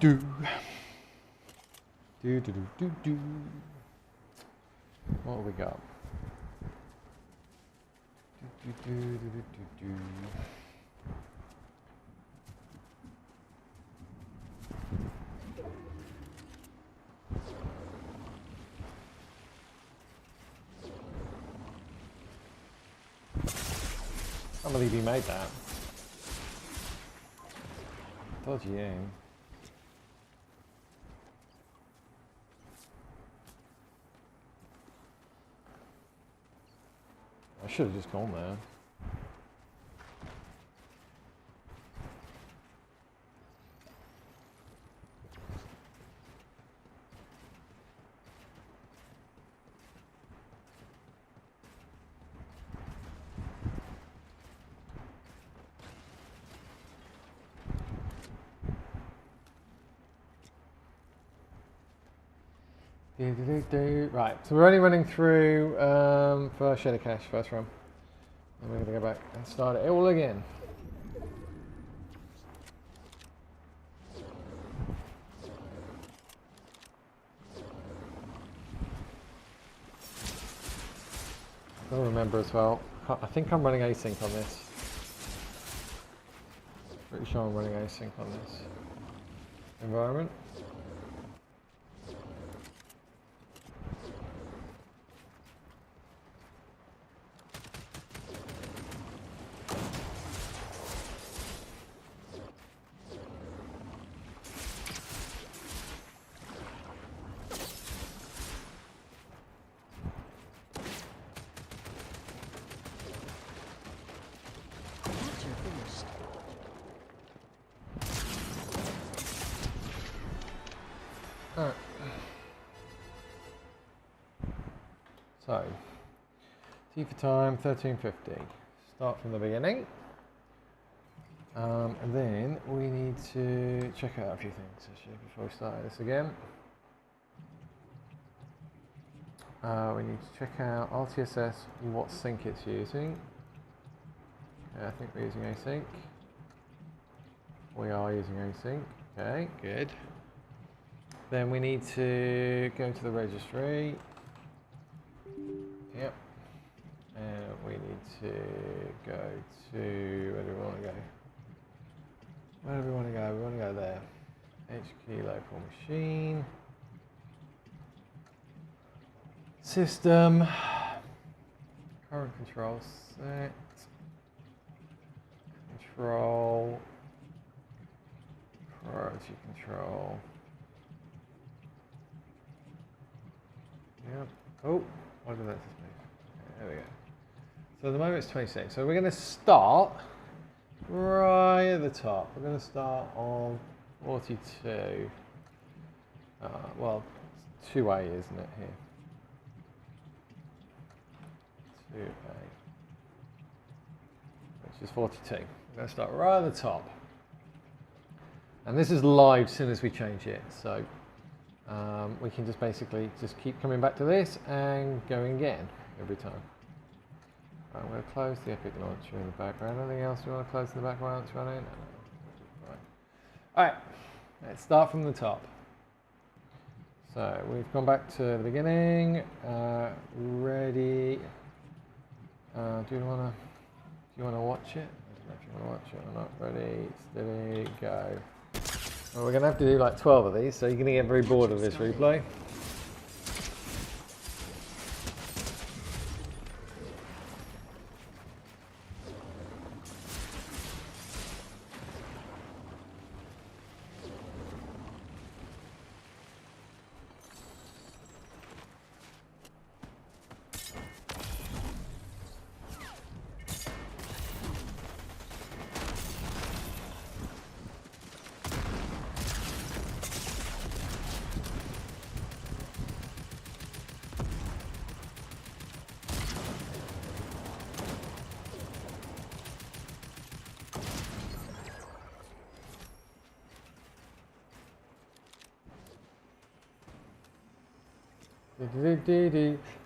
do. Do do do do do. What have we got? Do do do do do do. I can't believe you made that. Dodgy aim. I should have just gone there. Right, so we're only running through first shader cache, first run. And we're going to go back and start it all again. I'll remember as well, I think I'm running async on this. Pretty sure I'm running async on this environment. Alright. So, T for time, 1350. Start from the beginning. And then we need to check out a few things actually before we start this again. We need to check out RTSS, what sync it's using. Okay, I think we're using async. We are using async. Okay, good. Then we need to go to the registry. Yep. And we need to go to, where do we want to go? Where do we want to go? We want to go there. HQ local machine. System. Current control set. Control. Priority control. Yep. Oh, what did that just mean? There we go. So at the moment it's 26. So we're going to start right at the top. We're going to start on 42. Well, 2A, isn't it, here? 2A. Which is 42. We're going to start right at the top. And this is live as soon as we change it. So we can just basically just keep coming back to this and going again every time. Right, I'm going to close the Epic Launcher in the background. Anything else you want to close in the background that's running? No. Right. Alright, let's start from the top. So we've gone back to the beginning. Ready. Do you want to watch it? I don't know if you want to watch it or not. Ready, steady, go. Well, we're going to have to do like 12 of these, so you're going to get very bored of this replay.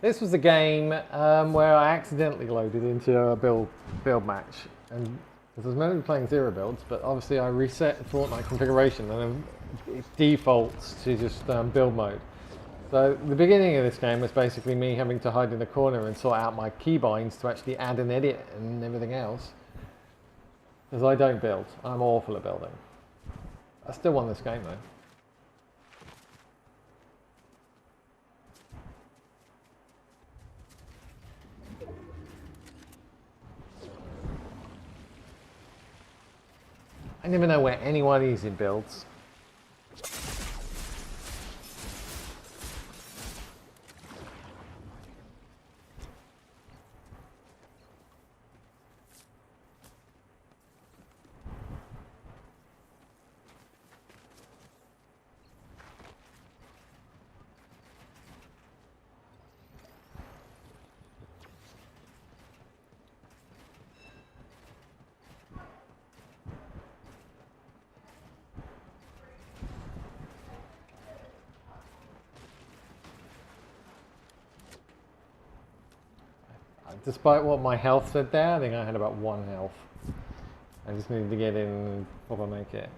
This was a game where I accidentally loaded into a build match, and because I was meant to be playing 0 builds, but obviously I reset the Fortnite configuration and it defaults to just build mode. So the beginning of this game was basically me having to hide in the corner and sort out my keybinds to actually add and edit and everything else. Because I don't build. I'm awful at building. I still won this game though. I never know where anyone is in builds. Despite what my health said there, I think I had about 1 health. I just needed to get in and probably make it.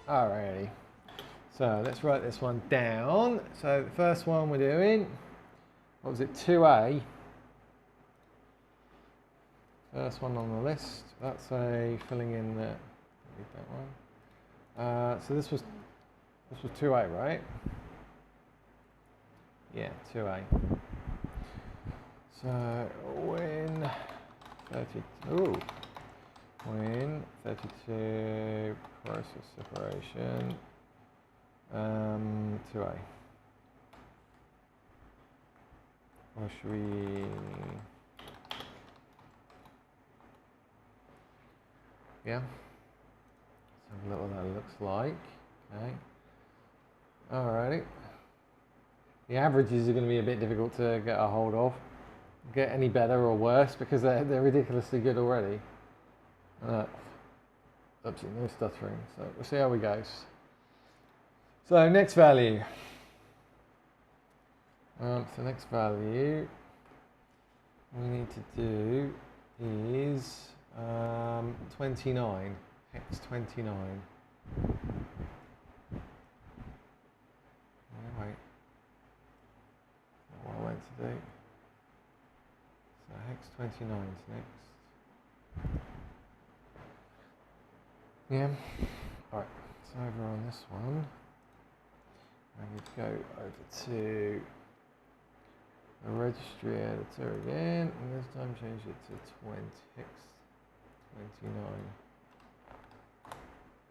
Alrighty, so let's write this one down. So the first one we're doing, what was it, 2A? First one on the list, that's a filling in the, read that one. So this was 2A, right? Yeah, 2A. So win 32. Win 32 process separation 2A. Or should we? Yeah. Let's have a look what that looks like. Okay. Alrighty. The averages are going to be a bit difficult to get a hold of. Get any better or worse because they're ridiculously good already. Absolutely no stuttering, so we'll see how it goes. So next value. So next value we need to do is 29, hex 29. Wait, what I went to do. So hex 29 is next. Yeah, alright, so over on this one, I need to go over to the registry editor again, and this time change it to 29.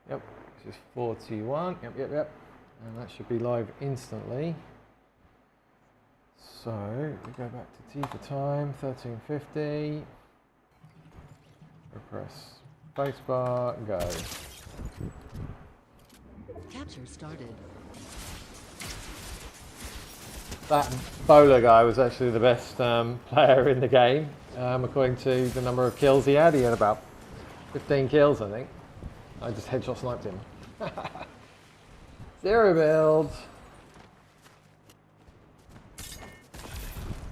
Yep, this is 41, yep, and that should be live instantly. So, we go back to T for time, 1350, press spacebar, go. Capture started. That bowler guy was actually the best player in the game, according to the number of kills he had. He had about 15 kills, I think. I just headshot sniped him. 0 builds.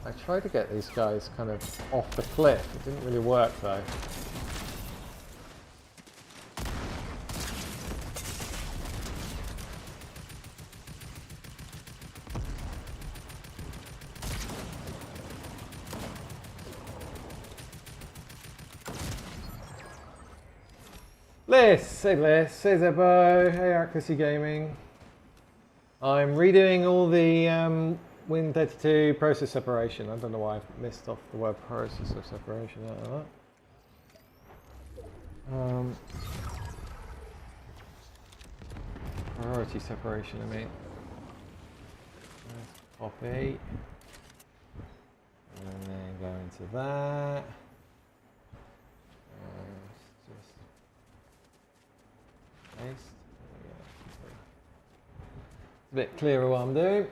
I tried to get these guys kind of off the cliff. It didn't really work though. Hey Zebo, hey Accuracy Gaming. I'm redoing all the Win32 process separation. I don't know why I've missed off the word process of separation out of that. Priority separation, I mean. Let's copy. And then go into that. Just paste. It's a bit clearer what I'm doing.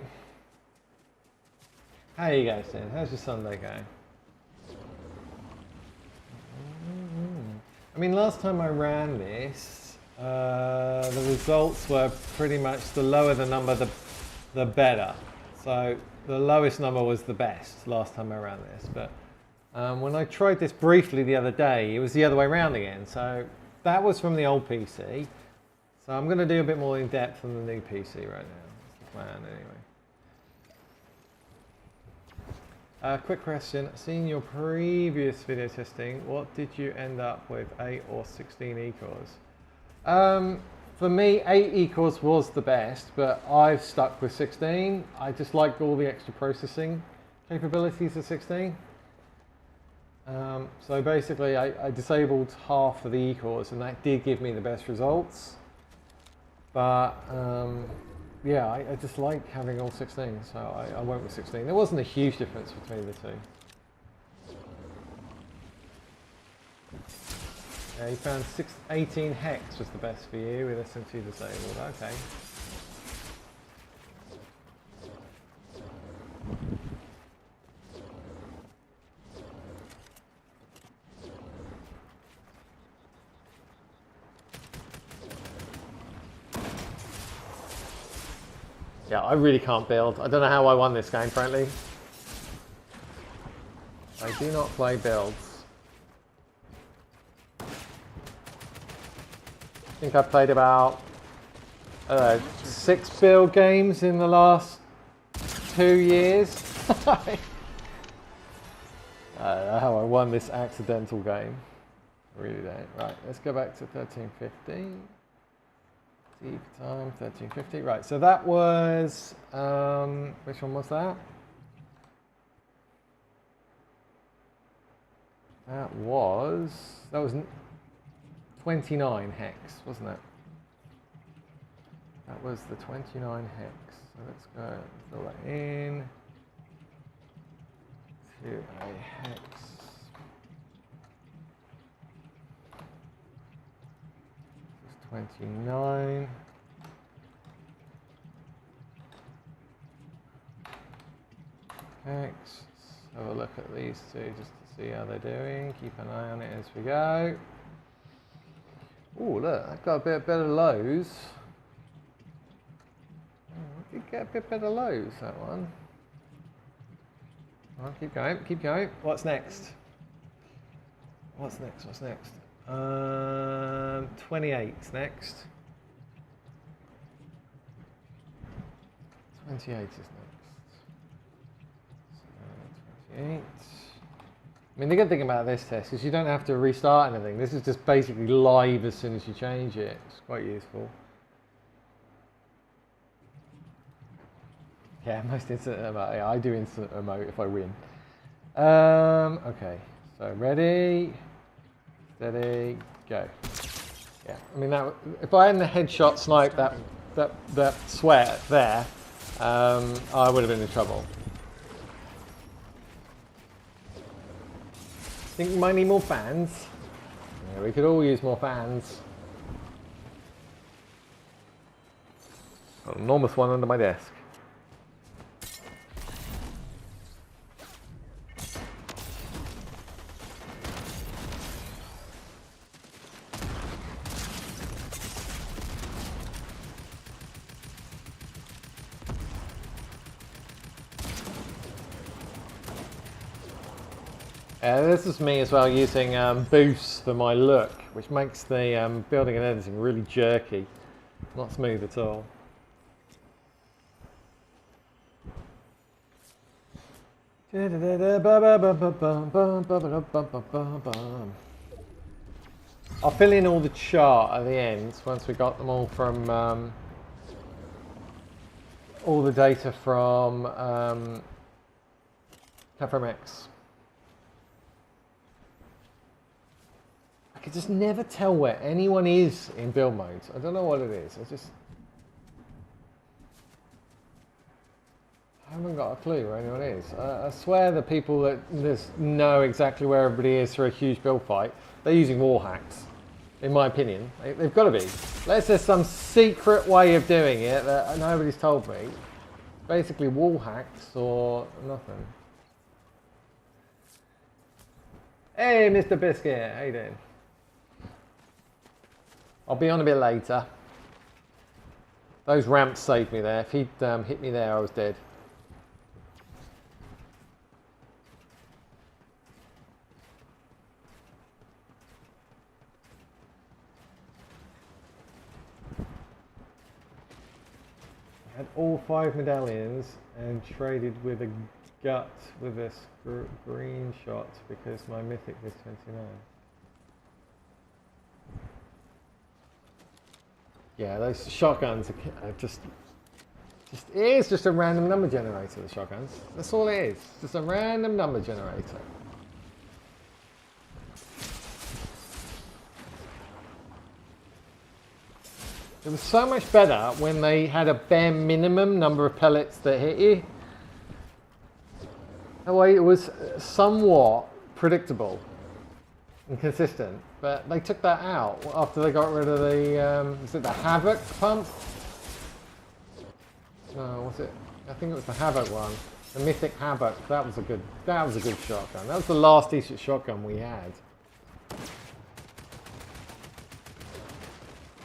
How are you guys doing? How's your Sunday going? I mean, last time I ran this, the results were pretty much the lower the number, the better. So the lowest number was the best last time I ran this. But when I tried this briefly the other day, it was the other way around again. So that was from the old PC. So I'm going to do a bit more in depth on the new PC right now. That's the plan anyway. Quick question, seeing your previous video testing, what did you end up with, 8 or 16 E-cores? For me, 8 E-cores was the best, but I've stuck with 16. I just like all the extra processing capabilities of 16. So basically, I disabled half of the E-cores, and that did give me the best results. But yeah, I just like having all 16, so I went with 16. There wasn't a huge difference between the two. Yeah, you found 18 hex was the best for you with SMT disabled. Okay. Yeah, I really can't build. I don't know how I won this game, frankly. I do not play builds. I think I've played about 6 build games in the last 2 years. I don't know how I won this accidental game. I really don't. Right, let's go back to 1350. Deep time, 1350. Right, so that was, which one was that? That was 29 hex, wasn't it? That was the 29 hex. So let's go fill that in to a hex. This is 29. Hex. Let's have a look at these two just to see how they're doing. Keep an eye on it as we go. Oh, look, I've got a bit better lows. Oh, I did get a bit better lows, that one. Oh, keep going, keep going. What's next? What's next? What's next? 28's next. 28 is next. So 28. I mean, the good thing about this test is you don't have to restart anything. This is just basically live as soon as you change it. It's quite useful. Yeah, most instant emote. Yeah, I do instant emote if I win. Okay, so ready, steady, go. Yeah, I mean that. If I hadn't headshot snipe that sweat there, I would have been in trouble. Think we might need more fans. Yeah, we could all use more fans. Got an enormous one under my desk. This is me as well using boost for my look, which makes the building and editing really jerky, not smooth at all. I'll fill in all the chart at the end once we got them all from all the data from CapRMX. I could just never tell where anyone is in build modes. I don't know what it is. I haven't got a clue where anyone is. I swear the people that just know exactly where everybody is for a huge build fight, they're using wall hacks, in my opinion. They've got to be. Unless there's some secret way of doing it that nobody's told me. Basically wall hacks or nothing. Hey, Mr. Biscuit, how you doing? I'll be on a bit later. Those ramps saved me there. If he'd hit me there, I was dead. Had all 5 medallions and traded with a gut with a green shot because my mythic was 29. Yeah, those shotguns are just it is just a random number generator, the shotguns. That's all it is, just a random number generator. It was so much better when they had a bare minimum number of pellets that hit you. That way it was somewhat predictable and consistent, but they took that out after they got rid of the, is it the Havoc pump? No, what's it? I think it was the Havoc one. The Mythic Havoc, that was a good shotgun. That was the last decent shotgun we had.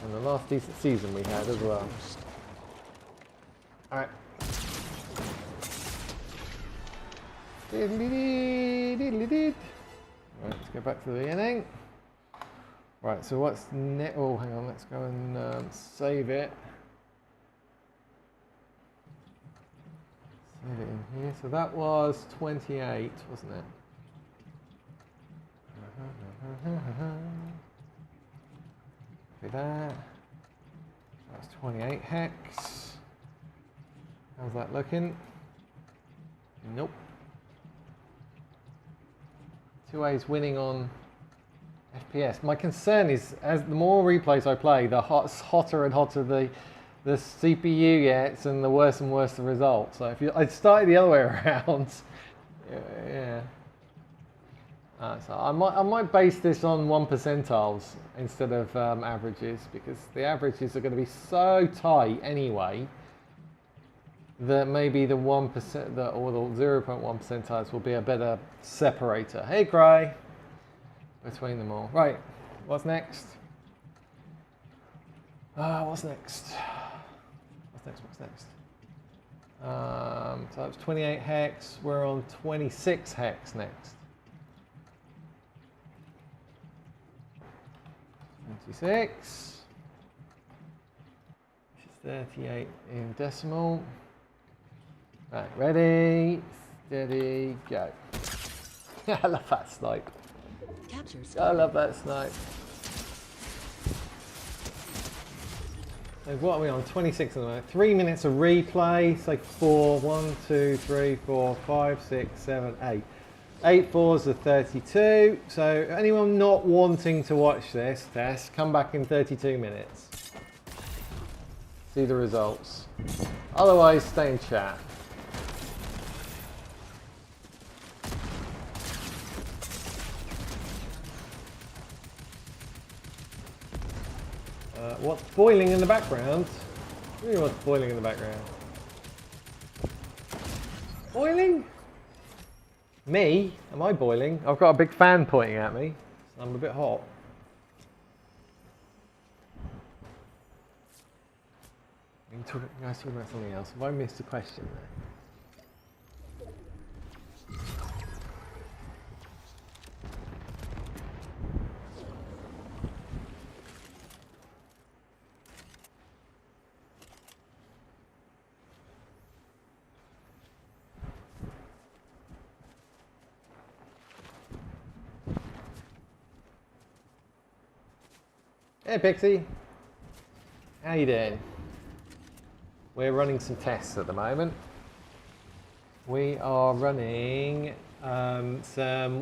And the last decent season we had as well. Alright. Right, let's go back to the beginning. Right, so what's next? Oh, hang on, let's go and save it. Save it in here. So that was 28, wasn't it? That. That's 28 hex. How's that looking? Nope. 2A's winning on FPS. My concern is, as the more replays I play, the hotter and hotter the CPU gets, and worse the results. So if I started the other way around, yeah. So I might base this on 1 percentiles instead of averages, because the averages are going to be so tight anyway that maybe the 1% or the 0.1 percentiles will be a better separator. Hey, Cry, between them all. Right, what's next? What's next? So that's 28 hex. We're on 26 hex next. 26. This is 38 in decimal. Right, ready, steady, go. I love that snipe. I love that snipe. So what are we on? 26 at the moment. 3 minutes of replay. So 4, 1, 2, 3, 4, 5, 6, 7, 8. 8 fours are 32. So anyone not wanting to watch this test, come back in 32 minutes. See the results. Otherwise, stay in chat. What's boiling in the background? What do you mean what's boiling in the background? Boiling? Me? Am I boiling? I've got a big fan pointing at me. So I'm a bit hot. You guys talking about something else? Have I missed a question there? Hey Pixie, how you doing? we're running some tests at the moment. We are running some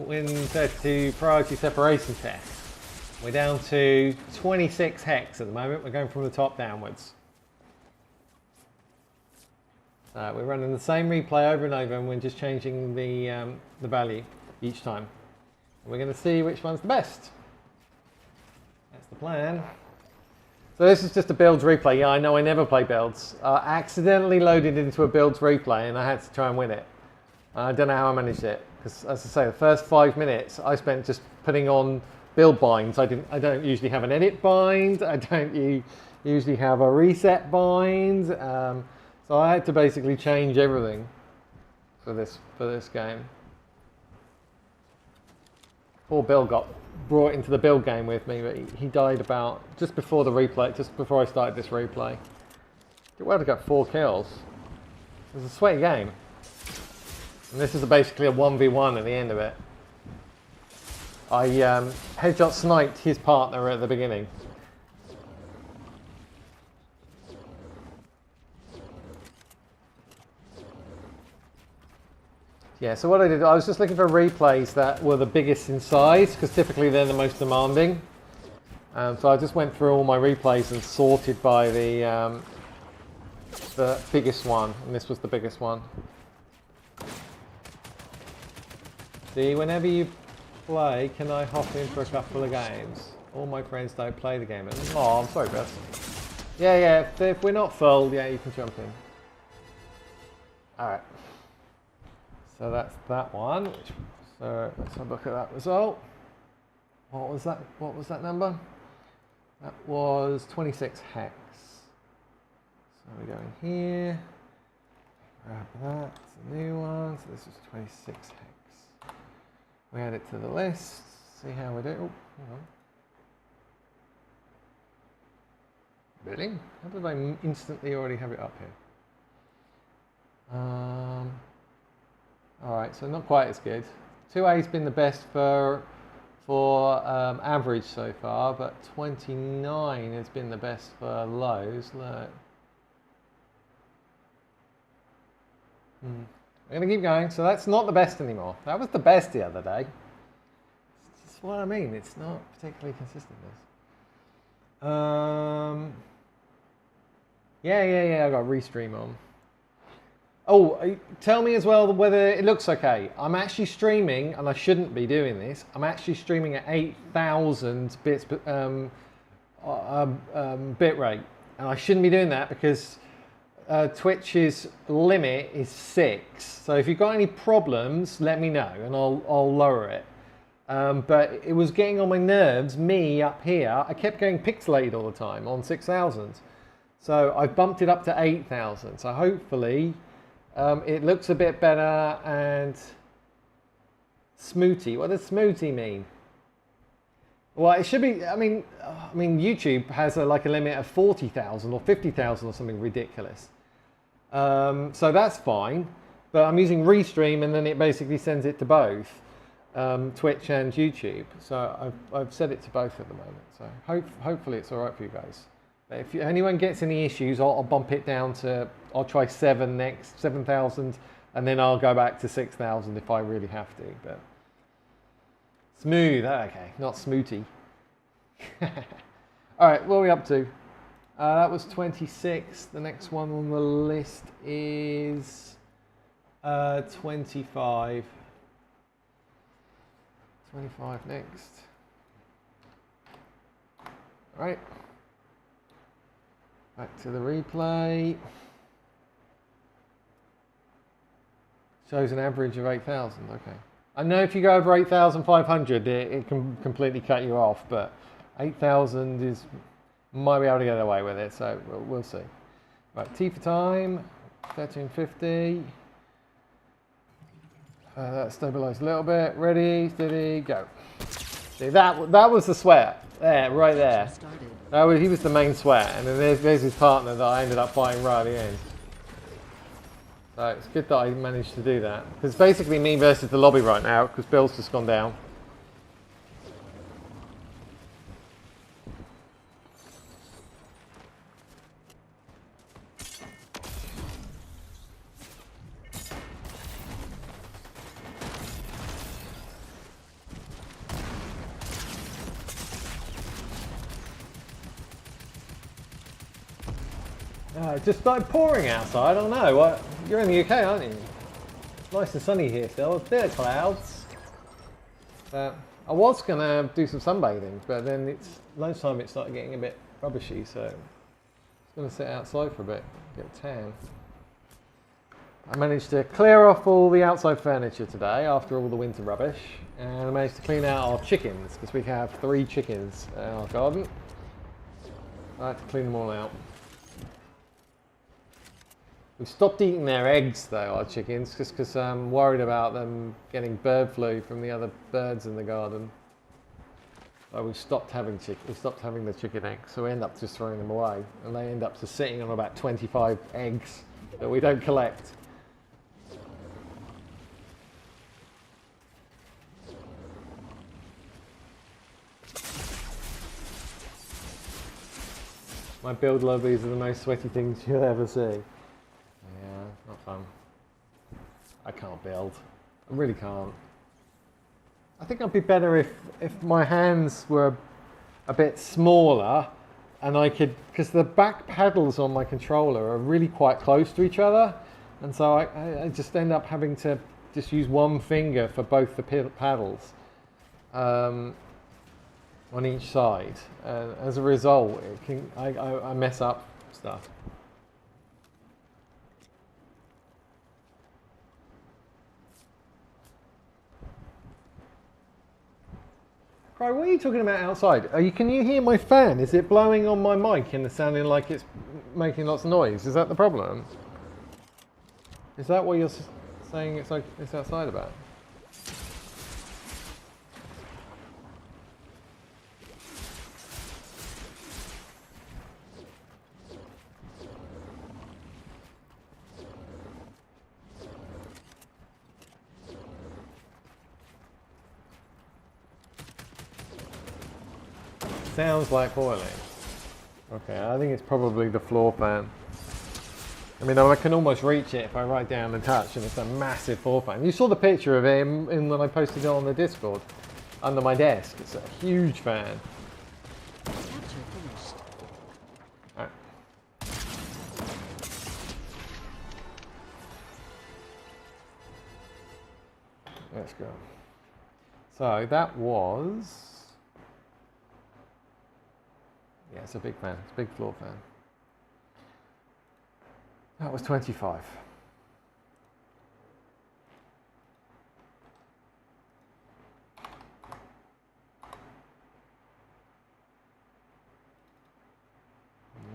Win32 priority separation tests. We're down to 26 hex at the moment. We're going from the top downwards. We're running the same replay over and over, and we're just changing the value each time. We're going to see which one's the best. That's the plan. So this is just a builds replay. Yeah, I know I never play builds. I accidentally loaded into a builds replay and I had to try and win it. I don't know how I managed it, because as I say, the first 5 minutes I spent just putting on build binds. I don't usually have an edit bind. I don't usually have a reset bind. So I had to basically change everything for this game. Poor Bill got brought into the build game with me, but he died about just before the replay, just before I started this replay. Well, I got 4 kills. It was a sweaty game. And this is basically a 1v1 at the end of it. I headshot sniped his partner at the beginning. Yeah, so what I did, I was just looking for replays that were the biggest in size, because typically they're the most demanding. So I just went through all my replays and sorted by the biggest one, and this was the biggest one. See, whenever you play, can I hop in for a couple of games? All my friends don't play the game. Oh, I'm sorry, Beth. Yeah, if we're not full, yeah, you can jump in. Alright. So that's that one. So let's have a look at that result. What was that? What was that number? That was 26 hex. So we go in here. Grab that. It's a new one. So this is 26 hex. We add it to the list. See how we do. Oh, hold on. Really? How did I instantly already have it up here? Alright, so not quite as good. 2A's been the best for average so far, but 29 has been the best for lows. Look. I'm going to keep going. So that's not the best anymore. That was the best the other day. That's what I mean. It's not particularly consistent. Yeah, I got restream on. Oh, tell me as well whether it looks okay. I'm actually streaming, and I shouldn't be doing this. I'm actually streaming at 8,000 bits bit rate, and I shouldn't be doing that because Twitch's limit is 6. So if you've got any problems, let me know, and I'll lower it. But it was getting on my nerves. Me up here, I kept getting pixelated all the time on 6,000. So I've bumped it up to 8,000. So hopefully. It looks a bit better and smooty. What does smooty mean? Well, it should be. I mean, YouTube has like a limit of 40,000 or 50,000 or something ridiculous. So that's fine. But I'm using Restream, and then it basically sends it to both Twitch and YouTube. So I've set it to both at the moment. So hopefully it's all right for you guys. If anyone gets any issues, I'll bump it down to, I'll try 7,000, and then I'll go back to 6,000 if I really have to. But smooth, okay, not smooty. All right, what are we up to? That was 26. The next one on the list is 25. 25 next. All right. Back to the replay. Shows an average of 8,000. Okay. I know if you go over 8,500, it can completely cut you off, but 8,000 is might be able to get away with it. So we'll see. Right, T for time. 1350. That stabilized a little bit. Ready, steady, go. See that was the sweat. There, right there. He was the main sweat, and then there's his partner that I ended up fighting right at the end. So it's good that I managed to do that. Because it's basically me versus the lobby right now, because Bill's just gone down. It just started pouring outside. I don't know. What? You're in the UK, aren't you? It's nice and sunny here still. A bit of clouds. But I was going to do some sunbathing, but then it's lunchtime. It started getting a bit rubbishy, so I'm going to sit outside for a bit, get a tan. I managed to clear off all the outside furniture today after all the winter rubbish, and I managed to clean out our chickens because we have 3 chickens in our garden. I had to clean them all out. We've stopped eating their eggs though, our chickens, just because I'm worried about them getting bird flu from the other birds in the garden. So we've stopped having the chicken eggs, so we end up just throwing them away, and they end up just sitting on about 25 eggs that we don't collect. My build lobbies are the most sweaty things you'll ever see. Yeah, not fun. I can't build. I really can't. I think I'd be better if my hands were a bit smaller and I could, because the back paddles on my controller are really quite close to each other, and so I just end up having to just use one finger for both the paddles. On each side, and as a result, I mess up stuff. Cry, what are you talking about outside? Can you hear my fan? Is it blowing on my mic and sounding like it's making lots of noise? Is that the problem? Is that what you're saying it's outside about? Sounds like boiling. Okay, I think it's probably the floor fan. I mean, I can almost reach it if I right down and touch, and it's a massive floor fan. You saw the picture of it when I posted it on the Discord, under my desk. It's a huge fan. Capture finished. Right. Let's go. So that was... Yeah, it's a big fan. It's a big floor fan. That was 25.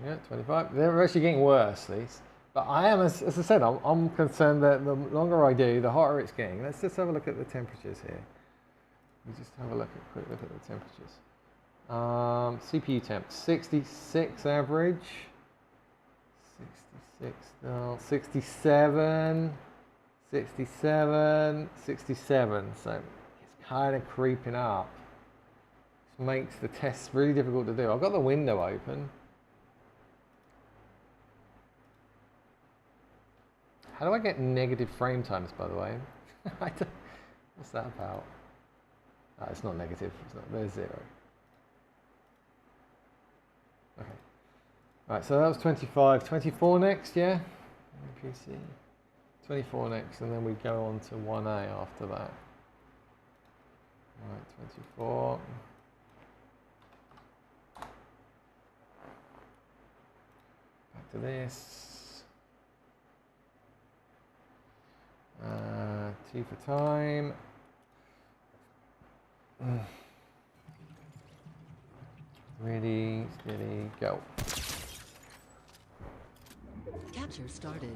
Yeah, 25. They're actually getting worse, these. But I am, as I said, I'm concerned that the longer I do, the hotter it's getting. Let's just have a look at the temperatures here. We just have a quick look at the temperatures. CPU temp 66 average, 66 no, 67, 67, 67. So it's kind of creeping up. This makes the tests really difficult to do. I've got the window open. How do I get negative frame times, by the way? What's that about? Oh, it's not negative. There's 0. Okay. Right, so that was 25. 24 next, yeah? PC. 24 next, and then we go on to 1A after that. Right, 24. Back to this. T for time. Ready, steady, go. Capture started.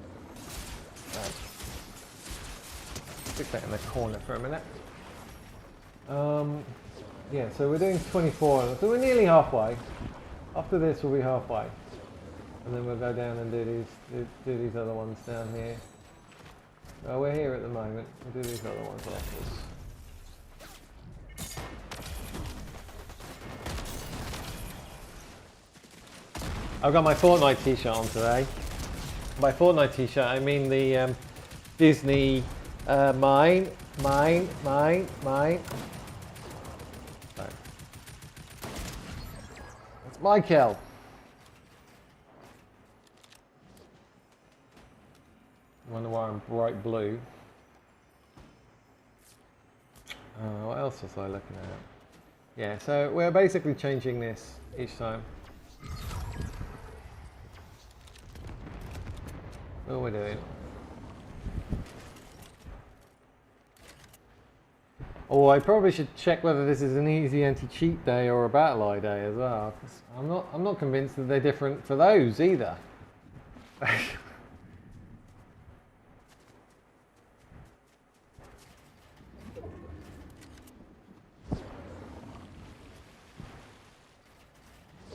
Right. Stick that in the corner for a minute. Yeah, so we're doing 24, so we're nearly halfway. After this, we'll be halfway, and then we'll go down and do these other ones down here. Well, we're here at the moment. We'll do these other ones afterwards. I've got my Fortnite t-shirt on today. By Fortnite t-shirt, I mean the Disney mine. Sorry. That's Michael. Wonder why I'm bright blue. What else was I looking at? Yeah, so we're basically changing this each time. What are we doing? Oh, I probably should check whether this is an easy anti-cheat day or a battle eye day as well. 'Cause I'm not convinced that they're different for those either.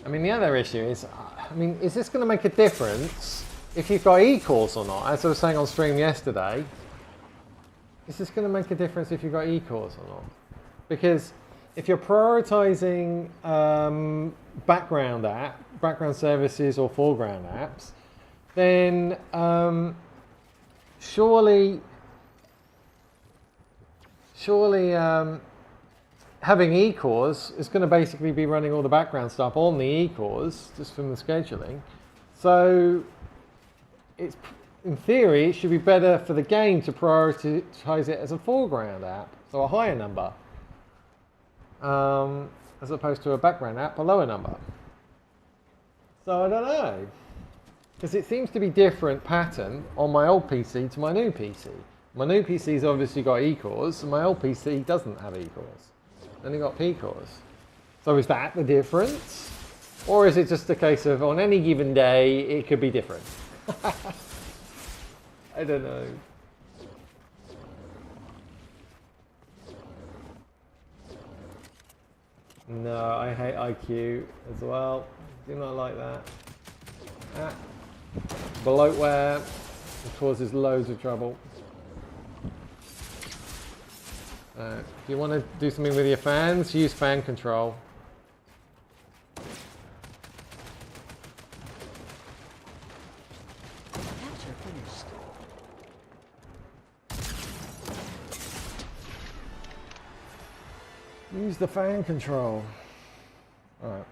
I mean, the other issue is, I mean, is this going to make a difference if you've got E-cores or not? As I was saying on stream yesterday, is this going to make a difference if you've got E-cores or not? Because if you're prioritizing background services or foreground apps, then surely having E-cores is going to basically be running all the background stuff on the E-cores just from the scheduling. So it's, in theory, it should be better for the game to prioritize it as a foreground app, so a higher number, as opposed to a background app, a lower number. So I don't know, because it seems to be different pattern on my old PC to my new PC. My new PC's obviously got E-cores, and my old PC doesn't have E-cores. Only got P-cores. So is that the difference? Or is it just a case of on any given day it could be different? I don't know. No, I hate IQ as well. Do not like that. Bloatware causes loads of trouble. If you want to do something with your fans, use fan control. Capture finished. Use the fan control. Alright.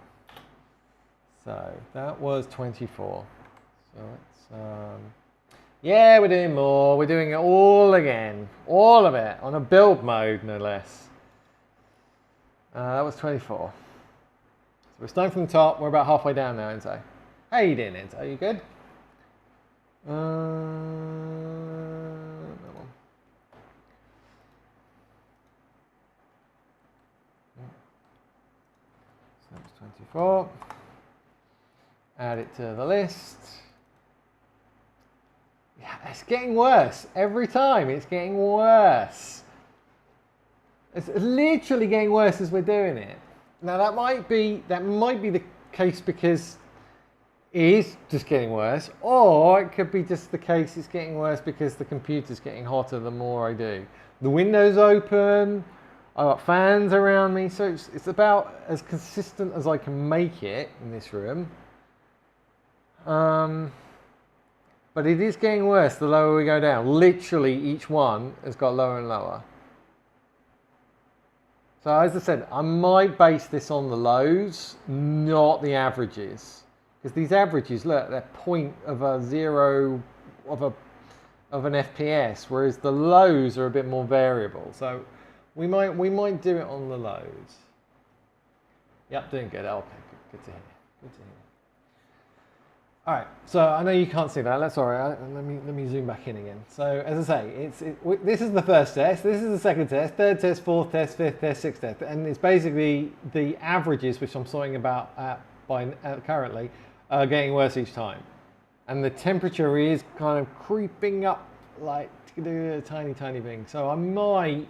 So that was 24. So it's yeah, we're doing more. We're doing it all again. All of it on a build mode, no less. That was 24. So we're starting from the top. We're about halfway down now, Enzo. How you doing, Enzo? Are you good? No one. So that was 24. Add it to the list. Yeah, it's getting worse. Every time it's getting worse. It's literally getting worse as we're doing it. Now that might be the case because it is just getting worse, or it could be just the case it's getting worse because the computer's getting hotter the more I do. The window's open, I've got fans around me, so it's about as consistent as I can make it in this room. But it is getting worse the lower we go down. Literally each one has got lower and lower. So as I said, I might base this on the lows, not the averages. Because these averages, look, they're point of a zero of an FPS, whereas the lows are a bit more variable. So we might do it on the lows. Yep, doing good. Okay, good to hear. Good to hear. All right, so I know you can't see that. That's all right. Let me zoom back in again. So as I say, this is the first test. This is the second test, third test, fourth test, fifth test, sixth test, and it's basically the averages, which I'm sorting about currently, are getting worse each time, and the temperature is kind of creeping up like a tiny thing. So I might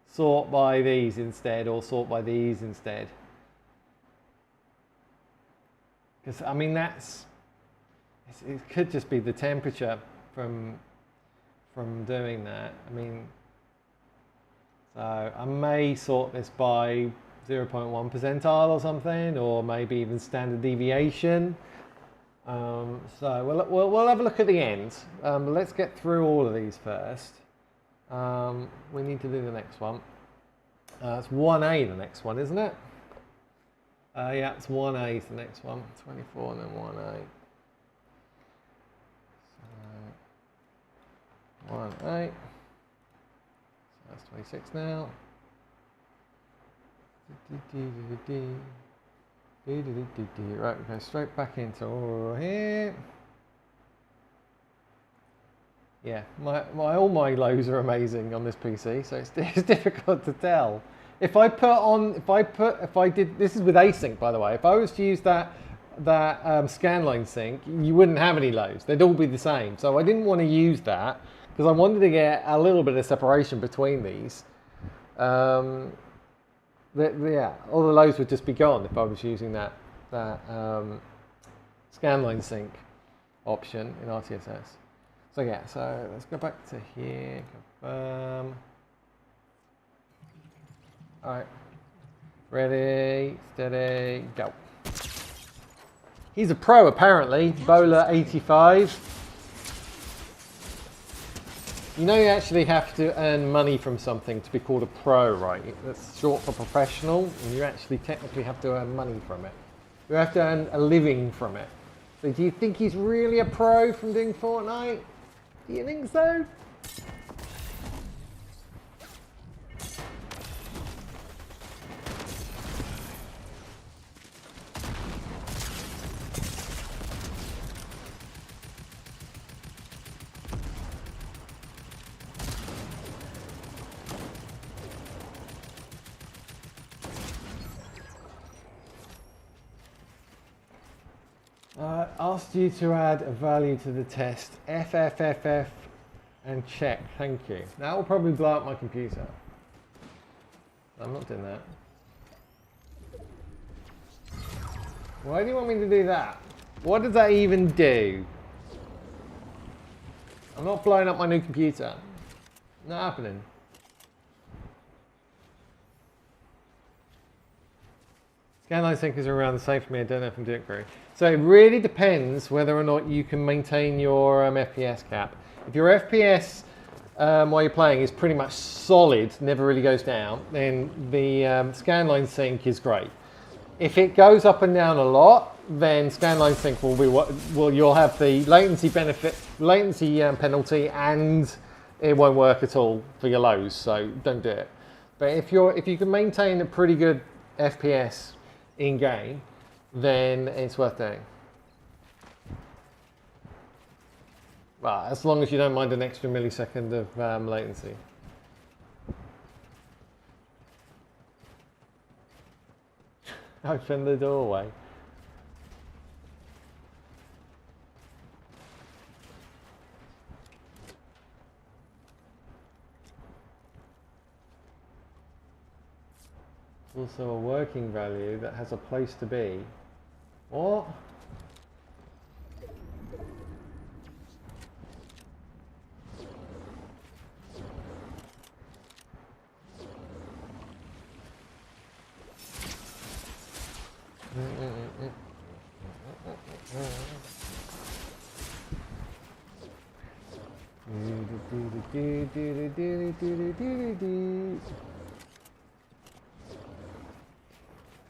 sort by these instead, or sort by these instead, because I mean it could just be the temperature from doing that. I mean, so I may sort this by 0.1 percentile or something, or maybe even standard deviation. So we'll have a look at the end. Let's get through all of these first. We need to do the next one. It's 1A, the next one, isn't it? Yeah, it's 1A is the next one. 24 and then 1A. 1, 8. So that's 26 now. Right, we go straight back into here. Yeah, all my lows are amazing on this PC, so it's difficult to tell. If I did, this is with async, by the way. If I was to use that scanline sync, you wouldn't have any lows. They'd all be the same. So I didn't want to use that because I wanted to get a little bit of separation between these. Yeah, all the lows would just be gone if I was using that scanline sync option in RTSS. So yeah, so let's go back to here, confirm. All right, ready, steady, go. He's a pro apparently, Bowler85. You know you actually have to earn money from something to be called a pro, right? That's short for professional, and you actually technically have to earn money from it. You have to earn a living from it. So do you think he's really a pro from doing Fortnite? Do you think so? Asked you to add a value to the test. FFFF and check. Thank you. That will probably blow up my computer. I'm not doing that. Why do you want me to do that? What does that even do? I'm not blowing up my new computer. Not happening. Scanline sync is around the same for me. I don't know if I'm doing it correctly. So it really depends whether or not you can maintain your FPS cap. If your FPS while you're playing is pretty much solid, never really goes down, then the scanline sync is great. If it goes up and down a lot, then scanline sync will be you'll have the latency penalty, and it won't work at all for your lows. So don't do it. But if you can maintain a pretty good FPS in game, then it's worth doing. Well, as long as you don't mind an extra millisecond of latency. Open the doorway. Also a working value that has a place to be. What?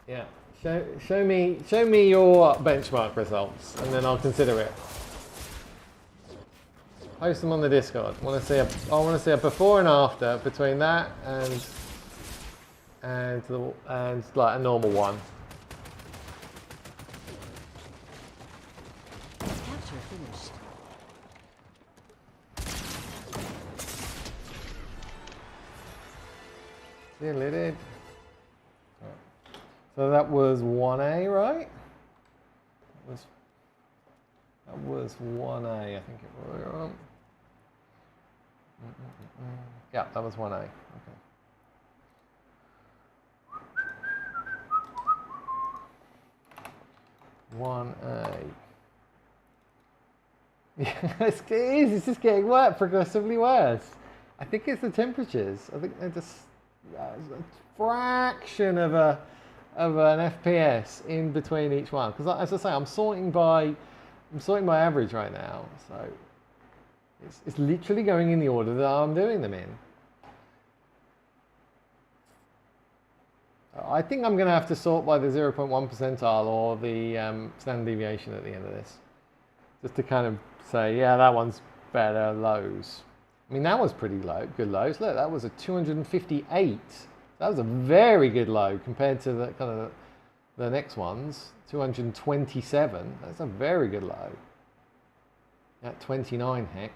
Yeah, show me your benchmark results, and then I'll consider it. Post them on the Discord. I want to see a before and after between that and like a normal one. Capture finished. Deleted. So that was 1A, right? That was 1A, I think it was. Yeah, that was 1A. Okay. 1A. Yeah, it's just getting worse, progressively worse. I think it's the temperatures. I think they're just a fraction of an FPS in between each one. Because as I say, I'm sorting by average right now, so it's literally going in the order that I'm doing them in. I think I'm going to have to sort by the 0.1 percentile or the standard deviation at the end of this, just to kind of say, yeah, that one's better, lows. I mean, that was pretty low, good lows. Look, that was a 258. That was a very good low compared to the kind of the next ones. 227. That's a very good low. At 29 hex.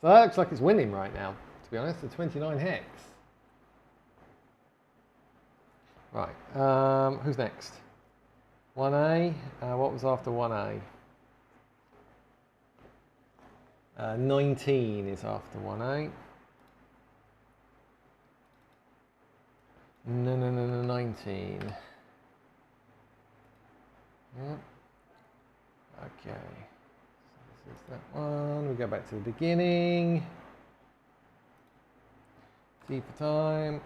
So that looks like it's winning right now, to be honest, the 29 hex. Right, who's next? 1A. What was after 1A? 19 is after 1A. No, 19. Yep. Okay. So this is that one. We go back to the beginning. T for time.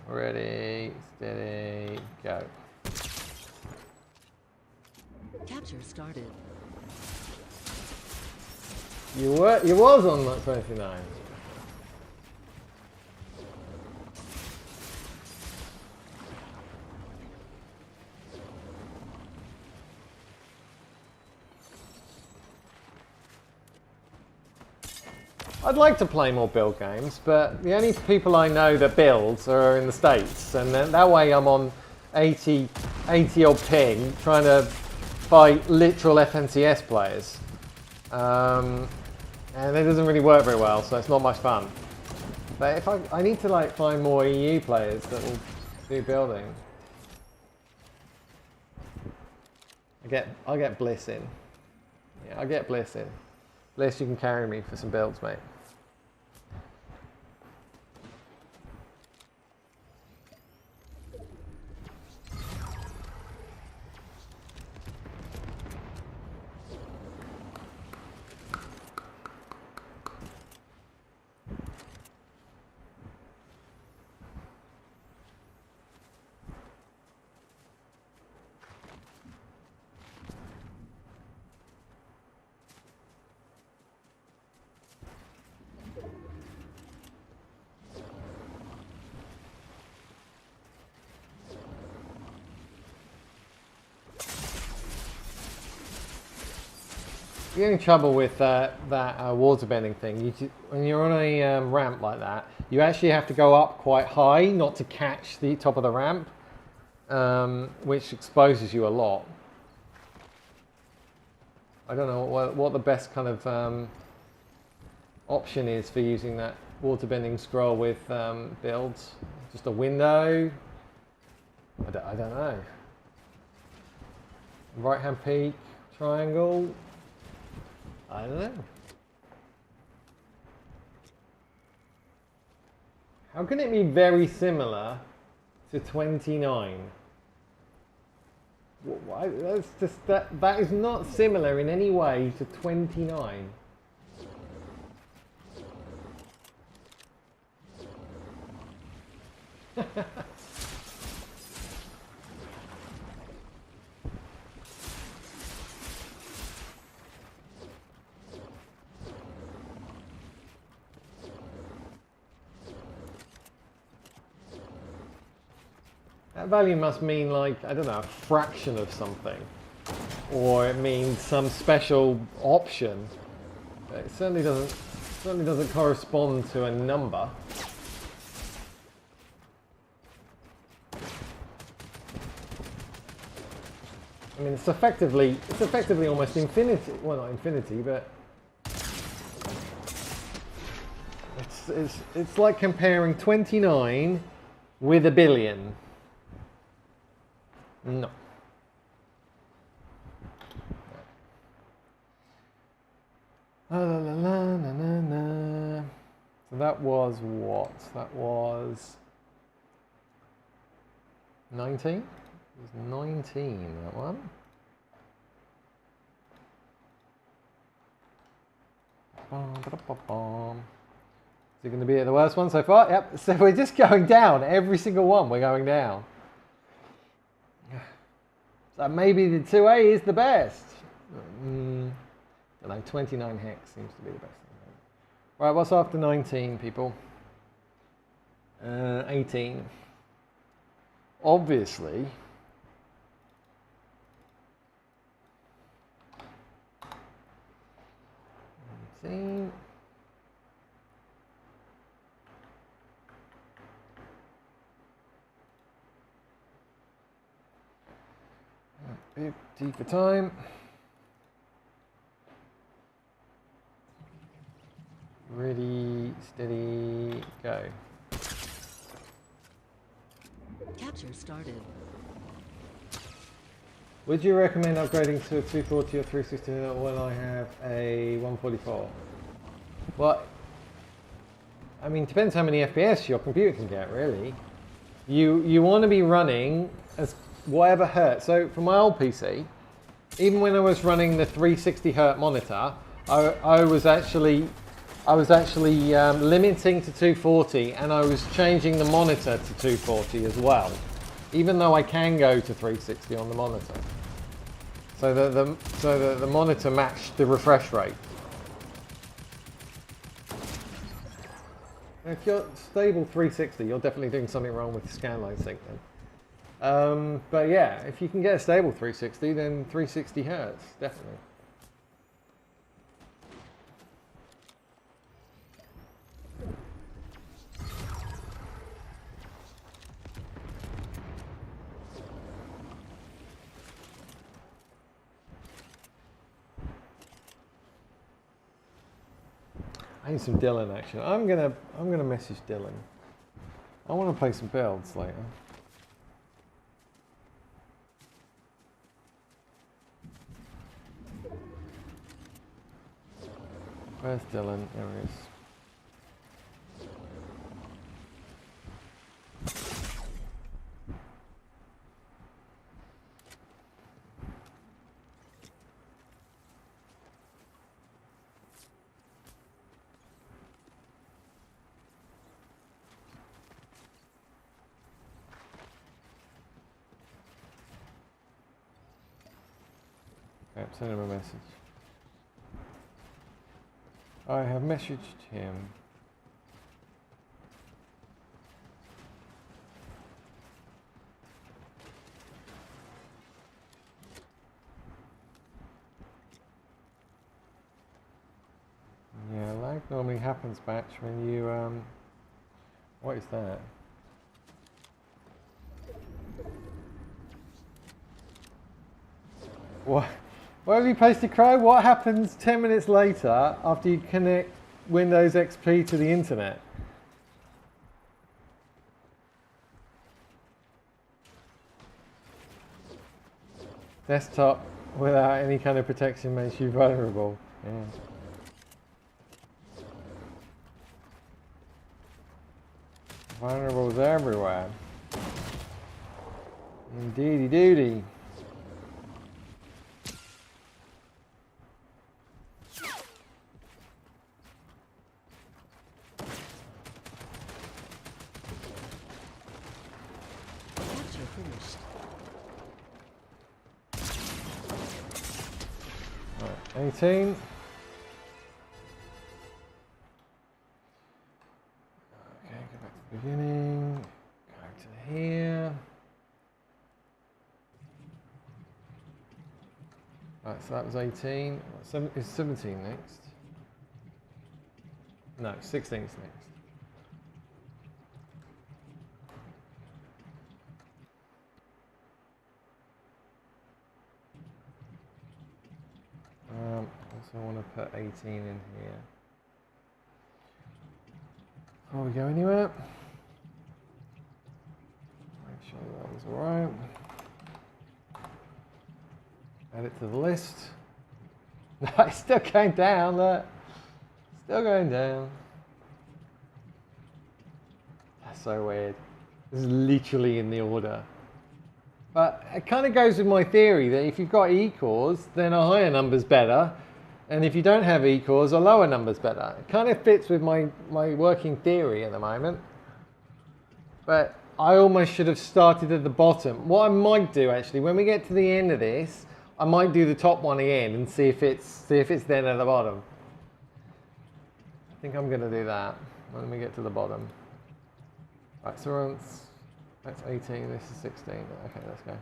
Ready, steady, go. Capture started. You was on that 29. I'd like to play more build games, but the only people I know that build are in the States, and then that way I'm on 80 odd ping trying to fight literal FNCS players. And it doesn't really work very well, so it's not much fun. But if I need to like find more EU players that will do building. I'll get Bliss in. Yeah, I'll get Bliss in. Bliss, you can carry me for some builds, mate. The only trouble with that water bending thing, when you're on a ramp like that, you actually have to go up quite high not to catch the top of the ramp, which exposes you a lot. I don't know what the best kind of option is for using that water bending scroll with builds. Just a window? I don't know. Right hand peak, triangle? I don't know. How can it be very similar to 29? Why? That's just that is not similar in any way to 29. That value must mean like, I don't know, a fraction of something. Or it means some special option. It certainly doesn't correspond to a number. I mean, it's effectively almost infinity. Well, not infinity, but it's like comparing 29 with a billion. No. La, la, la, la, na, na, na. So that was what? That was 19? It was 19, that one. Is it going to be the worst one so far? Yep, so we're just going down. Every single one we're going down. So maybe the 2A is the best. I don't know, 29 hex seems to be the best thing. Right, what's after 19, people? 18. Obviously, 18. Bit deeper time. Ready, steady, go. Capture started. Would you recommend upgrading to a 240 or 360 when I have a 144? Well, I mean, depends how many FPS your computer can get, really. You want to be running as whatever hertz. So for my old PC, even when I was running the 360 hertz monitor, I was actually limiting to 240, and I was changing the monitor to 240 as well, even though I can go to 360 on the monitor. So that the monitor matched the refresh rate. If you're stable 360, you're definitely doing something wrong with the scan line sync then. But yeah, if you can get a stable 360, then 360 hertz, definitely. I need some Dylan action. I'm gonna message Dylan. I want to play some builds later. Where's Dylan? There he is. Okay, send him a message. I have messaged him. Yeah, lag normally happens, Batch, when you what is that? What? Why have you posted cry? What happens 10 minutes later after you connect Windows XP to the internet? Desktop without any kind of protection makes you vulnerable. Yeah. Vulnerables everywhere. Indeedy doody. Capture finished. Right, 18. Okay, go back to the beginning. Go to here. Right, so that was 18. Is 17 next? No, 16 is next. Also want to put 18 in here. Before we go anywhere, make sure that was alright. Add it to the list. No, it's still going down, look. Still going down. That's so weird. This is literally in the order. But it kind of goes with my theory that if you've got E-cores, then a higher number's better. And if you don't have E-cores, a lower number's better. It kind of fits with my working theory at the moment. But I almost should have started at the bottom. What I might do actually, when we get to the end of this, I might do the top one again and see if it's then at the bottom. I think I'm going to do that when we get to the bottom. Right, so that's 18, this is 16. Okay, let's go.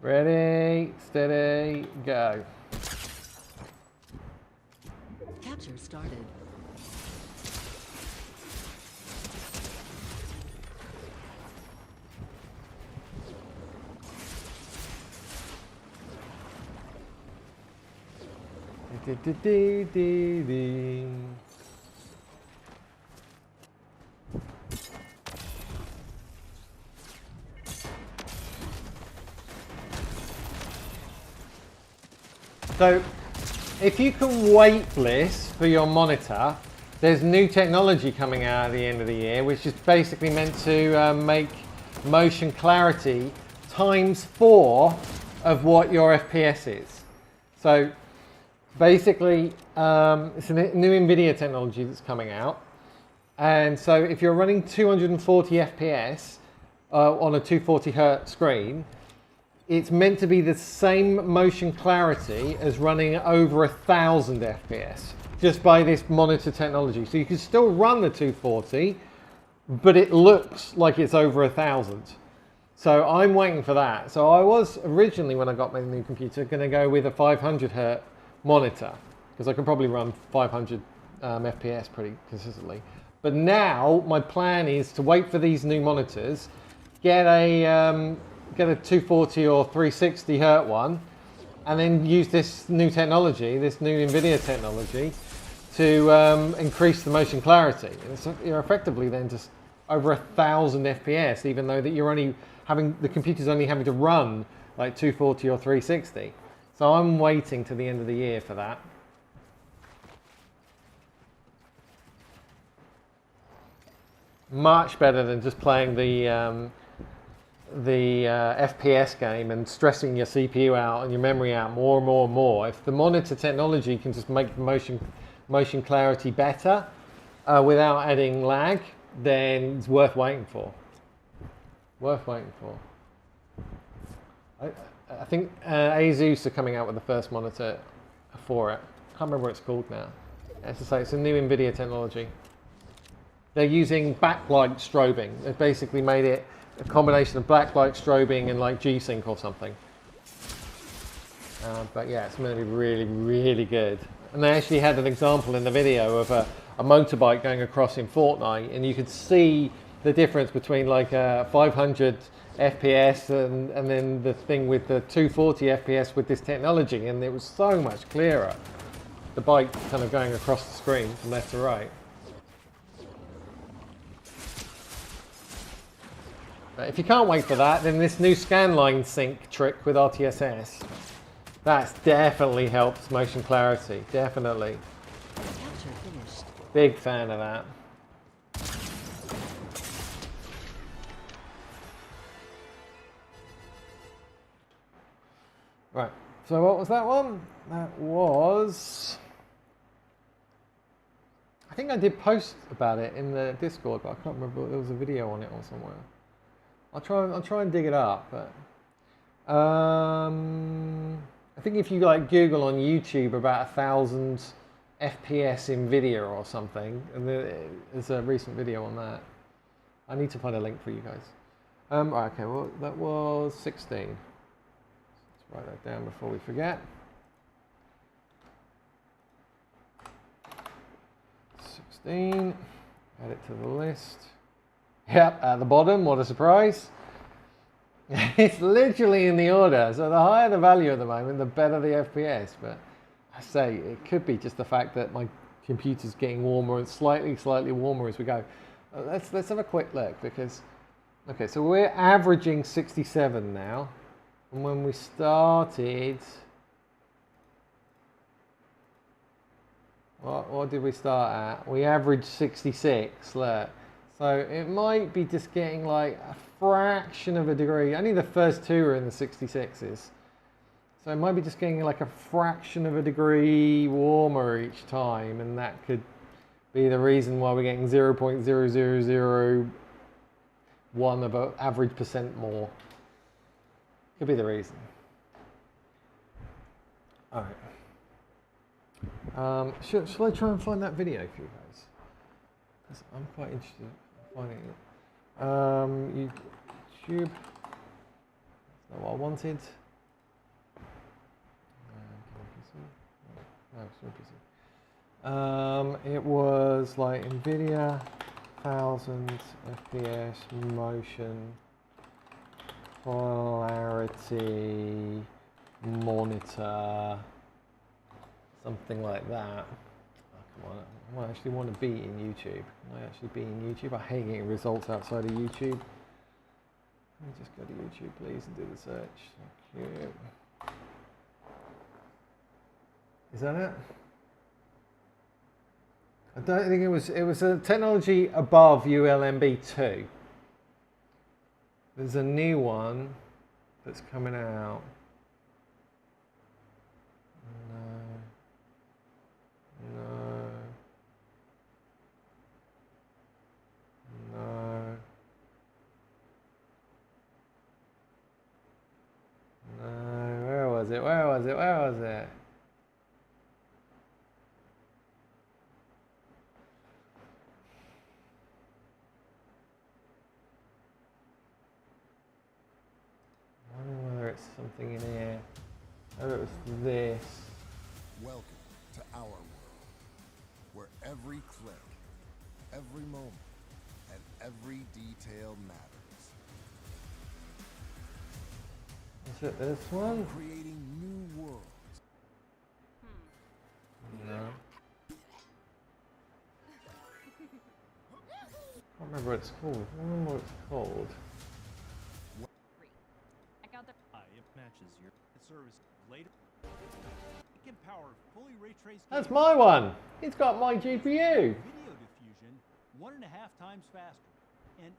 Ready, steady, go. Capture started. So, if you can waitlist for your monitor, there's new technology coming out at the end of the year, which is basically meant to make motion clarity ×4 of what your FPS is. So, basically, it's a new NVIDIA technology that's coming out. And so if you're running 240 FPS on a 240 hertz screen, it's meant to be the same motion clarity as running over 1000 FPS just by this monitor technology. So you can still run the 240, but it looks like it's over 1000. So I'm waiting for that. So I was originally, when I got my new computer, going to go with a 500 hertz monitor because I can probably run 500 FPS pretty consistently. But now my plan is to wait for these new monitors, get a 240 or 360 hertz one, and then use this new technology, this new NVIDIA technology, to increase the motion clarity. And so you're effectively then just over 1000 FPS, even though that you're only having, the computer's only having to run like 240 or 360. So I'm waiting to the end of the year for that. Much better than just playing the FPS game and stressing your CPU out and your memory out more and more and more. If the monitor technology can just make the motion clarity better without adding lag, then it's worth waiting for. Worth waiting for. I think Asus are coming out with the first monitor for it. I can't remember what it's called now. As I say, it's a new NVIDIA technology. They're using backlight strobing. They've basically made it a combination of backlight strobing and like G-Sync or something. But yeah, it's going to be really, really good. And they actually had an example in the video of a motorbike going across in Fortnite, and you could see the difference between like a 500 FPS and then the thing with the 240 FPS with this technology, and it was so much clearer. The bike kind of going across the screen from left to right. But if you can't wait for that, then this new scanline sync trick with RTSS, that's definitely helped motion clarity, definitely. Capture finished. Big fan of that. Right, so what was that one? That was... I think I did post about it in the Discord, but I can't remember, there was a video on it or somewhere. I'll try and dig it up, but I think if you like Google on YouTube about 1000 FPS NVIDIA or something, and there's a recent video on that. I need to find a link for you guys. Right, okay, well that was 16. Let's write that down before we forget. 16. Add it to the list. Yep, at the bottom, what a surprise. It's literally in the order. So the higher the value at the moment, the better the FPS. But I say, it could be just the fact that my computer's getting warmer and slightly warmer as we go. Let's have a quick look because, okay, so we're averaging 67 now. And when we started, what did we start at? We averaged 66, look. So it might be just getting like a fraction of a degree. Only the first two are in the 66s. So it might be just getting like a fraction of a degree warmer each time, and that could be the reason why we're getting 0.0001 of an average percent more. Could be the reason. All right. Shall I try and find that video for you guys? Because I'm quite interested in finding it. YouTube. That's not what I wanted. It was like NVIDIA 1000 FPS motion clarity monitor, something like that. Oh, come on, I might actually want to be in YouTube. I might actually be in YouTube. I hate getting results outside of YouTube. Let me just go to YouTube, please, and do the search. Thank you. Is that it? I don't think it was. It was a technology above ULMB2. There's a new one that's coming out. No. Where was it? Where was it? Where was it? I wonder whether it's something in here. Oh, it was this. Welcome to our world, where every click, every moment, and every detail matters. Is it this one? Creating new worlds. No. I can't remember what it's called. I don't remember what it's called. It matches your service later. It can power fully ray traced. That's my one. It's got my GPU. Video diffusion 1.5 times faster, and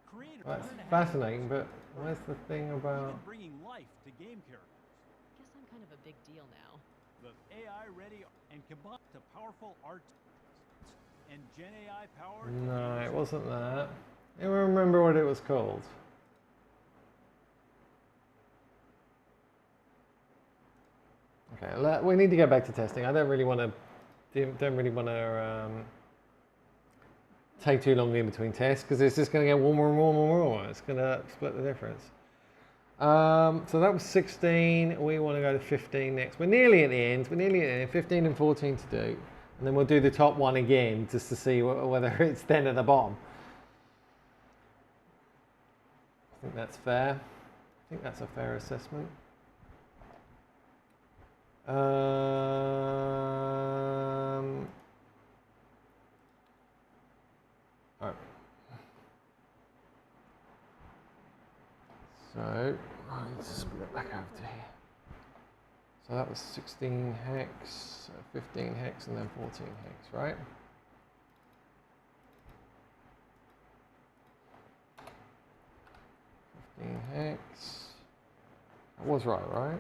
creator. That's fascinating, but where's the thing about? Bringing life to game characters. Guess I'm kind of a big deal now. The AI ready and combined to powerful art and Gen AI powered. No, it wasn't that. I don't remember what it was called. Okay, we need to go back to testing. I don't really want to. Take too long in between tests because it's just going to get warmer and warmer and warmer. It's going to split the difference. So that was 16. We want to go to 15 next. We're nearly at the end. We're nearly at the end. 15 and 14 to do. And then we'll do the top one again just to see whether it's 10 at the bottom. I think that's fair. I think that's a fair assessment. All right. So I need to split back over to here. So that was 16 hex, 15 hex, and then 14 hex, right? Hex. That was right?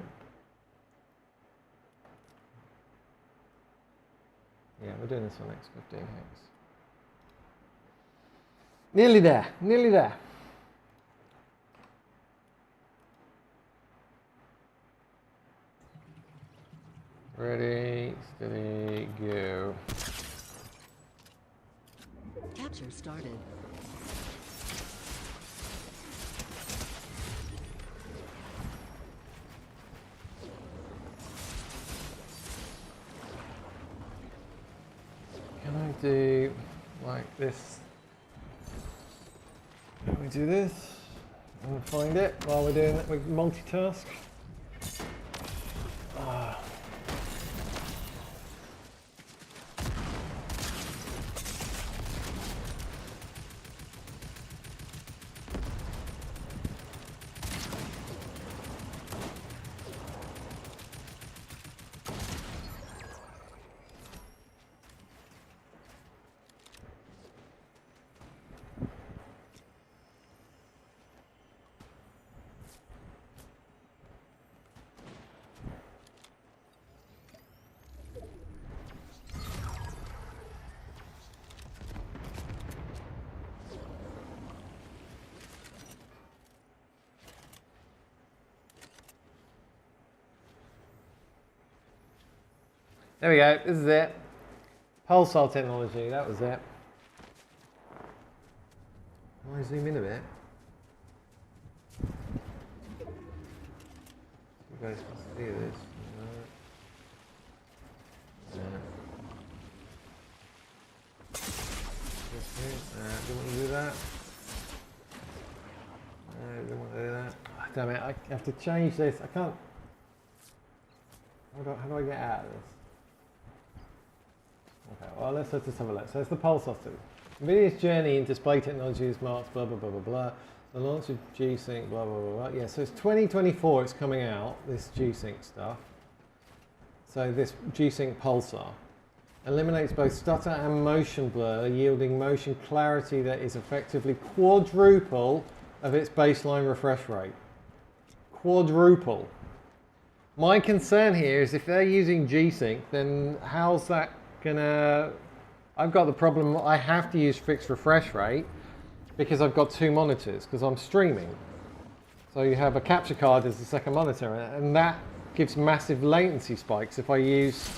Yeah, we're doing this on next 15 hex. Nearly there, nearly there. Ready, steady, go. Capture started. Can I do like this? Can we do this and find it while we're doing it? We multitask. There we go, this is it. Pulsar technology, that was it. I zoom in a bit. You guys can see this. Didn't want to do that. Didn't want to do that. Oh, damn it, I have to change this. I can't. How do I get out of this? Okay, well, let's just have a look. So it's the pulse oscillator. NVIDIA's journey in display technology is marked blah, blah, blah, blah, blah. The launch of G-Sync, blah, blah, blah, blah. Yeah, so it's 2024 it's coming out, this G-Sync stuff. So this G-Sync pulsar eliminates both stutter and motion blur, yielding motion clarity that is effectively quadruple of its baseline refresh rate. Quadruple. My concern here is if they're using G-Sync, then how's that gonna... I've got the problem, I have to use fixed refresh rate because I've got two monitors, because I'm streaming. So you have a capture card as the second monitor, and that gives massive latency spikes if I use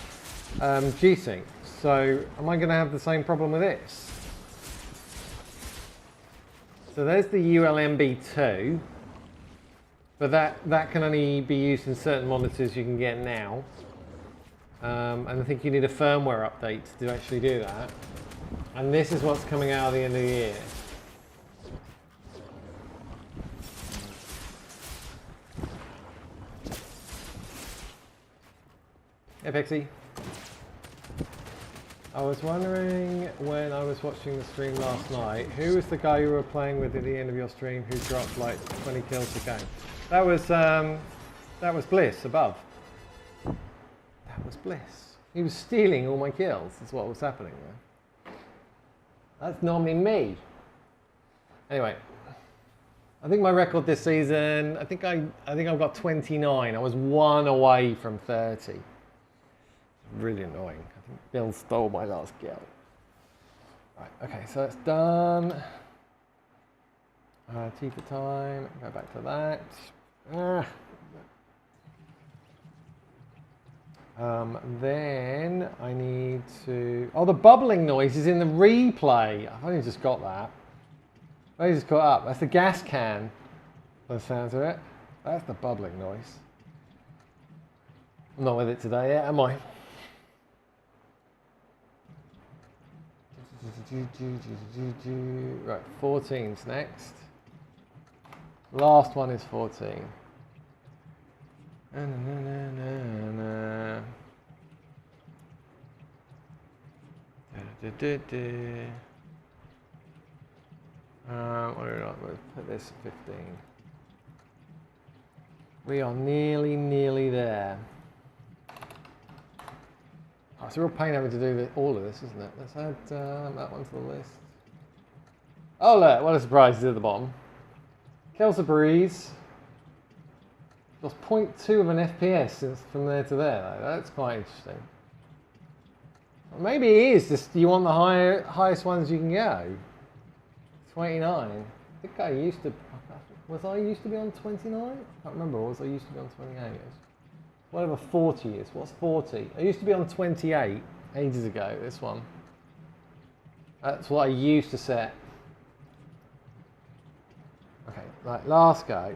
G-Sync. So am I going to have the same problem with this? So there's the ULMB2, but that can only be used in certain monitors you can get now. And I think you need a firmware update to actually do that. And this is what's coming out at the end of the year. Hey Pixie. I was wondering when I was watching the stream last night, who was the guy you were playing with at the end of your stream who dropped like 20 kills a game? That was Bliss above. That was Bliss. He was stealing all my kills. That's what was happening there. That's normally me. Anyway, I think my record this season, I think I've got 29. I was 1 away from 30. Really annoying. I think Bill stole my last kill. Right, okay, so that's done. T for time, go back to that. Then I need to... Oh, the bubbling noise is in the replay. I've only just got that. I only just got up. That's the gas can, by the sounds of it. That's the bubbling noise. I'm not with it today yet, am I? Right, 14's next. Last one is 14. What do we want? We'll put this 15. We are nearly there. Oh, it's a real pain having to do all of this, isn't it? Let's add that one to the list. Oh look, what a surprise, it's at the bottom. Kills a breeze. Lost 0.2 of an FPS since from there to there, though. That's quite interesting. Well, maybe it is just you want the highest ones you can go. 29. I think I used to... Was I used to be on 29? I can't remember. Or was I used to be on 28? Whatever 40 is. What's 40? I used to be on 28 ages ago, this one. That's what I used to set. Okay, right, last go.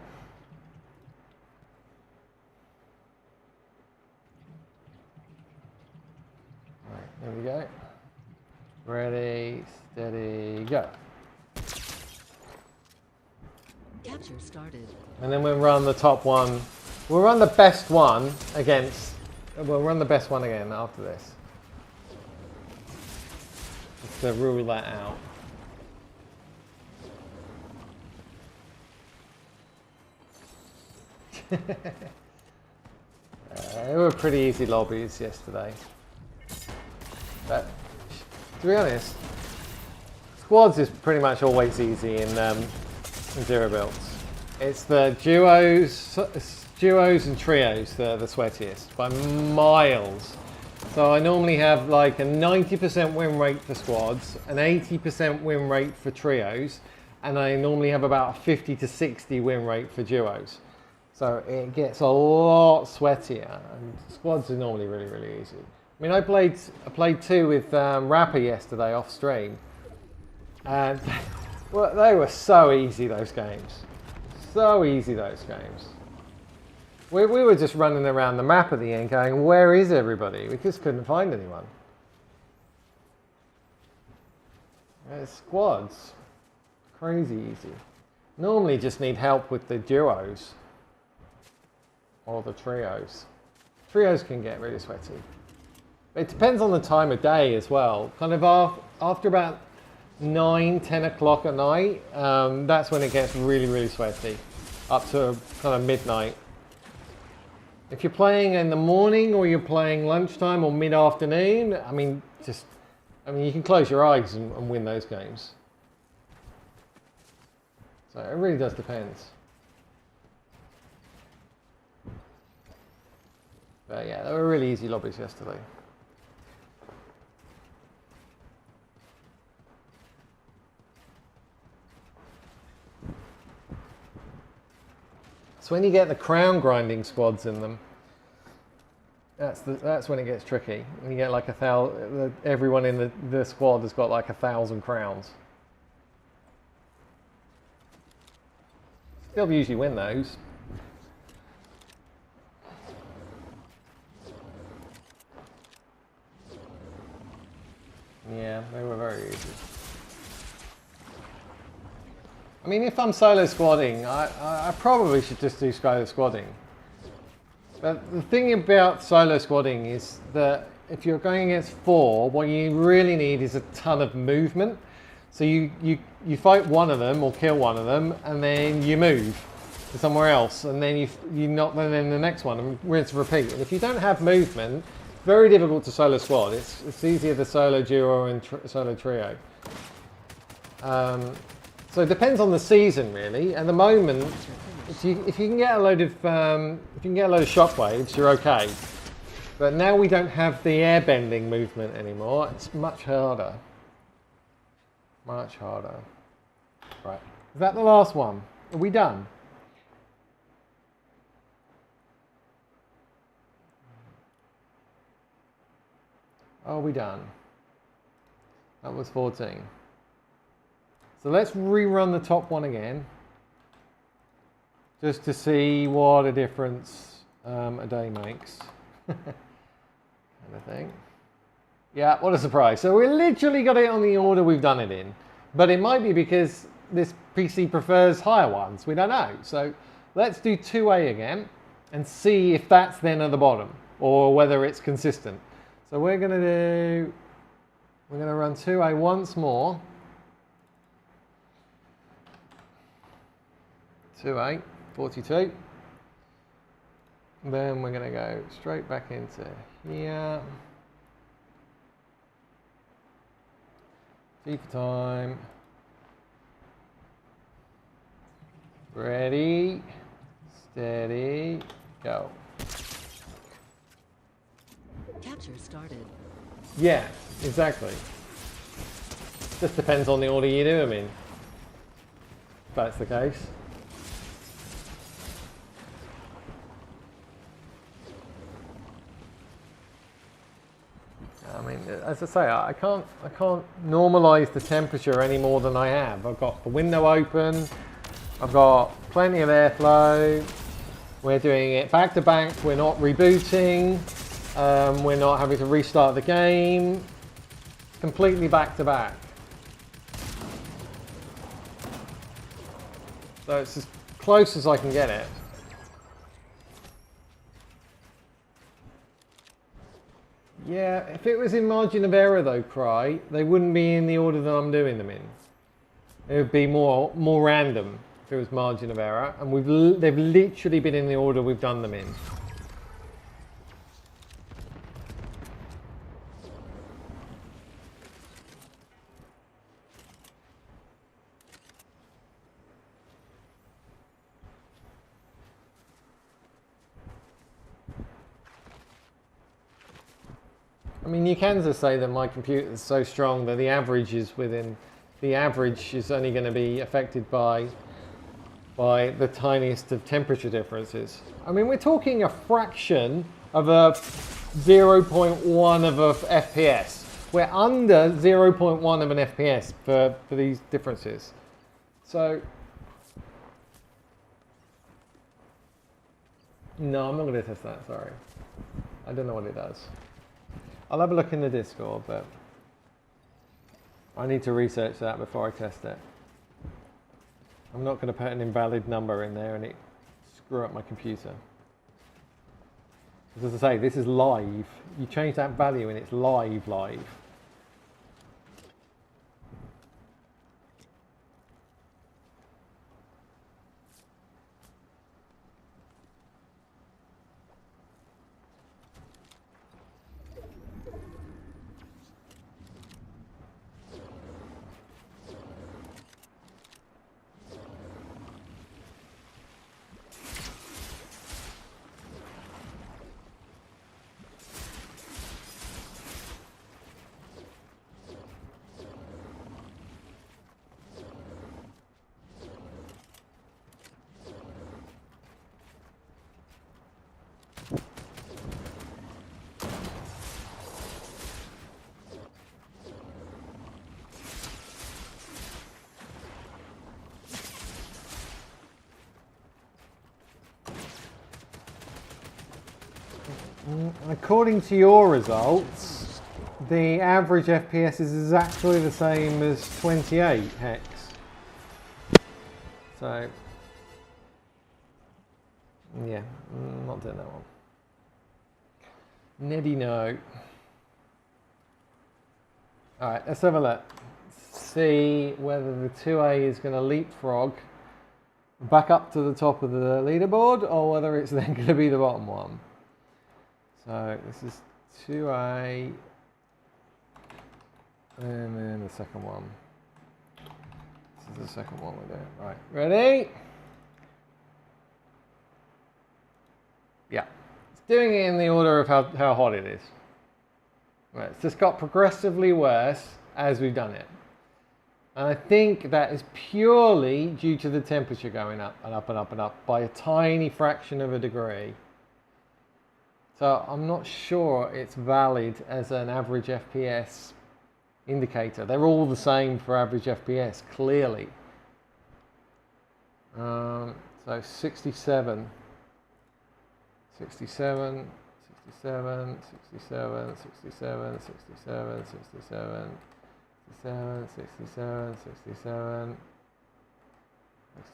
Right, here we go. Ready, steady, go. Capture started. And then we'll run the top one. We'll run the best one against... We'll run the best one again after this. Just to rule that out. They were pretty easy lobbies yesterday. But, to be honest, squads is pretty much always easy in zero builds. It's the duos and trios that are the sweatiest by miles. So I normally have like a 90% win rate for squads, an 80% win rate for trios, and I normally have about a 50 to 60 win rate for duos. So it gets a lot sweatier, and squads are normally really, really easy. I mean, I played two with Rapper yesterday off stream, and well, they were so easy, those games. So easy, those games. We were just running around the map at the end going, where is everybody? We just couldn't find anyone. Squads, crazy easy. Normally just need help with the duos or the trios. Trios can get really sweaty. It depends on the time of day as well. Kind of after about 9-10 o'clock at night, that's when it gets really, really sweaty, up to kind of midnight. If you're playing in the morning or you're playing lunchtime or mid-afternoon, I mean, you can close your eyes and win those games. So it really does depend. But yeah, they were really easy lobbies yesterday. So when you get the crown grinding squads in them, that's when it gets tricky. When you get like everyone in the squad has got like 1,000 crowns. Still usually win those. Yeah, they were very easy. I mean, if I'm solo squadding, I probably should just do solo squadding. But the thing about solo squadding is that if you're going against 4, what you really need is a ton of movement. So you fight one of them or kill one of them, and then you move to somewhere else, and then you knock them in the next one, and rinse and repeat. And if you don't have movement, it's very difficult to solo squad. It's easier to solo duo and solo trio. So it depends on the season, really. At the moment, if you can get a load of shockwaves, you're okay. But now we don't have the airbending movement anymore. It's much harder. Much harder. Right. Is that the last one? Are we done? Are we done? That was 14. So let's rerun the top one again, just to see what a difference a day makes. Kind of thing. Yeah, what a surprise. So we literally got it on the order we've done it in, but it might be because this PC prefers higher ones. We don't know. So let's do 2A again and see if that's then at the bottom or whether it's consistent. So we're going to run 2A once more. 2A, 42. Then we're going to go straight back into here. T for time. Ready, steady, go. Capture started. Yeah, exactly. Just depends on the order you do them in. If that's the case. I mean, as I say, I can't normalize the temperature any more than I have. I've got the window open. I've got plenty of airflow. We're doing it back to back. We're not rebooting. We're not having to restart the game. Completely back to back. So it's as close as I can get it. Yeah, if it was in margin of error though, Cry, they wouldn't be in the order that I'm doing them in. It would be more random if it was margin of error, and they've literally been in the order we've done them in. I mean, you can just say that my computer is so strong that the average is only going to be affected by the tiniest of temperature differences. I mean, we're talking a fraction of a 0.1 of a FPS. We're under 0.1 of an FPS for these differences. So, no, I'm not going to test that, sorry. I don't know what it does. I'll have a look in the Discord, but I need to research that before I test it. I'm not going to put an invalid number in there and it screw up my computer. As I say, this is live. You change that value and it's live. According to your results, the average FPS is exactly the same as 28 hex. So, yeah, not doing that one. Neddy no. Alright, let's have a look. See whether the 2A is going to leapfrog back up to the top of the leaderboard or whether it's then going to be the bottom one. So this is 2A and then the second one. This is the second one we're doing. Right, ready? Yeah, it's doing it in the order of how hot it is. Right, it's just got progressively worse as we've done it. And I think that is purely due to the temperature going up and up and up and up by a tiny fraction of a degree. So I'm not sure it's valid as an average FPS indicator. They're all the same for average FPS, clearly. So 67, 67, 67, 67, 67, 67, 67, 67, 67, 67,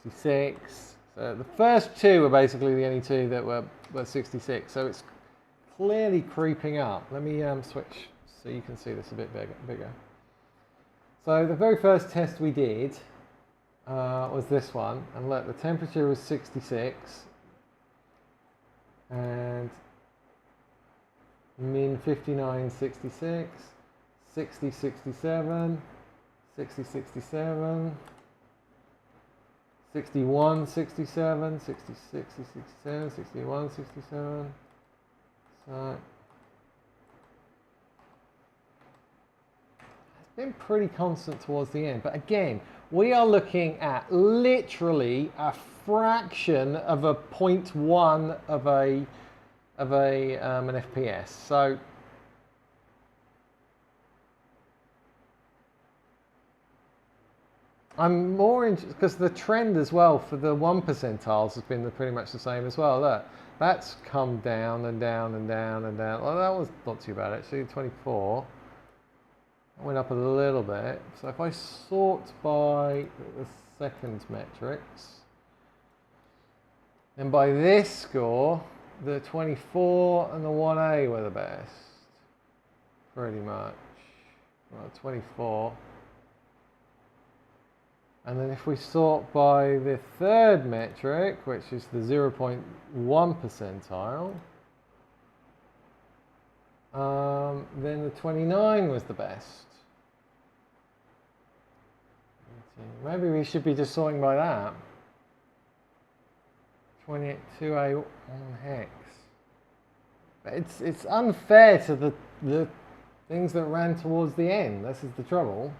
66. So the first two were basically the only two that were 66. So it's clearly creeping up. Let me switch so you can see this a bit bigger. So the very first test we did was this one, and look, the temperature was 66 and min 59, 66, 60, 67, 60, 67, 61, 67, 60, 60, 67, 61, 67. So it's been pretty constant towards the end, but again, we are looking at literally a fraction of a 0.1 of an FPS. So I'm more interested because the trend as well for the 1 percentiles has been pretty much the same as well. Look, that's come down and down and down and down. Well, that was not too bad actually. 24 went up a little bit. So if I sort by the second metrics, then by this score, the 24 and the 1A were the best, pretty much. Well, 24. And then if we sort by the third metric, which is the 0.1 percentile, then the 29 was the best. Maybe we should be just sorting by that. 22A on hex. But it's unfair to the things that ran towards the end. This is the trouble.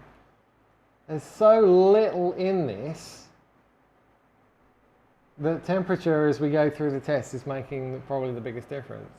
There's so little in this that temperature as we go through the test is making probably the biggest difference.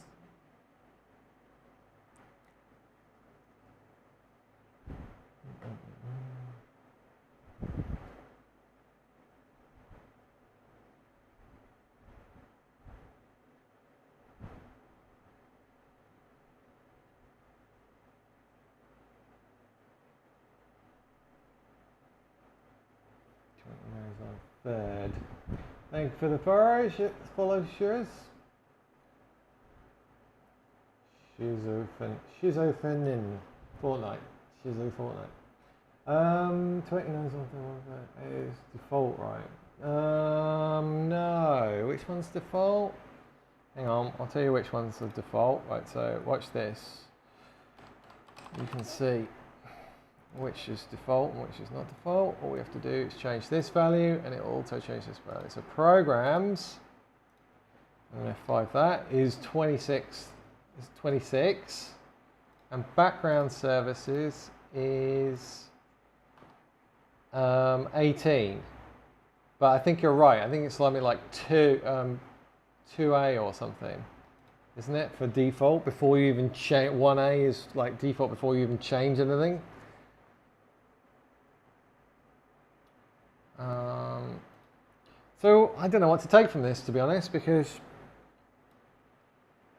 third. Thank you for the follow, shares. Schizophrenic Fortnite. Schizo Fortnite. 29 something is default, right? No. Which one's default? Hang on, I'll tell you which one's the default. Right, so watch this. You can see which is default and which is not default. All we have to do is change this value and it will also change this value. So programs, I'm going to F5 that, is 26, and background services is 18. But I think you're right. I think it's something like 2A or something, isn't it, for default before you even change? 1A is like default before you even change anything. So I don't know what to take from this, to be honest, because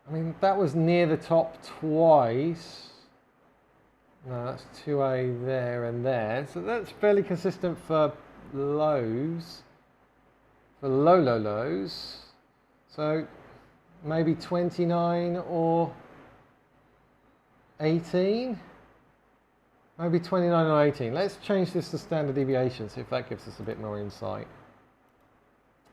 I mean that was near the top twice. No, that's 2A there and there, so that's fairly consistent for lows, for lows. So maybe 29 or 18. Maybe 29 or 18. Let's change this to standard deviation, see if that gives us a bit more insight.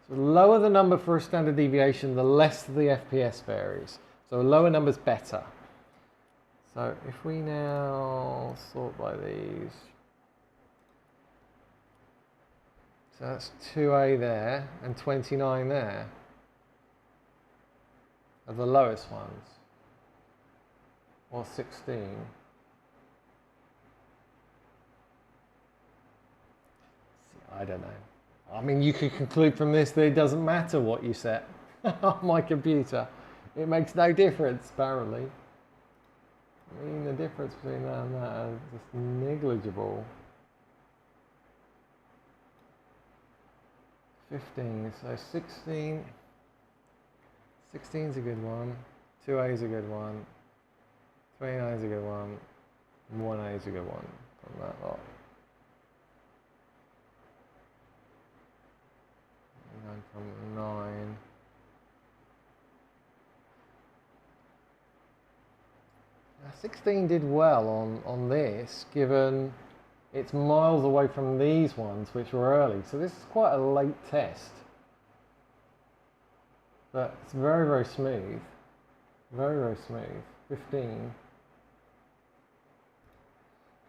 So the lower the number for a standard deviation, the less the FPS varies. So a lower number's better. So if we now sort by these. So that's 2A there and 29 there are the lowest ones. Or 16. I don't know. I mean, you could conclude from this that it doesn't matter what you set on my computer. It makes no difference, apparently. I mean, the difference between that and that is just negligible. 15, so 16. 16's a good one. 2A is a good one. 29 is a good one. 1A is a good one from that lot. 9 from 9. Now 16 did well on this, given it's miles away from these ones, which were early. So this is quite a late test. But it's very, very smooth. Very, very smooth. 15.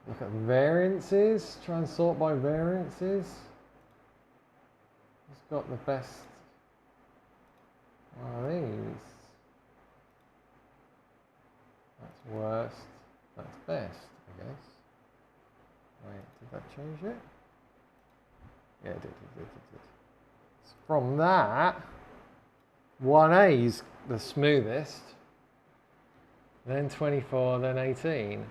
Look at variances. Try and sort by variances. It's got the best one of these. That's worst. That's best, I guess. Wait, did that change it? Yeah, it did. So from that, 1A is the smoothest, then 24, then 18.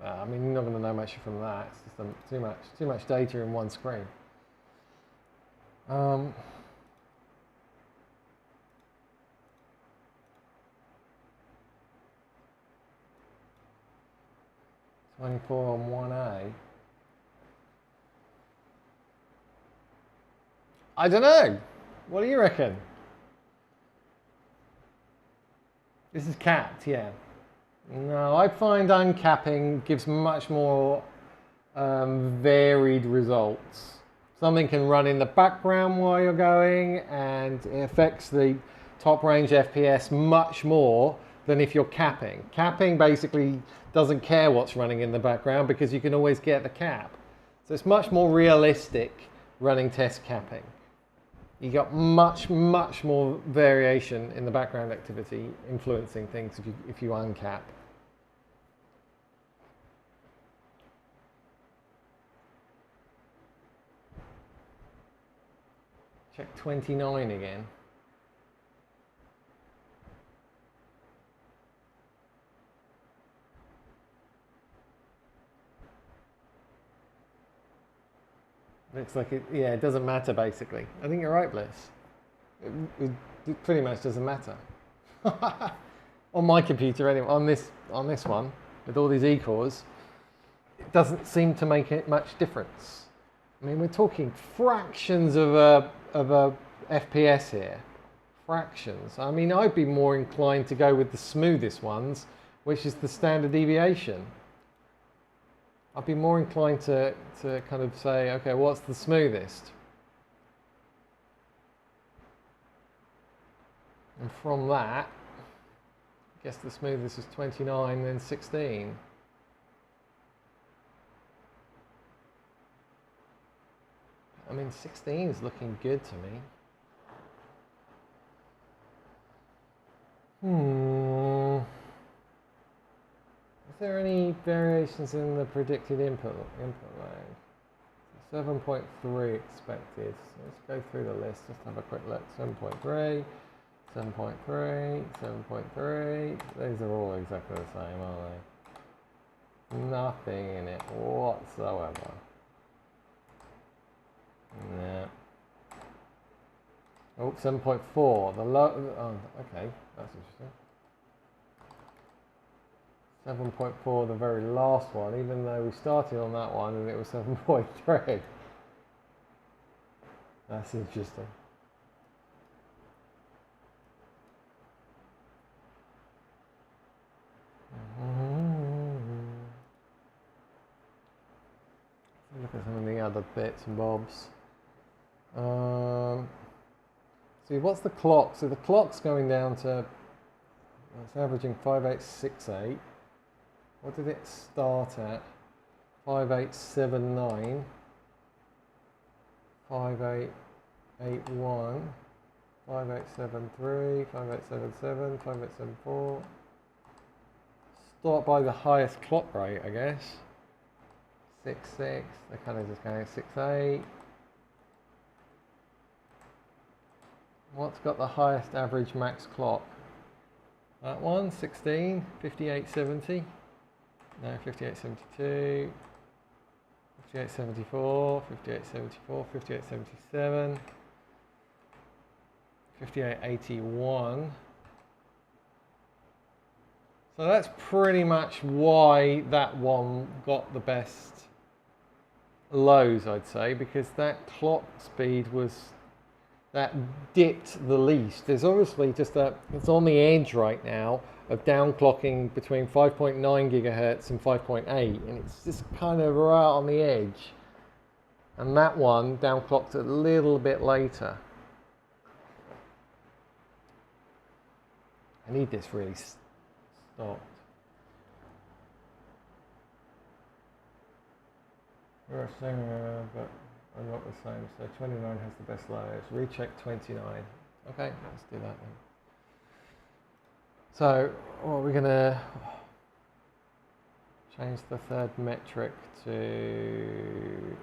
I mean, you're not going to know much from that. It's just too much data in one screen. 24 on 1A. I don't know. What do you reckon? This is capped, yeah. No, I find uncapping gives much more varied results. Something can run in the background while you're going, and it affects the top range FPS much more than if you're capping. Capping basically doesn't care what's running in the background because you can always get the cap. So it's much more realistic running test capping. You got much more variation in the background activity influencing things if you uncap. Check 29 again. Looks like it, yeah, it doesn't matter basically. I think you're right, Bliss. It pretty much doesn't matter. on my computer anyway, on this one, with all these E-cores, it doesn't seem to make it much difference. I mean, we're talking fractions of a FPS here. Fractions. I mean, I'd be more inclined to go with the smoothest ones, which is the standard deviation. I'd be more inclined to kind of say, okay, what's the smoothest? And from that, I guess the smoothest is 29, then 16. I mean, 16 is looking good to me. Is there any variations in the predicted input lag? 7.3 expected. So let's go through the list. Just have a quick look. 7.3, 7.3, 7.3. These are all exactly the same, aren't they? Nothing in it whatsoever. Yeah. Oh, 7.4. The low. Oh, okay, that's interesting. 7.4, the very last one, even though we started on that one and it was 7.3. That's interesting. Look at some of the other bits and bobs. See, what's the clock? So the clock's going down to, it's averaging 5868. What did it start at? 5879, 5881, 5873, 5877, 5874. Start by the highest clock rate, I guess. 6.6, they're kind of just going 6.8. What's got the highest average max clock? That one, 16, 5870. No, 5872, 5874, 5874, 5877, 5881. So that's pretty much why that one got the best lows, I'd say, because that clock speed was, that dipped the least. There's obviously just it's on the edge right now of downclocking between 5.9 gigahertz and 5.8, and it's just kind of right on the edge. And that one downclocked a little bit later. I need this really stopped. We're saying, but I'm not the same. So 29 has the best lows. Recheck 29. Okay, let's do that then. So, what are we going to change the third metric to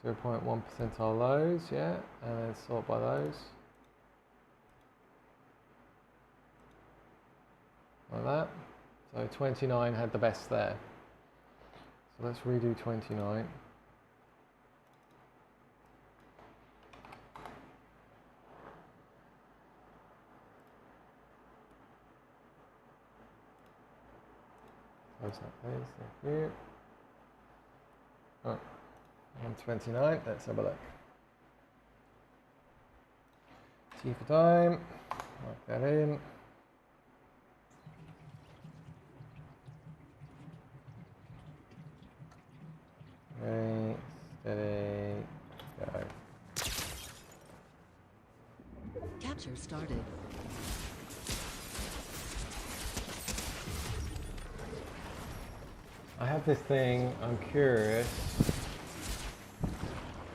0.1 percentile lows, yeah, and then sort by those. Like that. So 29 had the best there. So let's redo 29. Close that please, thank you. Right, 129, let's have a look. T for time, lock that in. Okay, steady, go. Capture started. I have this thing, I'm curious.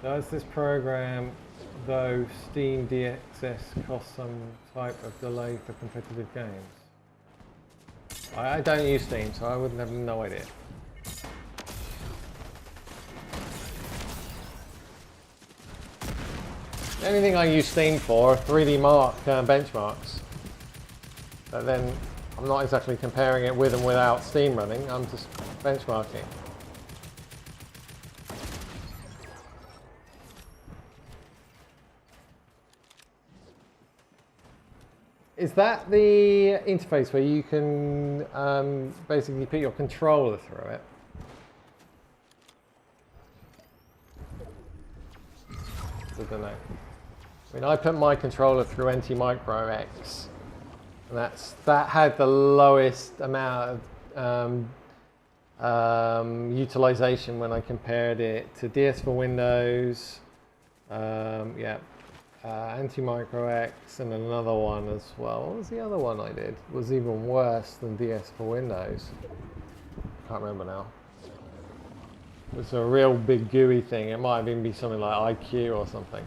Does this program, though Steam DXS costs some type of delay for competitive games? I don't use Steam, so I wouldn't have no idea. The only thing I use Steam for are 3D Mark benchmarks. But then I'm not exactly comparing it with and without Steam running, I'm just benchmarking. Is that the interface where you can basically put your controller through it? I don't know. I mean, I put my controller through NT Micro X, and that had the lowest amount of utilization when I compared it to DS for Windows. Anti-Micro X and another one as well. What was the other one I did? It was even worse than DS for Windows. Can't remember now. It was a real big GUI thing. It might even be something like IQ or something.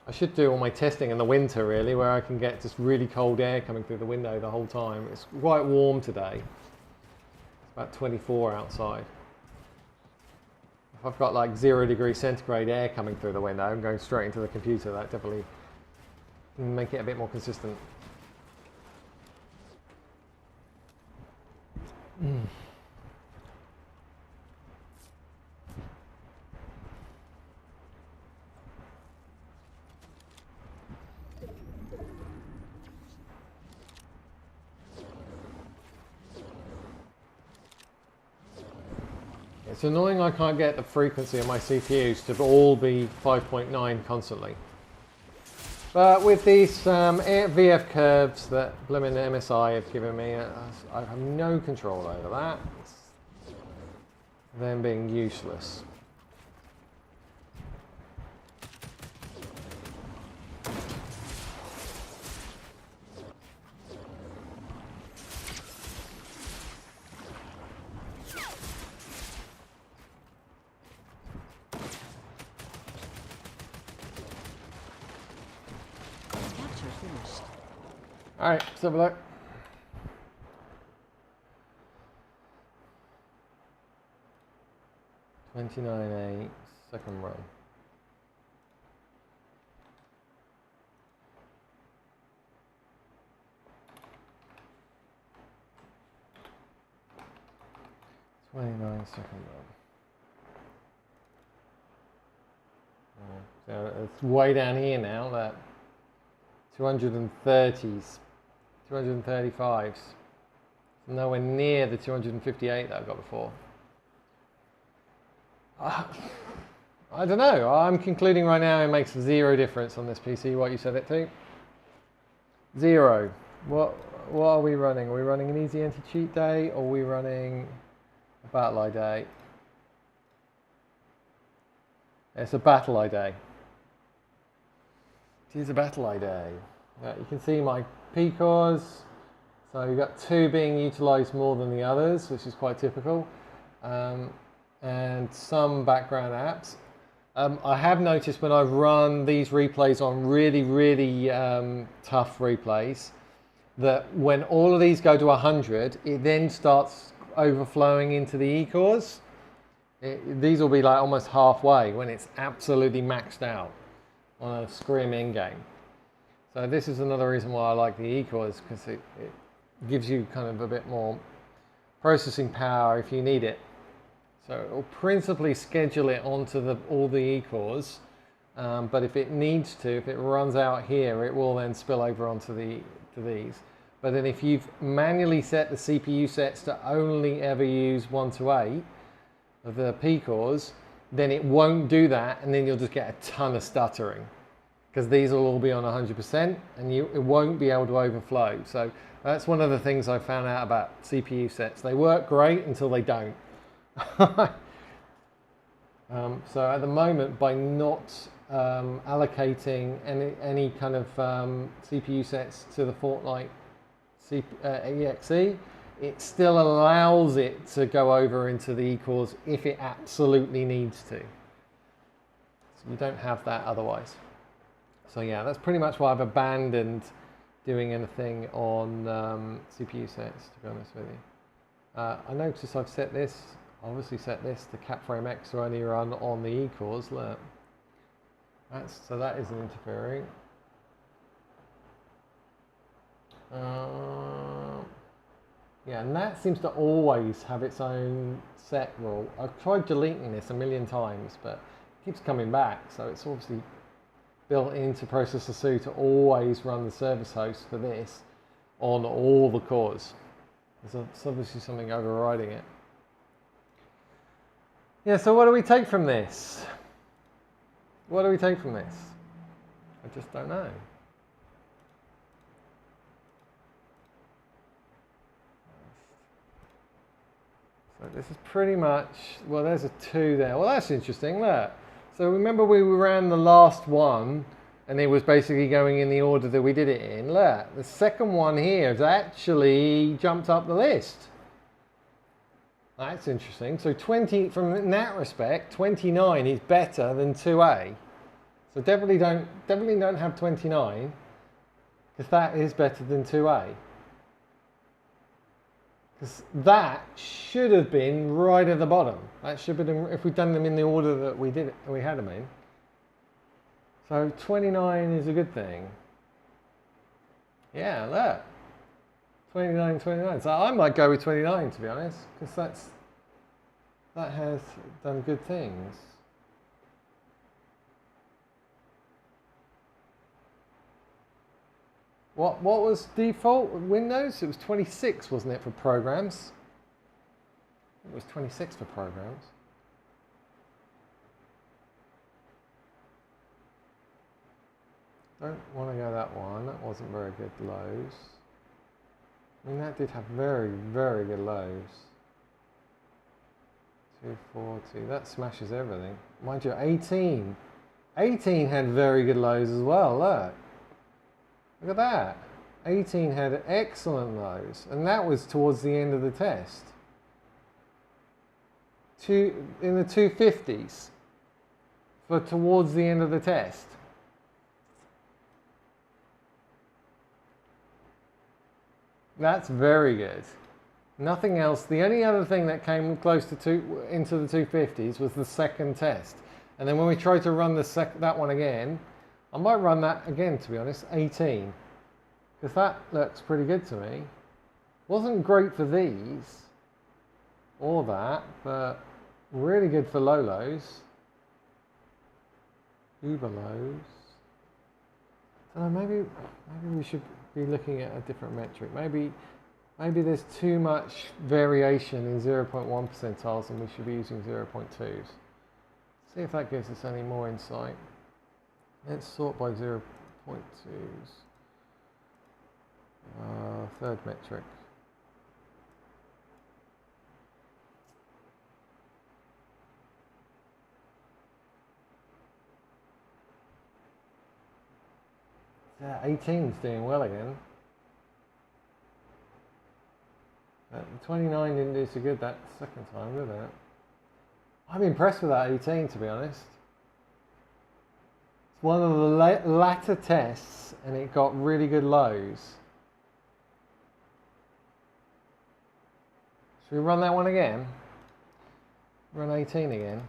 I should do all my testing in the winter really, where I can get just really cold air coming through the window the whole time. It's quite warm today. It's about 24 outside. If I've got like 0 degrees centigrade air coming through the window and going straight into the computer, that definitely can make it a bit more consistent. It's annoying I can't get the frequency of my CPUs to all be 5.9 constantly. But with these VF curves that blimmin' MSI have given me, I have no control over that. It's them being useless. Capture finished. Alright, let's have a look. $29.8, second run. Second run. So it's way down here now, that 230s, 235s. Nowhere near the 258 that I got before. I don't know. I'm concluding right now it makes zero difference on this PC what you set it to. Zero. What are we running? Are we running an easy anti-cheat day, or are we running a battle eye day? It's a battle eye day. It is a battle eye day. You can see my P cores. So you've got 2 being utilized more than the others, which is quite typical. And some background apps. I have noticed when I've run these replays on really tough replays, that when all of these go to 100, it then starts overflowing into the E-cores. These will be like almost halfway when it's absolutely maxed out on a scrim in game. So this is another reason why I like the E-cores, because it gives you kind of a bit more processing power if you need it. So it will principally schedule it onto all the E-cores, but if it needs to, if it runs out here, it will then spill over onto these. But then if you've manually set the CPU sets to only ever use 1 to 8 of the P cores, then it won't do that, and then you'll just get a ton of stuttering, because these will all be on 100% and it won't be able to overflow. So that's one of the things I found out about CPU sets. They work great until they don't. So at the moment, by not allocating any kind of CPU sets to the Fortnite EXE, it still allows it to go over into the E-cores if it absolutely needs to. So you don't have that otherwise. So yeah, that's pretty much why I've abandoned doing anything on CPU sets, to be honest with you. I notice I've set this, obviously set this to CapFrame X to only run on the E-cores. Look, so that isn't interfering. Yeah, and that seems to always have its own set rule. I've tried deleting this a million times, but it keeps coming back. So it's obviously built into Processor 2 to always run the service host for this on all the cores. There's obviously something overriding it. Yeah, so what do we take from this? What do we take from this? I just don't know. So this is pretty much, well, there's a 2 there. Well, that's interesting, look. So remember we ran the last one and it was basically going in the order that we did it in. Look, the second one here has actually jumped up the list. That's interesting. So 20, from in that respect, 29 is better than 2A. So definitely don't have 29, because that is better than 2A. Because that should have been right at the bottom. That should have been, if we'd done them in the order that we had them in. So 29 is a good thing. Yeah, look. 29, 29. So I might go with 29, to be honest, because that has done good things. What was default Windows? It was 26, wasn't it, for programs? It was 26 for programs. Don't want to go that one. That wasn't very good lows. I mean, that did have very, very good lows. 240. That smashes everything. Mind you, 18. 18 had very good lows as well. Look. Look at that. 18 had excellent lows, and that was towards the end of the test. In the 250s for towards the end of the test. That's very good. Nothing else. The only other thing that came close to into the 250s was the second test. And then when we tried to run that one again, I might run that again, to be honest, 18. Because that looks pretty good to me. Wasn't great for these, or that, but really good for low lows. Uber lows. So maybe we should be looking at a different metric. Maybe there's too much variation in 0.1 percentiles and we should be using 0.2s. See if that gives us any more insight. Let's sort by 0.2s. Third metric. Yeah, 18's doing well again. The 29 didn't do so good that second time, did it? I'm impressed with that 18, to be honest. It's one of the latter tests, and it got really good lows. Should we run that one again? Run 18 again.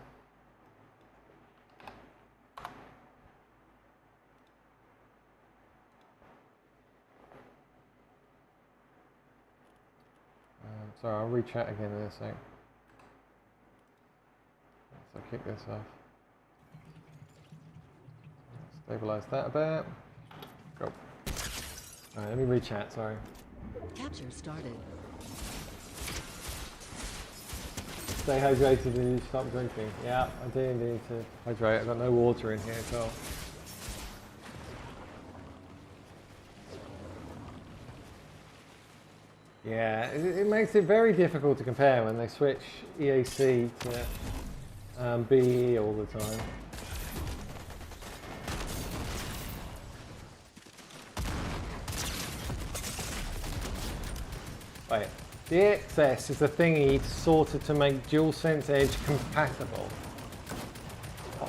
Sorry, I'll re-chat again in a sec. So kick this off. Stabilize that a bit. Go. Alright, let me re-chat, sorry. Capture started. Stay hydrated and you stop drinking. Yeah, I do need to hydrate. I've got no water in here at all. Yeah, it makes it very difficult to compare when they switch EAC to BE all the time. Wait, DXS is the thingy sorted to make DualSense Edge compatible.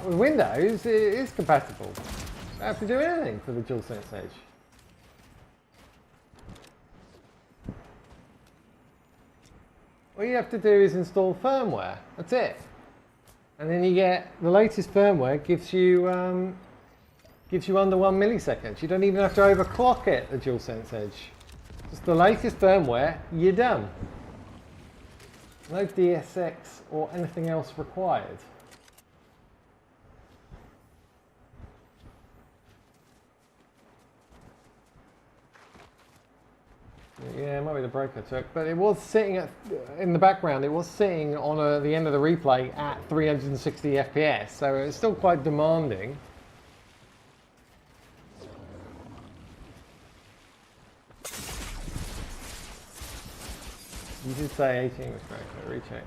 With Windows, it is compatible. You don't have to do anything for the DualSense Edge. All you have to do is install firmware. That's it. And then you get the latest firmware gives you under 1 millisecond. You don't even have to overclock it, the DualSense Edge. Just the latest firmware, you're done. No DSX or anything else required. Yeah, it might be the breaker took, but it was sitting at, in the background, it was sitting on the end of the replay at 360 FPS, so it's still quite demanding. You did say 18 was correct, so recheck.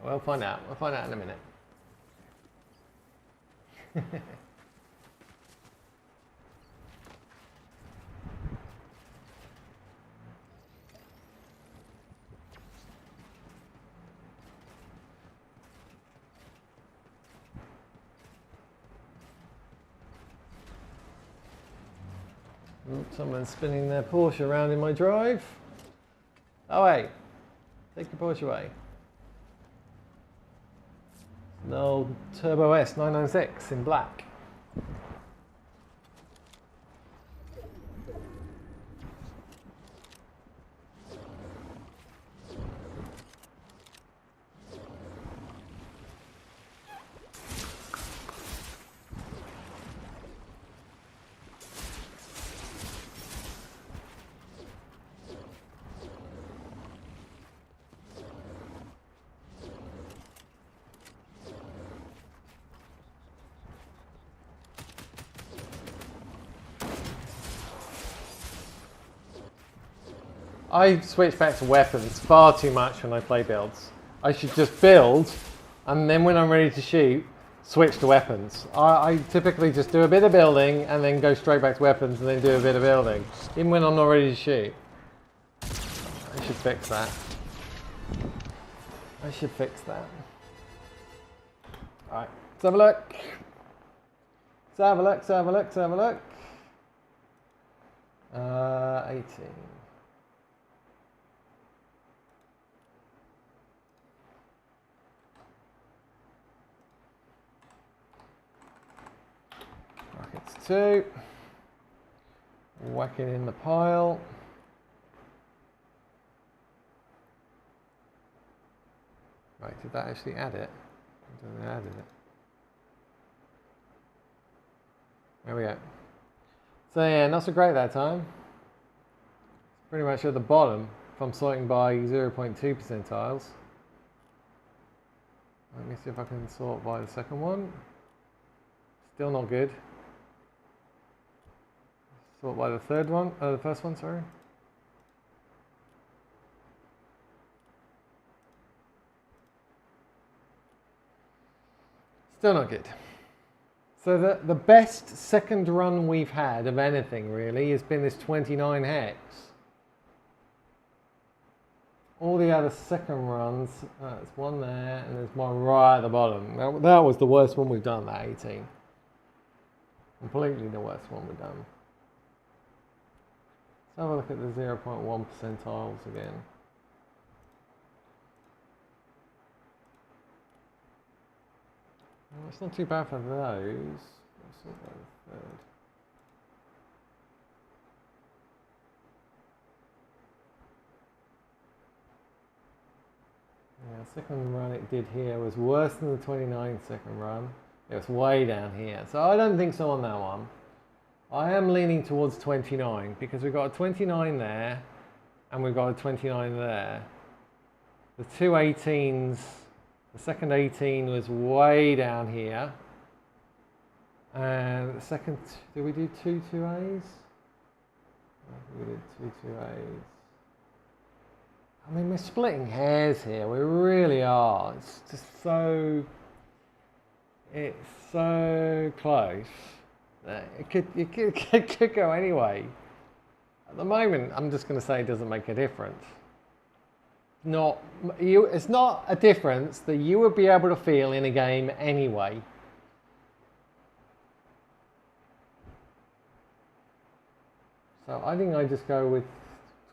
We'll find out. We'll find out in a minute. Someone's spinning their Porsche around in my drive. Oh wait, take your Porsche away. An old Turbo S 996 in black. I switch back to weapons far too much when I play builds. I should just build, and then when I'm ready to shoot, switch to weapons. I typically just do a bit of building, and then go straight back to weapons, and then do a bit of building, even when I'm not ready to shoot. I should fix that. I should fix that. Alright, let's have a look. Let's have a look, let's have a look, let's have a look. 18. Rockets 2. Whack it in the pile. Right, did that actually add it? I don't think it added it. There we go. So yeah, not so great that time. Pretty much at the bottom if I'm sorting by 0.2 percentiles. Let me see if I can sort by the second one. Still not good. Sort by the third one, the first one, sorry. Still not good. So the best second run we've had of anything really has been this 29 hex. All the other second runs, there's one there and there's one right at the bottom. That was the worst one we've done, that 18. Completely the worst one we've done. Let's have a look at the 0.1 percentiles again. Well, it's not too bad for those. Let's sort by the third. Yeah, the second run it did here was worse than the 29 second run. It was way down here. So I don't think so on that one. I am leaning towards 29 because we've got a 29 there and we've got a 29 there. The two 18s, the second 18 was way down here. And the second, did we do two 2As? We did two 2As. I mean, we're splitting hairs here. We really are. It's just so, it's so close. It could go anyway. At the moment, I'm just going to say it doesn't make a difference. It's not a difference that you would be able to feel in a game anyway. So I think I just go with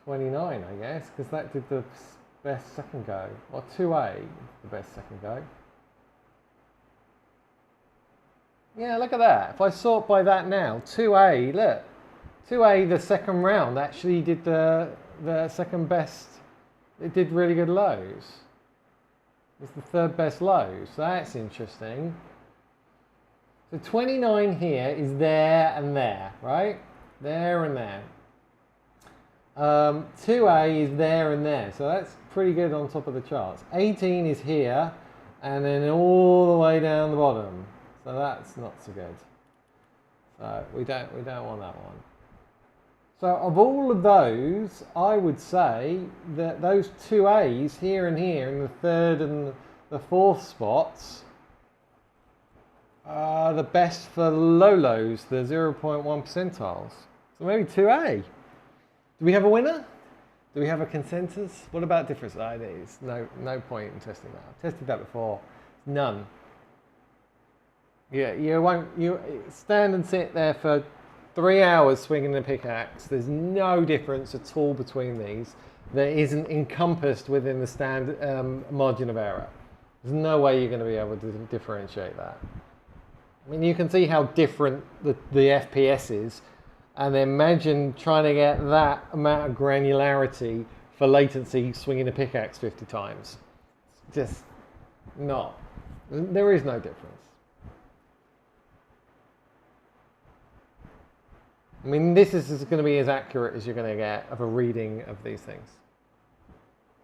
29, I guess, because that did the best second go. Or 2A, the best second go. Yeah, look at that. If I sort by that now, 2A, look, 2A, the second round, actually did the second best. It did really good lows. It's the third best lows. So that's interesting. So 29 here is there and there, right? There and there. 2A is there and there, so that's pretty good on top of the charts. 18 is here, and then all the way down the bottom. So that's not so good. So we don't want that one. So of all of those, I would say that those 2As here and here in the third and the fourth spots are the best for low lows, the 0.1 percentiles. So maybe 2A. Do we have a winner? Do we have a consensus? What about difference IDs? No point in testing that. I've tested that before. None. Yeah, you stand and sit there for 3 hours swinging the pickaxe. There's no difference at all between these that isn't encompassed within the standard margin of error. There's no way you're going to be able to differentiate that. I mean, you can see how different the FPS is, and imagine trying to get that amount of granularity for latency swinging the pickaxe 50 times. It's just not. There is no difference. I mean, this is going to be as accurate as you're going to get of a reading of these things.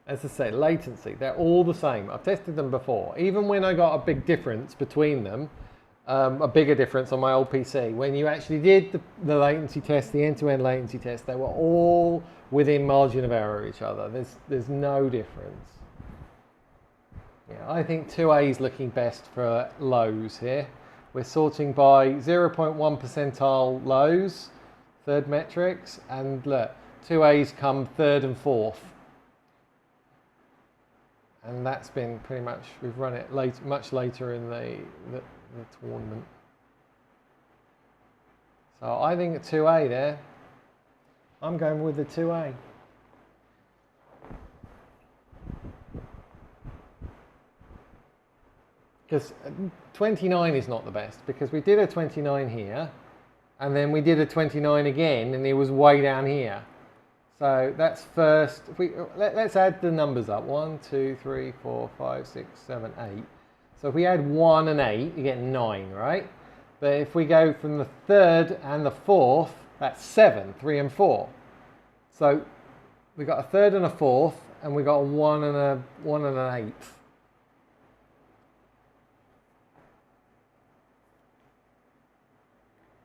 As I say, latency, they're all the same. I've tested them before. Even when I got a big difference between them, a bigger difference on my old PC, when you actually did the latency test, the end-to-end latency test, they were all within margin of error of each other. There's no difference. Yeah, I think 2A is looking best for lows here. We're sorting by 0.1 percentile lows, third metrics, and look, 2A's come third and fourth. And that's been pretty much, we've run it much later in the tournament. So I think a 2A there. I'm going with the 2A. Because 29 is not the best, because we did a 29 here, and then we did a 29 again, and it was way down here. So that's first. If let's add the numbers up. 1, 2, 3, 4, 5, 6, 7, 8. So if we add 1 and 8, you get 9, right? But if we go from the third and the fourth, that's 7, 3 and 4. So we got a third and a fourth, and we got a 1 and an eighth.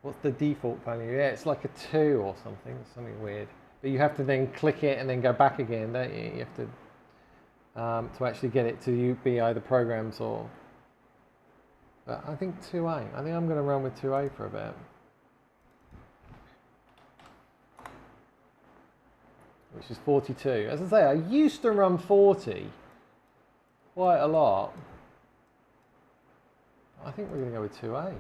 What's the default value? Yeah, it's like a 2 or something weird. But you have to then click it and then go back again, don't you? You have to actually get it to be either programs or... But I think 2A. I think I'm going to run with 2A for a bit. Which is 42. As I say, I used to run 40 quite a lot. I think we're going to go with 2A.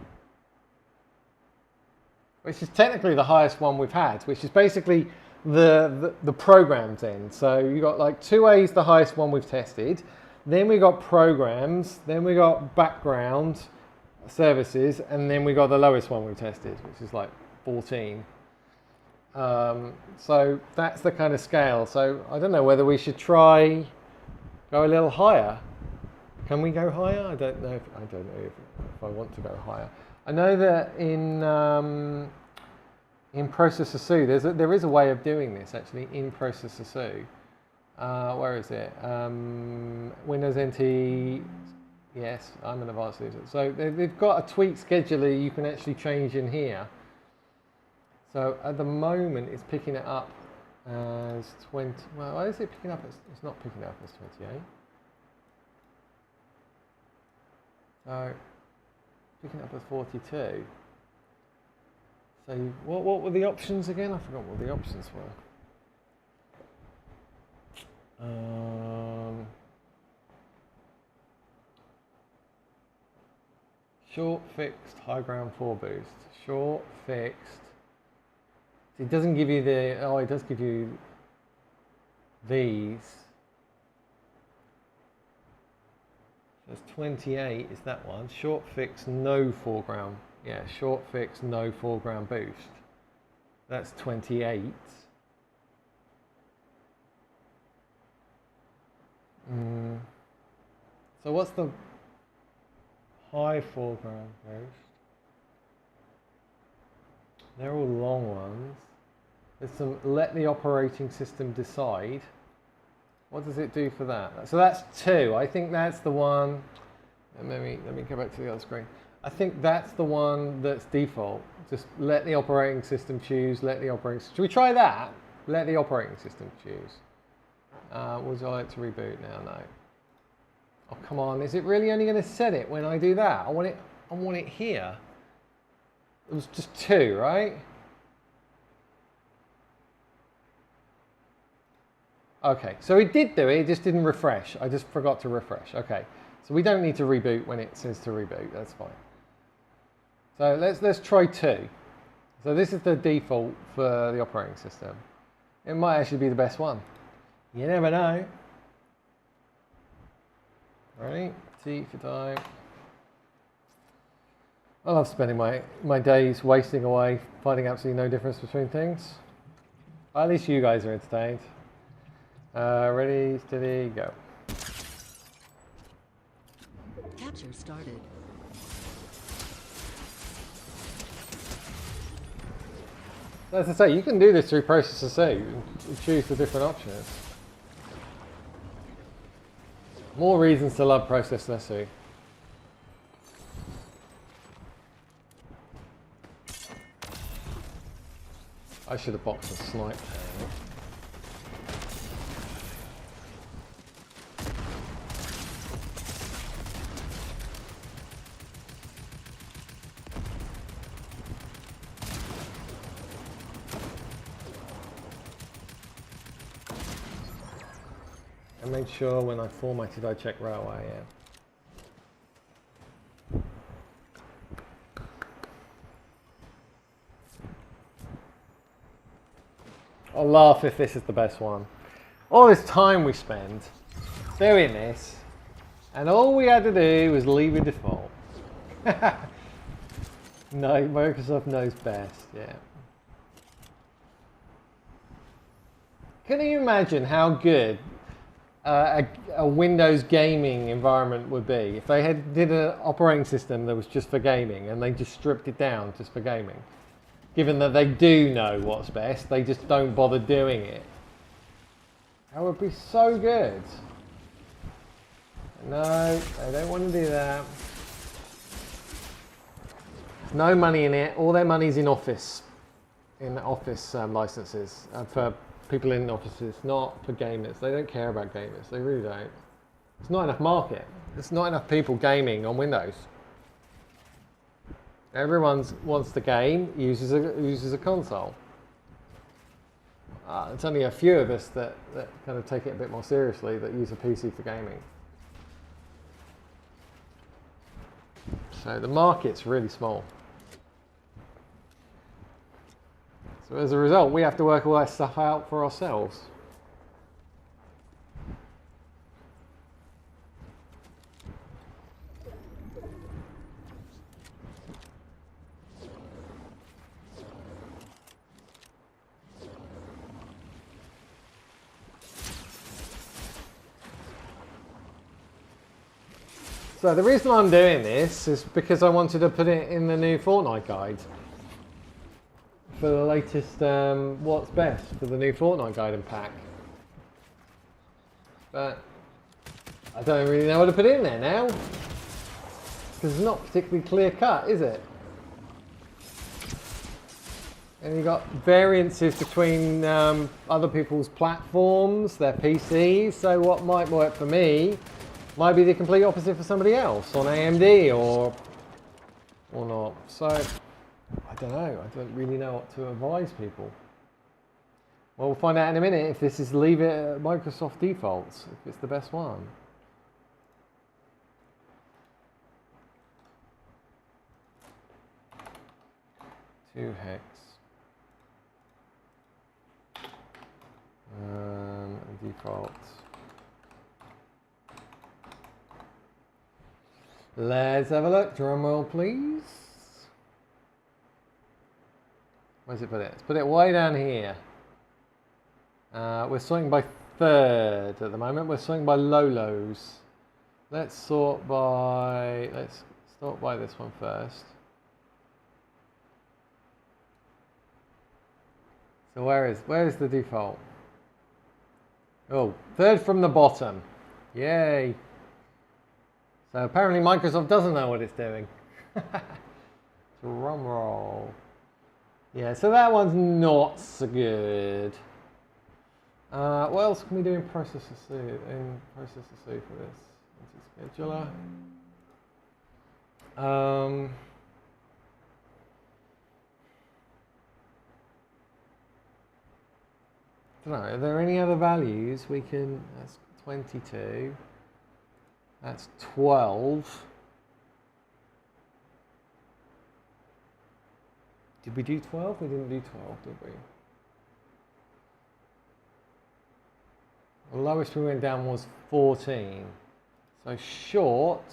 Which is technically the highest one we've had, which is basically the programs end. So you got like 2A is the highest one we've tested. Then we got programs. Then we got background services, and then we got the lowest one we've tested, which is like 14. So that's the kind of scale. So I don't know whether we should try go a little higher. Can we go higher? I don't know if I want to go higher. I know that in Processor SU, there is a way of doing this actually in Processor SU. Where is it? Windows NT. Yes, I'm an advanced user. So they've got a tweak scheduler you can actually change in here. So at the moment, it's picking it up as 20. Well, why is it picking up? It's not picking it up as 28. So picking up as 42. So what were the options again? I forgot what the options were. Short, fixed, high ground 4 boost. Short, fixed. It doesn't give you the, oh, it does give you these. There's 28 is that one. Short, fixed, no foreground. Yeah, short, fixed, no foreground boost. That's 28. So what's the high foreground ghost? They're all long ones. There's some let the operating system decide. What does it do for that? So that's 2. I think that's the one. Let me go back to the other screen. I think that's the one that's default. Just let the operating system choose. Let the operating. Should we try that? Let the operating system choose. Would I like to reboot now? No. Oh come on! Is it really only going to set it when I do that? I want it. I want it here. It was just 2, right? Okay, so it did do it. It just didn't refresh. I just forgot to refresh. Okay, so we don't need to reboot when it says to reboot. That's fine. So let's try 2. So this is the default for the operating system. It might actually be the best one. You never know. Ready? T for time. I love spending my days wasting away, finding absolutely no difference between things. At least you guys are entertained. Ready, steady, go. Capture started. As I say, you can do this through Processor C and choose the different options. More reasons to love Processor C. I should have boxed and sniped there. I made sure when I formatted I checked railway, yeah. I'll laugh if this is the best one. All this time we spend doing this, and all we had to do was leave it default. No, Microsoft knows best, yeah. Can you imagine how good a Windows gaming environment would be if they did an operating system that was just for gaming and they just stripped it down just for gaming? Given that they do know what's best, they just don't bother doing it. That would be so good. No, they don't want to do that. No money in it. All their money's in Office licenses for people in offices, not for gamers. They don't care about gamers. They really don't. There's not enough market. There's not enough people gaming on Windows. Everyone wants to game, uses a console. It's only a few of us that kind of take it a bit more seriously, that use a PC for gaming. So the market's really small. So as a result, we have to work all that stuff out for ourselves. So the reason I'm doing this is because I wanted to put it in the new Fortnite guide. For the latest what's best for the new Fortnite guide and pack. But I don't really know what to put in there now. Because it's not particularly clear cut, is it? And you've got variances between other people's platforms, their PCs, so what might work for me might be the complete opposite for somebody else on AMD or not. So I don't know. I don't really know what to advise people. Well, we'll find out in a minute if this is leave it at Microsoft defaults, if it's the best one. Two hex. Default. Let's have a look. Drum roll, please. Where's it put it? Let's put it way down here. We're sorting by third at the moment. We're sorting by lows. Let's sort by this one first. So where is the default? Oh, third from the bottom. Yay. So apparently Microsoft doesn't know what it's doing. Drum roll. Yeah, so that one's not so good. What else can we do in Processor C? For this? Into scheduler. I don't know, are there any other values we can, that's 22, that's 12. Did we do 12? We didn't do 12, did we? The lowest we went down was 14. So short,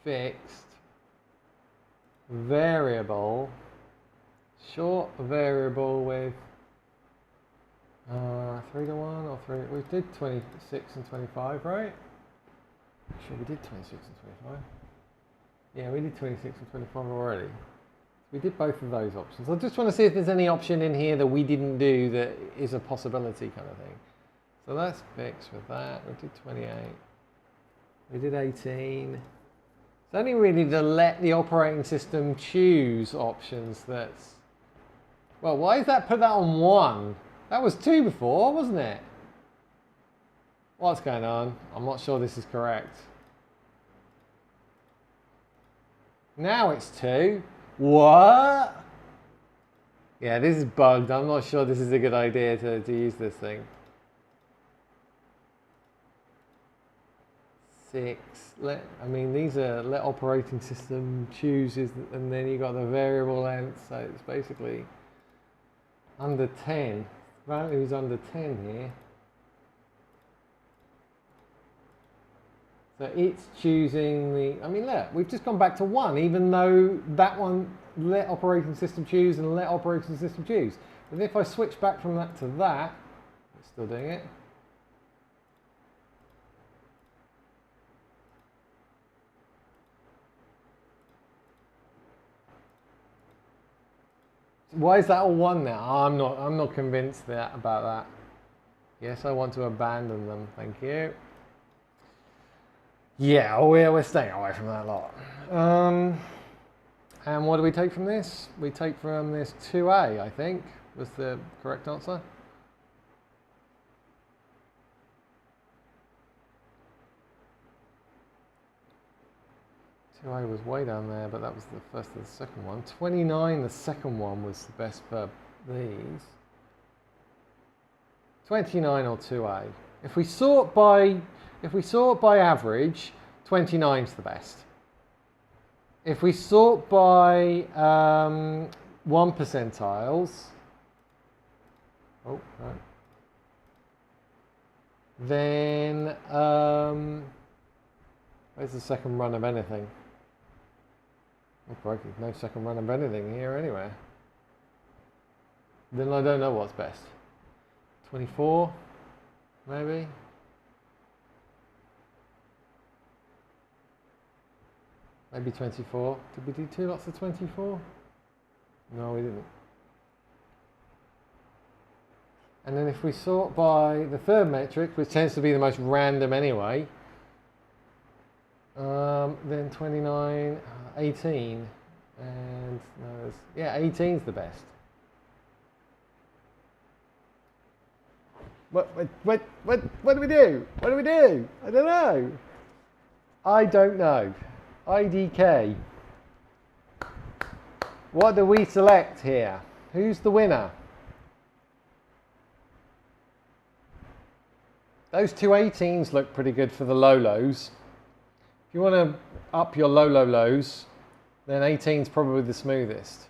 fixed, variable, short variable with 3 to 1 or 3. We did 26 and 25, right? Sure, we did 26 and 25. Yeah, we did 26 and 25 already. We did both of those options. I just want to see if there's any option in here that we didn't do that is a possibility kind of thing. So that's fixed with that. We did 28. We did 18. It's only really to let the operating system choose options that's... Well, why is that put that on 1? That was 2 before, wasn't it? What's going on? I'm not sure this is correct. Now it's 2. What? Yeah, this is bugged. I'm not sure this is a good idea to use this thing. 6. I mean, these are let operating system chooses, and then you got the variable length, so it's basically under 10. Value is under 10 here. So it's choosing the, I mean, look, we've just gone back to 1, even though that one let operating system choose and let operating system choose. But if I switch back from that to that, it's still doing it. Why is that all 1 now? I'm not convinced about that. Yes, I want to abandon them. Thank you. Yeah, we're staying away from that lot. And what do we take from this? We take from this 2A, I think, was the correct answer. I was way down there, but that was the first and the second one. 29, the second one was the best for these. 29 or 2A. If we sort by average, 29's the best. If we sort by 1 percentiles, oh right, then where's the second run of anything? Oh, crikey, no second run of anything here anywhere. Then I don't know what's best. 24, maybe? Maybe 24. Did we do 2 lots of 24? No, we didn't. And then if we sort by the third metric, which tends to be the most random anyway, then 29, 18, and no, yeah, 18's the best. What do we do? What do we do? I don't know. I don't know. IDK. What do we select here? Who's the winner? Those two 18s look pretty good for the lows. If you want to up your lows, then 18's probably the smoothest.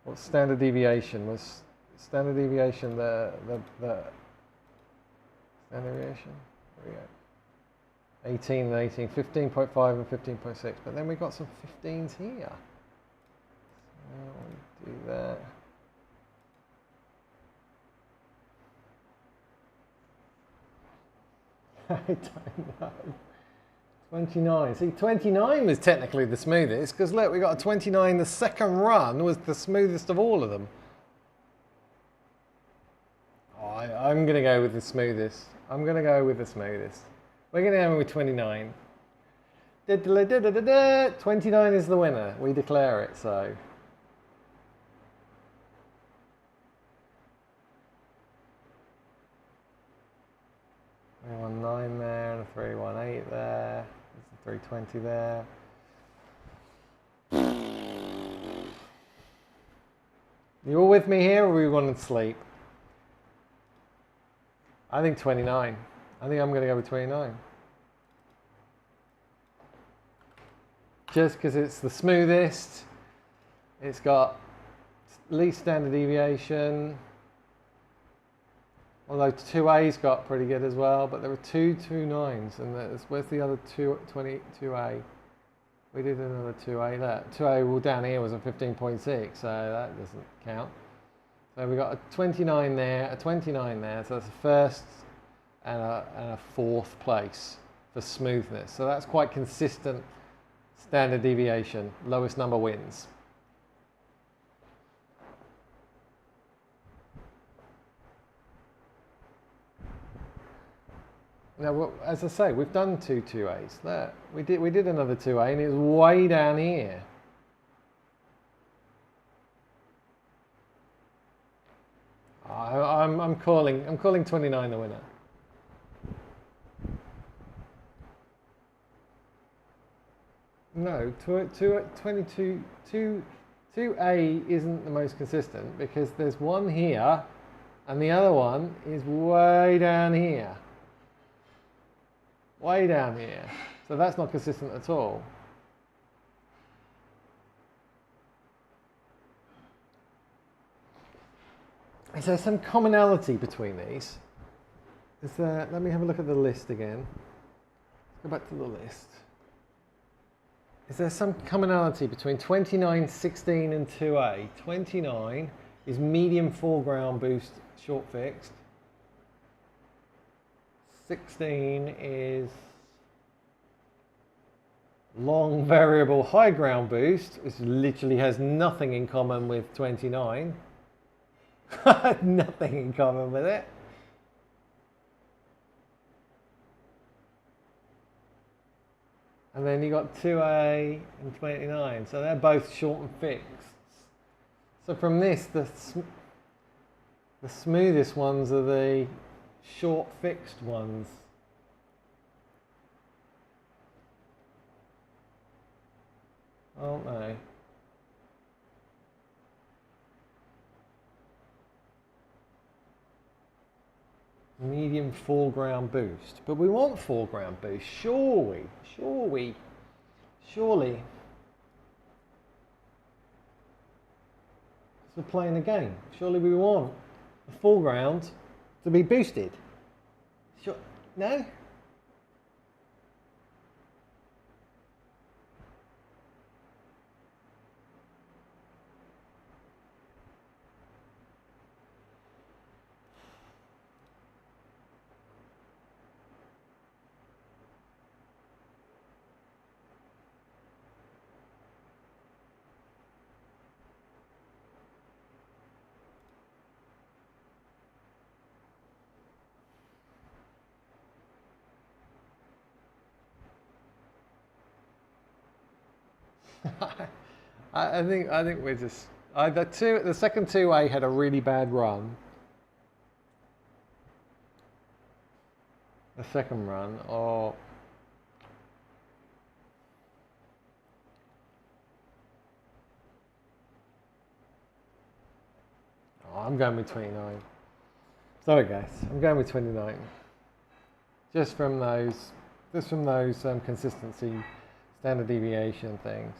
What's standard deviation? Was standard deviation the standard deviation? There we go. 18 and 18, 15.5 and 15.6, but then we've got some 15s here. Do that. I don't know. 29. See, 29 was technically the smoothest because look, we got a 29. The second run was the smoothest of all of them. Oh, I'm going to go with the smoothest. I'm going to go with the smoothest. We're going to go with 29. 29 is the winner. We declare it so. 319 there and a 318 there. There's a 320 there. You all with me here, or we want to sleep? I think 29. I think I'm going to go with 29. Just because it's the smoothest, it's got least standard deviation. Although 2A's got pretty good as well, but there were two 29s, and where's the other 2A? We did another 2A there. 2A well, down here was a 15.6, so that doesn't count. So we got a 29 there, a 29 there, so that's a first and a fourth place for smoothness. So that's quite consistent standard deviation, lowest number wins. Now, well, as I say, we've done two 2As. There, we did another 2A, and it was way down here. I'm calling 29 the winner. No, 2A isn't the most consistent because there's one here, and the other one is way down here. Way down here. So that's not consistent at all. Is there some commonality between these? Is there, let me have a look at the list again. Let's go back to the list. Is there some commonality between 29, 16 and 2A? 29 is medium foreground boost short fixed. 16 is long variable high ground boost, which literally has nothing in common with 29. Nothing in common with it. And then you got 2A and 29, so they're both short and fixed. So from this, the smoothest ones are the short fixed ones. Aren't they? Medium foreground boost. But we want foreground boost, surely. Surely. We're playing a game. Surely we want the foreground to be boosted. Sure. No? I think we're just the second 2A had a really bad run. The second run, or I'm going with 29. Sorry guys, I'm going with 29. Just from those consistency, standard deviation things.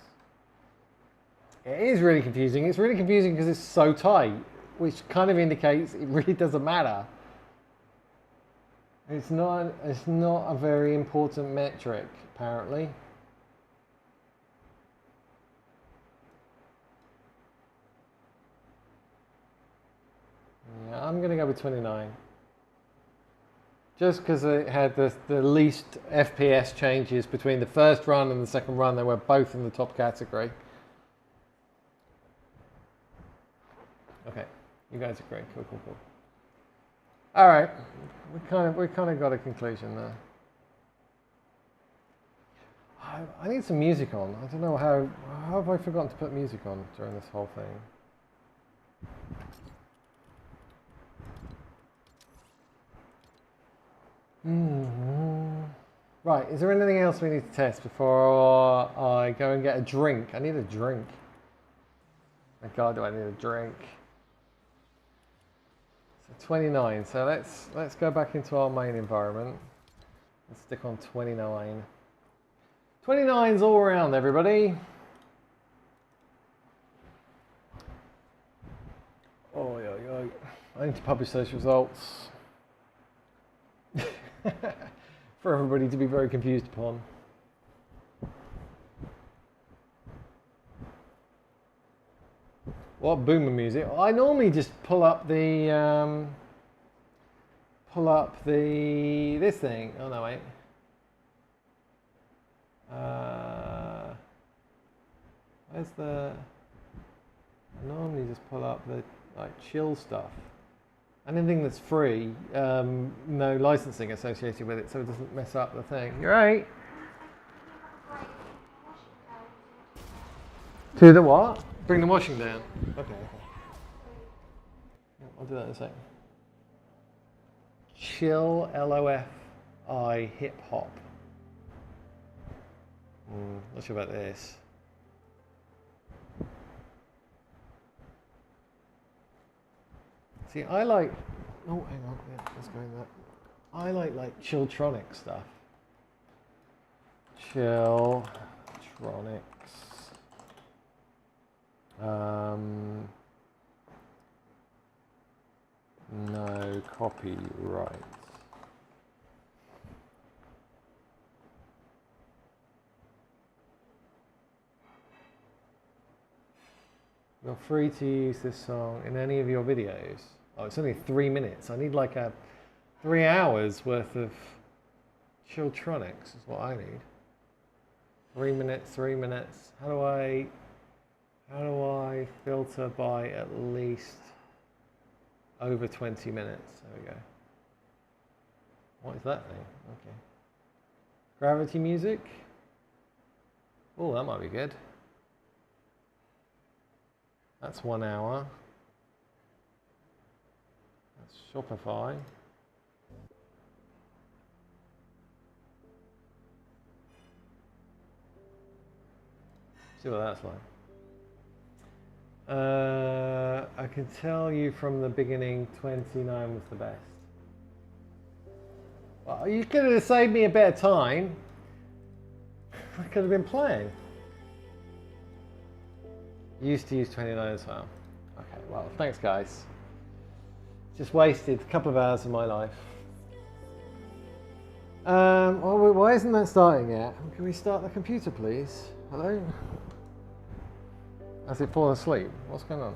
It is really confusing. It's really confusing because it's so tight, which kind of indicates it really doesn't matter. It's not a very important metric, apparently. Yeah, I'm going to go with 29. Just because it had the least FPS changes between the first run and the second run, they were both in the top category. Okay, you guys agree. Cool, cool, cool. All right, we kind of got a conclusion there. I need some music on. I don't know how have I forgotten to put music on during this whole thing. Right, is there anything else we need to test before I go and get a drink? I need a drink. My God, do I need a drink? So 29. So let's go back into our main environment and stick on 29. 29's all around, everybody. Oh, yeah. I need to publish those results for everybody to be very confused upon. What boomer music? I normally just pull up the this thing. Oh no, wait. Where's the? I normally just pull up the like chill stuff. Anything that's free, no licensing associated with it, so it doesn't mess up the thing. You're right. To the what? Bring the washing down. Okay. I'll do that in a second. Chill LOFI hip hop. Not sure about this. See, I like. Oh, hang on. Yeah, let's go in that. I like chilltronic stuff. Chilltronics. No copyright. You're free to use this song in any of your videos. Oh, it's only 3 minutes. I need like 3 hours worth of chilltronics is what I need. 3 minutes, 3 minutes. How do I filter by at least over 20 minutes? There we go. What is that thing? Okay. Gravity music. Oh, that might be good. That's 1 hour. That's Shopify. See what that's like. I can tell you from the beginning, 29 was the best. Well, you could have saved me a bit of time. I could have been playing. Used to use 29 as well. Okay, well, thanks guys. Just wasted a couple of hours of my life. Well, why isn't that starting yet? Can we start the computer, please? Hello? Has it fallen asleep? What's going on?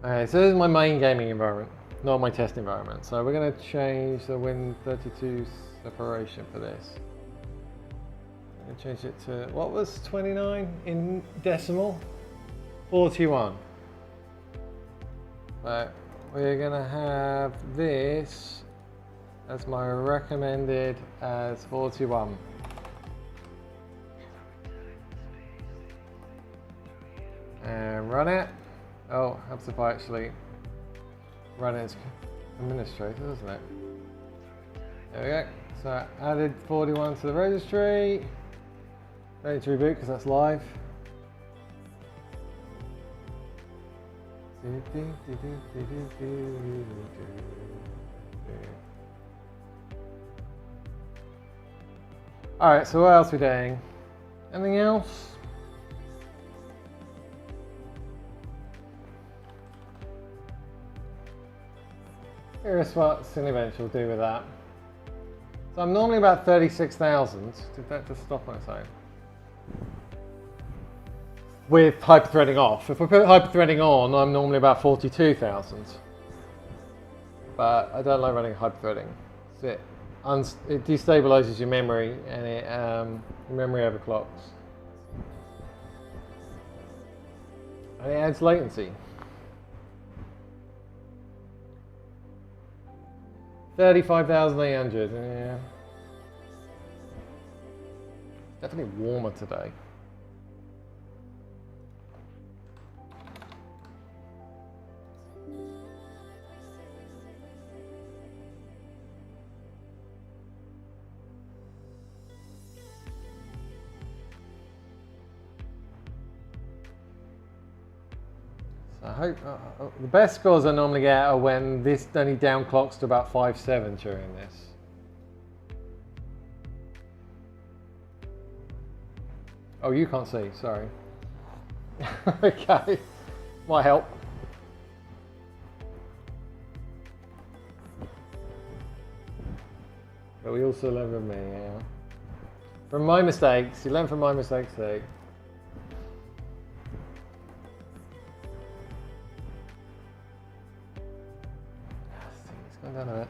Okay, so this is my main gaming environment, not my test environment. So we're going to change the Win32 separation for this. I'm going to change it to, what was 29 in decimal? 41. But we're going to have this as my recommended as 41. And run it. Oh, helps if I actually run it as administrator, doesn't it? There we go. So I added 41 to the registry. Ready to reboot because that's live. Alright, so what else are we doing? Anything else? Here's what Cinebench will do with that. So I'm normally about 36,000. Did that just stop on its own? With hyperthreading off. If I put hyperthreading on, I'm normally about 42,000. But I don't like running hyperthreading. It destabilizes your memory and your memory overclocks. And it adds latency. 35,800, yeah. Definitely warmer today. I hope the best scores I normally get are when this only downclocks to about 5.7 during this. Oh, you can't see, sorry. Okay, might help. But we also learn from me, yeah. From my mistakes, you learn from my mistakes too. Down a bit.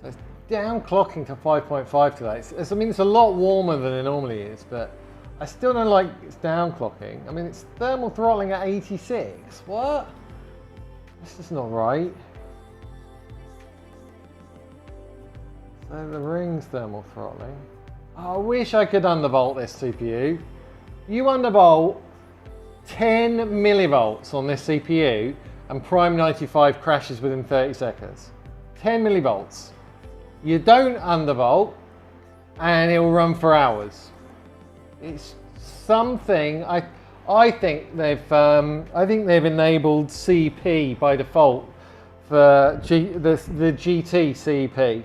So it's down clocking to 5.5 today. I mean, it's a lot warmer than it normally is, but I still don't like it's down clocking. I mean, it's thermal throttling at 86. What? This is not right. So the ring's thermal throttling. Oh, I wish I could undervolt this CPU. You undervolt 10 millivolts on this CPU and Prime 95 crashes within 30 seconds. 10 millivolts. You don't undervolt and it will run for hours. It's something I think they've enabled CP by default for the GT CP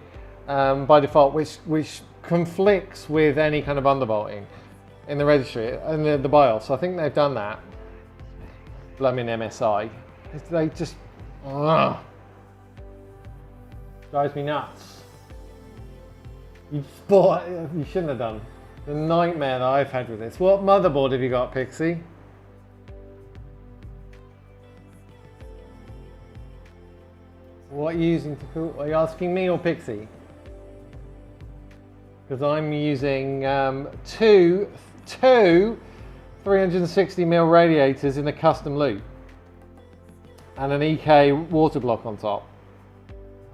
by default, which conflicts with any kind of undervolting in the registry and the BIOS. I think they've done that. Blaming MSI. They just drives me nuts. You shouldn't have done. The nightmare that I've had with this. What motherboard have you got, Pixie? What are you using to cool? Are you asking me or Pixie? Because I'm using two 360mm radiators in a custom loop and an EK water block on top.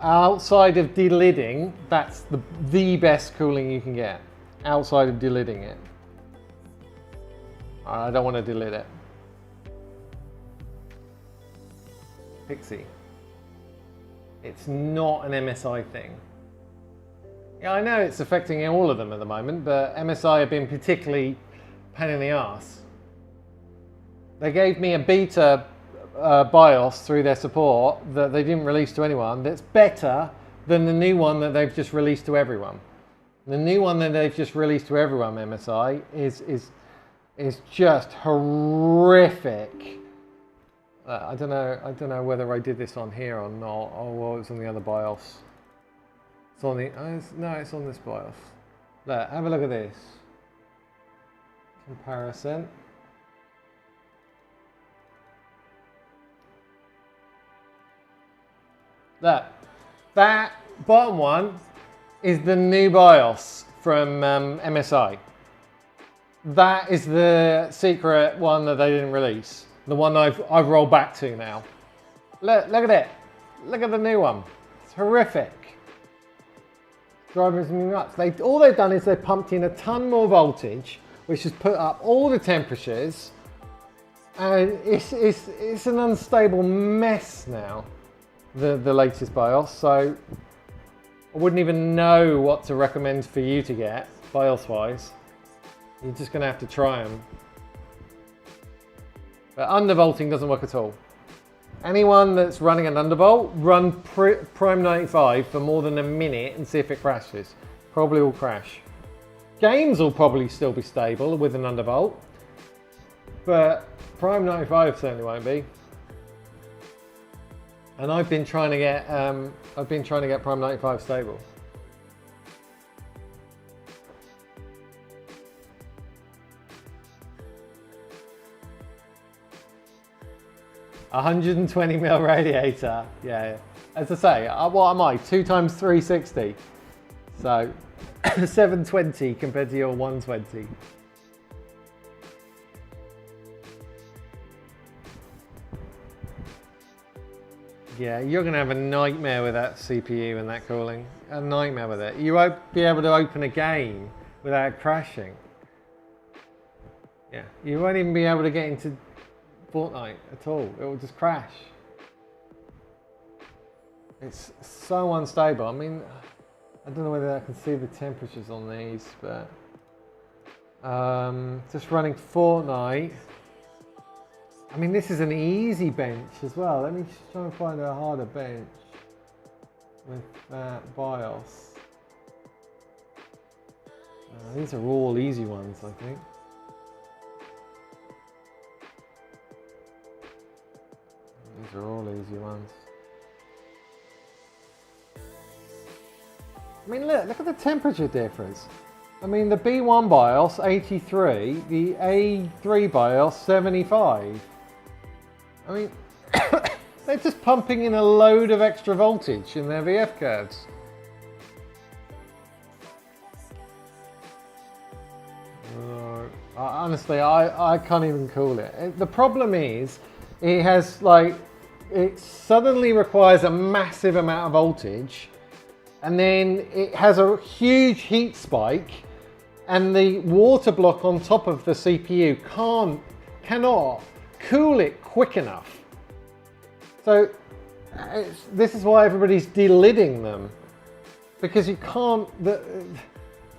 Outside of delidding, that's the best cooling you can get. Outside of delidding it. I don't want to delid it. Pixie. It's not an MSI thing. Yeah, I know it's affecting all of them at the moment, but MSI have been particularly pain in the arse. They gave me a beta BIOS through their support that they didn't release to anyone that's better than the new one that they've just released to everyone. The new one that they've just released to everyone, MSI, is just horrific. I don't know whether I did this on here or not. Oh well, it's on the other BIOS. It's on the it's on this BIOS. Look, have a look at this comparison. Look, that bottom one is the new BIOS from MSI. That is the secret one that they didn't release. The one I've rolled back to now. Look at it. Look at the new one. It's horrific. Driving me nuts. All they've done is they've pumped in a ton more voltage, which has put up all the temperatures, and it's an unstable mess now. The latest BIOS, so I wouldn't even know what to recommend for you to get BIOS wise. You're just going to have to try them. But undervolting doesn't work at all. Anyone that's running an undervolt, run Prime 95 for more than a minute and see if it crashes. Probably will crash. Games will probably still be stable with an undervolt, but Prime 95 certainly won't be. And I've been trying to get Prime 95 stable. 120 mil radiator. Yeah. As I say, what am I? 2 times 360. So 720 compared to your 120. Yeah, you're going to have a nightmare with that CPU and that cooling. A nightmare with it. You won't be able to open a game without crashing. Yeah, you won't even be able to get into Fortnite at all. It will just crash. It's so unstable. I mean, I don't know whether I can see the temperatures on these, but just running Fortnite. I mean, this is an easy bench as well. Let me just try and find a harder bench with that BIOS. These are all easy ones, I think. These are all easy ones. I mean, look at the temperature difference. I mean, the B1 BIOS 83, the A3 BIOS 75. I mean, they're just pumping in a load of extra voltage in their VF curves. Honestly, I can't even cool it. The problem is, it has it suddenly requires a massive amount of voltage, and then it has a huge heat spike, and the water block on top of the CPU cannot cool it quick enough. So this is why everybody's delidding them, because you can't.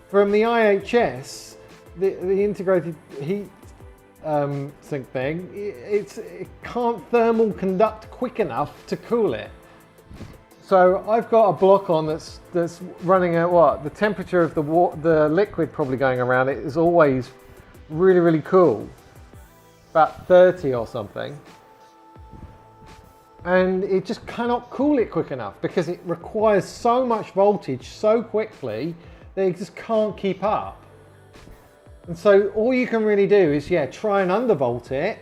From the IHS, the integrated heat sink thing, it can't thermal conduct quick enough to cool it. So I've got a block on that's running at what? The temperature of the liquid probably going around it is always really, really cool. About 30 or something. And it just cannot cool it quick enough because it requires so much voltage so quickly that it just can't keep up. And so all you can really do is, try and undervolt it,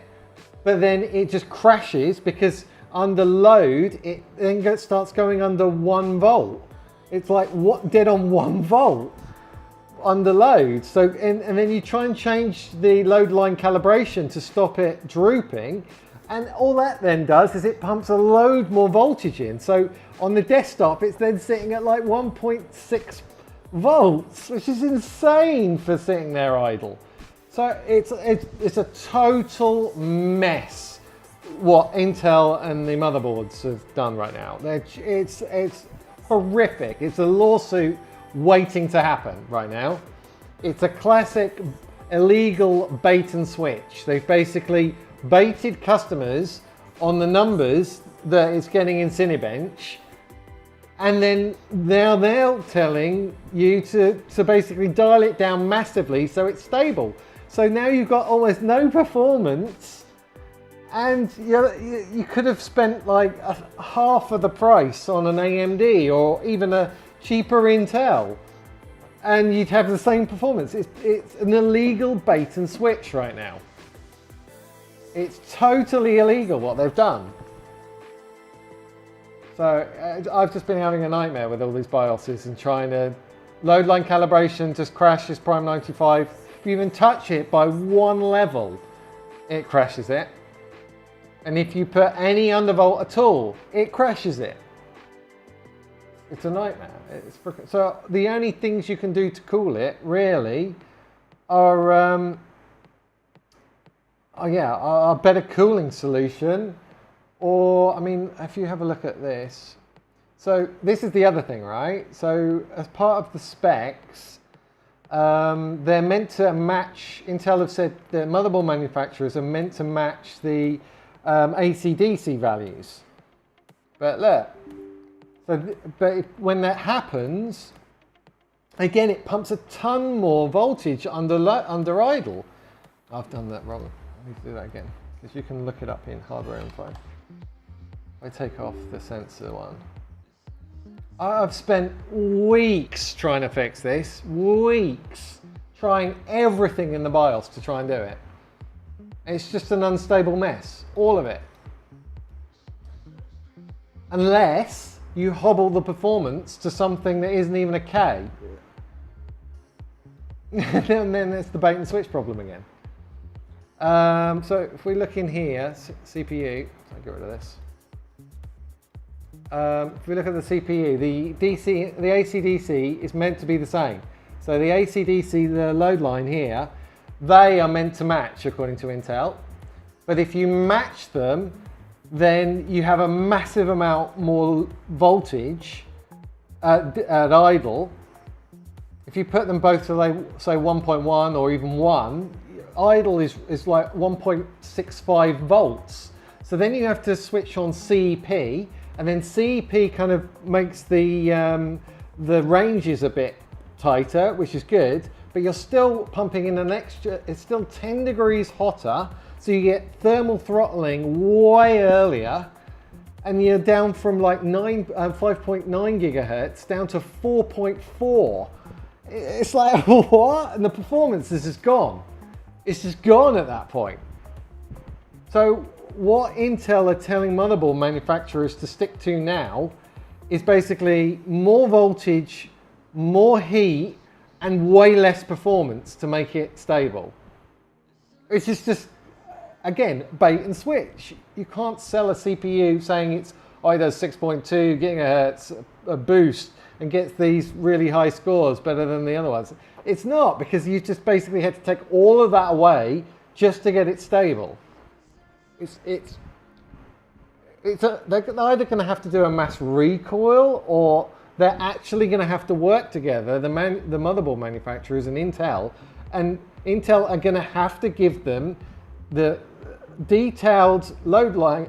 but then it just crashes because under load, it then starts going under 1 volt. It's like dead on 1 volt under load. So, and then you try and change the load line calibration to stop it drooping. And all that then does is it pumps a load more voltage in. So on the desktop, it's then sitting at like 1.6 volts, which is insane for sitting there idle. So it's a total mess what Intel and the motherboards have done right now. It's horrific. It's a lawsuit waiting to happen right now. It's a classic illegal bait and switch. They've basically baited customers on the numbers that it's getting in Cinebench, and then now they're telling you to basically dial it down massively so it's stable. So now you've got almost no performance, and you could have spent like half of the price on an AMD or even a cheaper Intel, and you'd have the same performance. It's an illegal bait and switch right now. It's totally illegal what they've done. So I've just been having a nightmare with all these BIOSes and trying to load line calibration just crashes Prime 95. If you even touch it by 1 level, it crashes it. And if you put any undervolt at all, it crashes it. It's a nightmare. So the only things you can do to cool it really are a better cooling solution. Or, I mean, if you have a look at this. So this is the other thing, right? So as part of the specs, they're meant to match, Intel have said the motherboard manufacturers are meant to match the AC/DC values. But look, when that happens, again, it pumps a ton more voltage under idle. I've done that wrong. I need to do that again, because you can look it up in hardware info. I take off the sensor one. I've spent weeks trying to fix this. Weeks. Trying everything in the BIOS to try and do it. It's just an unstable mess. All of it. unless you hobble the performance to something that isn't even a K. And then it's the bait and switch problem again. So if we look in here, CPU, so I'll get rid of this. If we look at the CPU, the AC/DC is meant to be the same. So the AC/DC, the load line here, they are meant to match according to Intel. But if you match them, then you have a massive amount more voltage at idle. If you put them both to, like, say 1.1 or even 1, idle is like 1.65 volts. So then you have to switch on CP, and then CP kind of makes the ranges a bit tighter, which is good, but you're still pumping in an extra, it's still 10 degrees hotter, so you get thermal throttling way earlier, and you're down from like 5.9 gigahertz down to 4.4. It's like, what? And the performance is just gone. It's just gone at that point. So what Intel are telling motherboard manufacturers to stick to now is basically more voltage, more heat, and way less performance to make it stable. It's just again, bait and switch. You can't sell a CPU saying it does 6.2 gigahertz a boost and gets these really high scores better than the other ones. It's not, because you just basically had to take all of that away just to get it stable. They're either going to have to do a mass recoil, or they're actually going to have to work together, the motherboard manufacturers and Intel are going to have to give them the detailed load line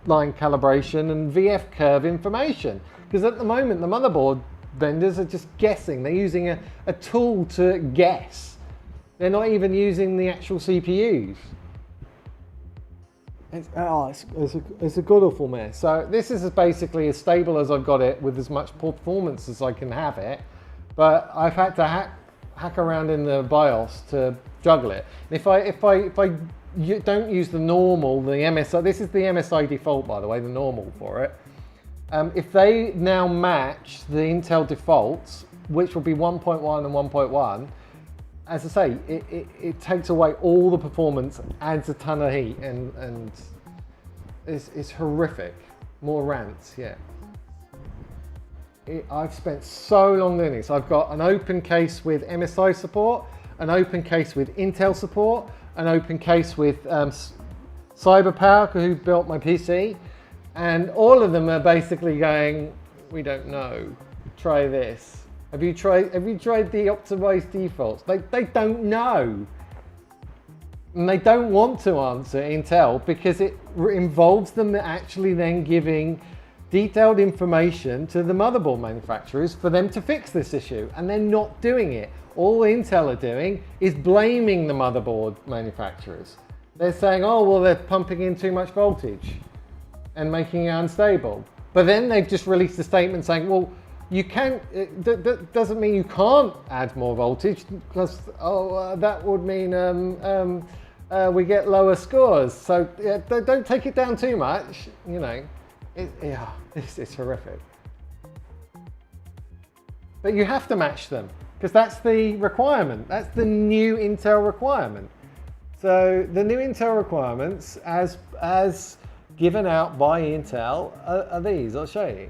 calibration and VF curve information. Because at the moment, the motherboard vendors are just guessing. They're using a tool to guess. They're not even using the actual CPUs. It's a god awful mess. So this is basically as stable as I've got it, with as much performance as I can have it. But I've had to hack around in the BIOS to juggle it. And if I don't use the normal, the MSI, this is the MSI default, by the way, the normal for it. If they now match the Intel defaults, which will be 1.1 and 1.1, as I say, it takes away all the performance, adds a ton of heat, and it's horrific. More rants, yeah. I've spent so long doing this. I've got an open case with MSI support, an open case with Intel support, an open case with Cyberpower, who built my PC, and all of them are basically going, we don't know, try this. Have you tried the optimized defaults? They don't know. And they don't want to answer Intel, because it involves them actually then giving detailed information to the motherboard manufacturers for them to fix this issue, and they're not doing it. All Intel are doing is blaming the motherboard manufacturers. They're saying, oh, well, they're pumping in too much voltage and making it unstable. But then they've just released a statement saying, well, you can, that doesn't mean you can't add more voltage, because that would mean we get lower scores. So yeah, don't take it down too much. You know, it's horrific. But you have to match them, because that's the requirement. That's the new Intel requirement. So the new Intel requirements, as given out by Intel, are these. I'll show you.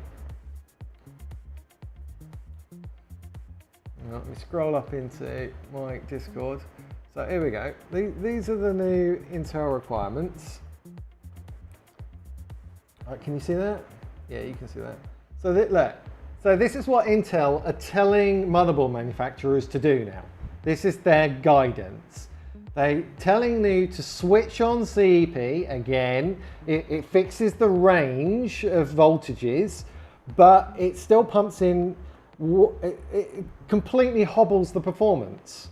Let me scroll up into my Discord. So here we go. These are the new Intel requirements. Can you see that? Yeah, you can see that. So look. So this is what Intel are telling motherboard manufacturers to do now. This is their guidance. They're telling you to switch on CEP again. It fixes the range of voltages, but it still pumps in. It completely hobbles the performance.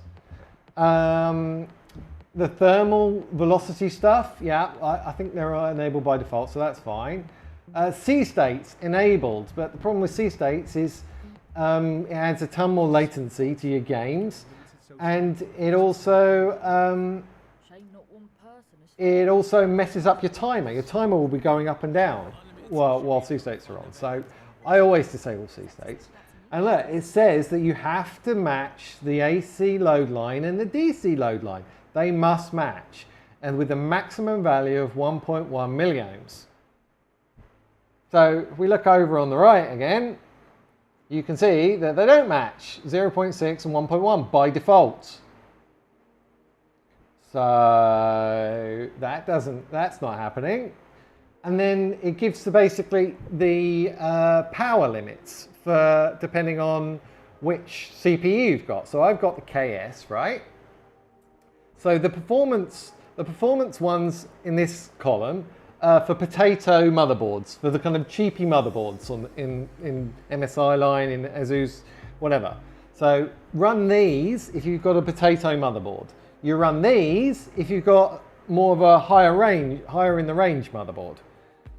The thermal velocity stuff, yeah, I think they're enabled by default, so that's fine. C-states enabled, but the problem with C-states is it adds a ton more latency to your games, and it also messes up your timer. Your timer will be going up and down. while C states are on. So I always disable C states. And look, it says that you have to match the AC load line and the DC load line. They must match, and with a maximum value of 1.1 milliohms. So if we look over on the right again, you can see that they don't match 0.6 and 1.1 by default. So that's not happening. And then it gives basically the power limits for depending on which CPU you've got. So I've got the KS, right? So the performance ones in this column for potato motherboards, for the kind of cheapy motherboards in MSI line, in ASUS, whatever. So run these if you've got a potato motherboard. You run these if you've got more of a higher in the range motherboard.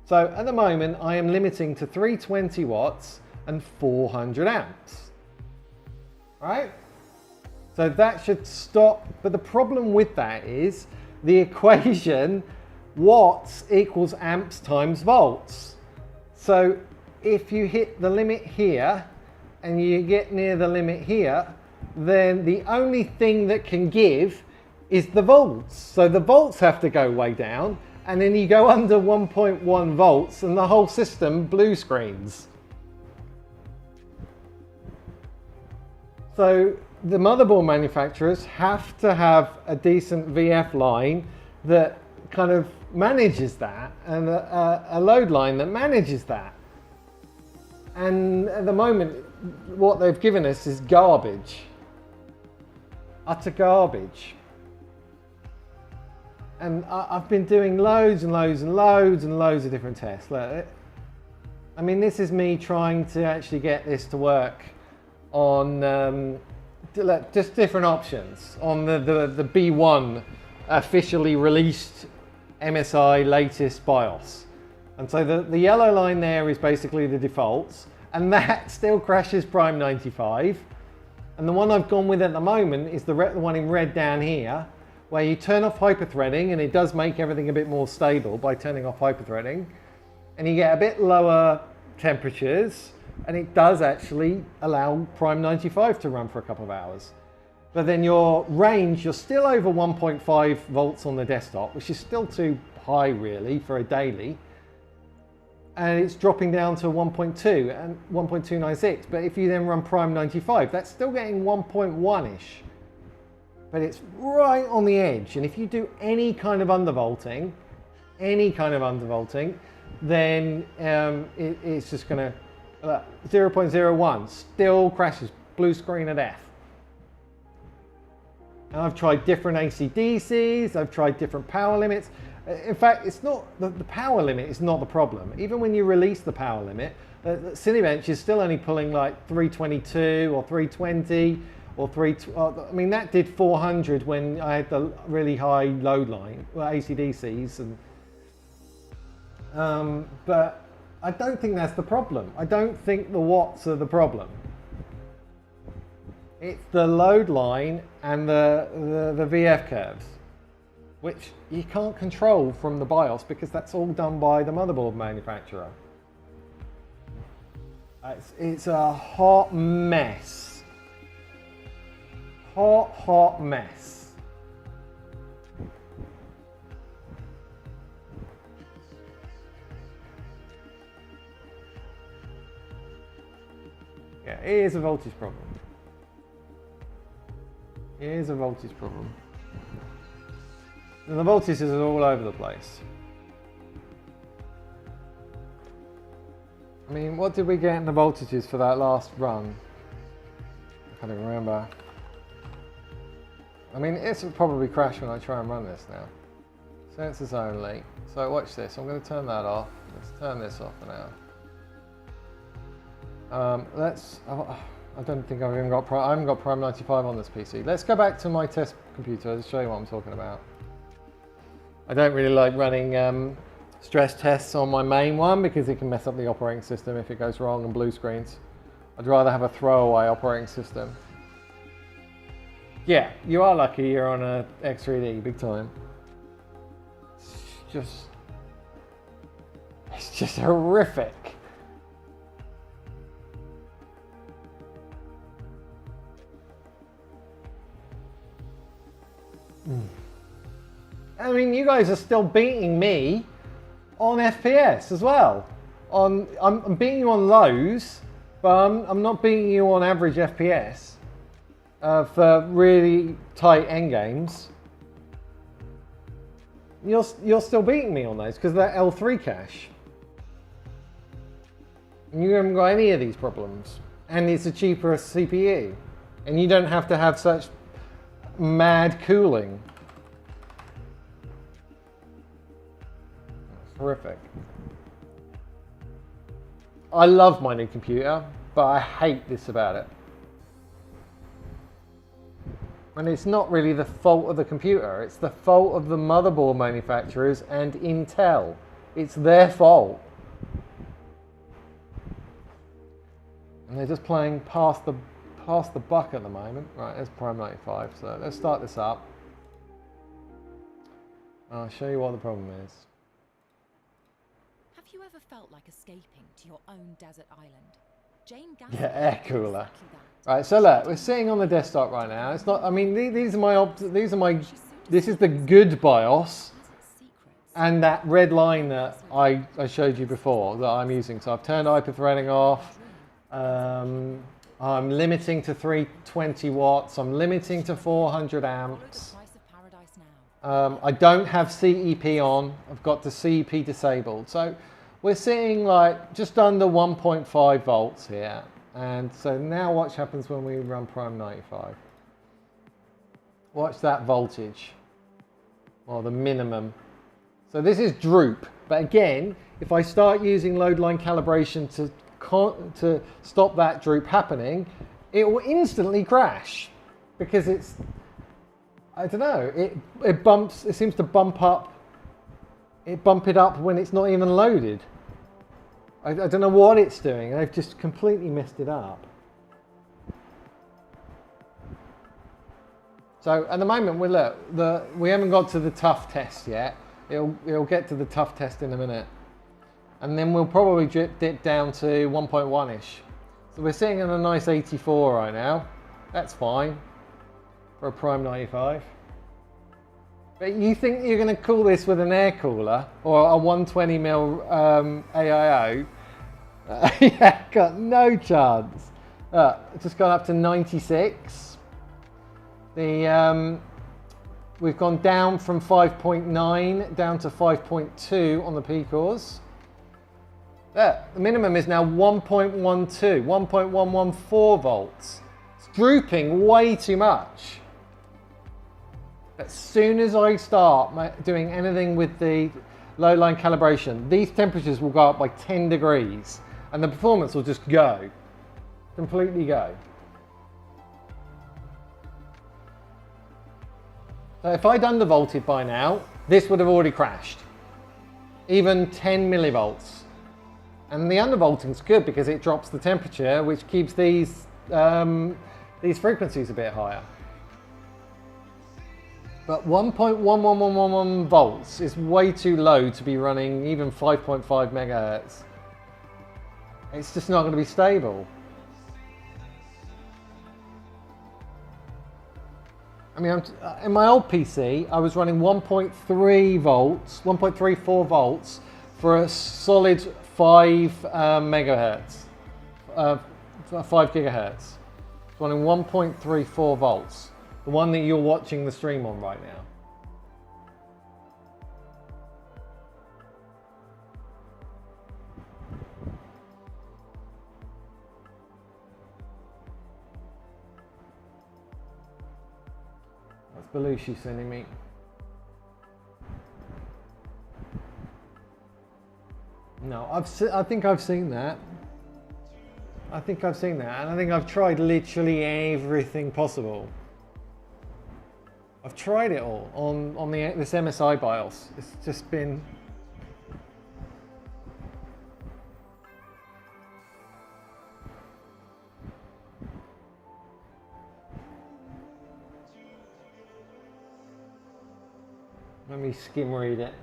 So at the moment I am limiting to 320 watts and 400 amps. Right? So that should stop, but the problem with that is the equation watts equals amps times volts. So if you hit the limit here and you get near the limit here, then the only thing that can give is the volts. So the volts have to go way down, and then you go under 1.1 volts and the whole system blue screens. So the motherboard manufacturers have to have a decent VF line that kind of manages that, and a load line that manages that. And at the moment, what they've given us is garbage. Utter garbage. And I've been doing loads and loads and loads and loads of different tests. Look, I mean, this is me trying to actually get this to work on just different options on the B1 officially released MSI latest BIOS. And so the yellow line there is basically the defaults, and that still crashes Prime 95. And the one I've gone with at the moment is the one in red down here, where you turn off hyperthreading, and it does make everything a bit more stable by turning off hyperthreading, and you get a bit lower temperatures, and it does actually allow Prime 95 to run for a couple of hours. But then your range, you're still over 1.5 volts on the desktop, which is still too high really for a daily. And it's dropping down to 1.2 and 1.296. But if you then run Prime 95, that's still getting 1.1-ish. But it's right on the edge. And if you do any kind of undervolting, then it's just gonna, 0.01 still crashes, blue screen of death. And I've tried different AC/DCs, I've tried different power limits. In fact, it's not the power limit is not the problem. Even when you release the power limit, Cinebench is still only pulling like 322 or 320 or I mean, that did 400 when I had the really high load line, well, AC/DCs, and but I don't think that's the problem. I don't think the watts are the problem. It's the load line and the VF curves, which you can't control from the BIOS because that's all done by the motherboard manufacturer. It's a hot mess. Hot mess. Yeah, it is a voltage problem. It is a voltage problem. And the voltages are all over the place. I mean, what did we get in the voltages for that last run? I can't even remember. I mean, it's probably crash when I try and run this now. Sensors only. So watch this. I'm going to turn that off. Let's turn this off for now. I don't think I haven't got Prime 95 on this PC. Let's go back to my test computer to show you what I'm talking about. I don't really like running stress tests on my main one because it can mess up the operating system if it goes wrong and blue screens. I'd rather have a throwaway operating system. Yeah, you are lucky you're on a X3D, big time. It's just It's just horrific. I mean, you guys are still beating me on FPS as well. I'm beating you on lows, but I'm not beating you on average FPS for really tight endgames. You're still beating me on those because of that L3 cache. And you haven't got any of these problems. And it's a cheaper CPU. And you don't have to have such mad cooling. That's horrific. I love my new computer, but I hate this about it. And it's not really the fault of the computer, it's the fault of the motherboard manufacturers and Intel. It's their fault. And they're just playing past the buck at the moment. Right, there's Prime 95, so let's start this up. I'll show you what the problem is. Have you ever felt like escaping to your own desert island? Jane Yeah, air cooler. Exactly that. Right, so look, we're sitting on the desktop right now. It's not. I mean, these are my. This is the good BIOS, and that red line that I showed you before that I'm using. So I've turned hyperthreading off. I'm limiting to 320 watts. I'm limiting to 400 amps. I don't have CEP on. I've got the CEP disabled. So we're sitting like just under 1.5 volts here. And so now watch happens when we run Prime 95. Watch that voltage, or the minimum. So this is droop, but again, if I start using load line calibration to stop that droop happening, it will instantly crash because it's, I don't know, it seems to bump it up when it's not even loaded. I don't know what it's doing. They've just completely messed it up. So at the moment, we haven't got to the tough test yet. It'll get to the tough test in a minute, and then we'll probably dip down to 1.1-ish. So we're sitting in a nice 84 right now. That's fine for a Prime 95. But you think you're going to cool this with an air cooler or a 120mm AIO? Yeah, got no chance. Just gone up to 96. We've gone down from 5.9 down to 5.2 on the P cores. The minimum is now 1.12, 1.114 volts. It's drooping way too much. As soon as I start doing anything with the low line calibration, these temperatures will go up by 10 degrees and the performance will just go, completely go. So if I'd undervolted by now, this would have already crashed, even 10 millivolts. And the undervolting's good because it drops the temperature, which keeps these frequencies a bit higher. But 1.11111 volts is way too low to be running even 5.5 megahertz. It's just not going to be stable. I mean, in my old PC, I was running 1.3 volts, 1.34 volts for a solid 5 megahertz, 5 gigahertz. It's running 1.34 volts. The one that you're watching the stream on right now. That's Belushi sending me. No, I think I've seen that. I think I've seen that, and I think I've tried literally everything possible. I've tried it all on this MSI BIOS. It's just been. Let me skim read it.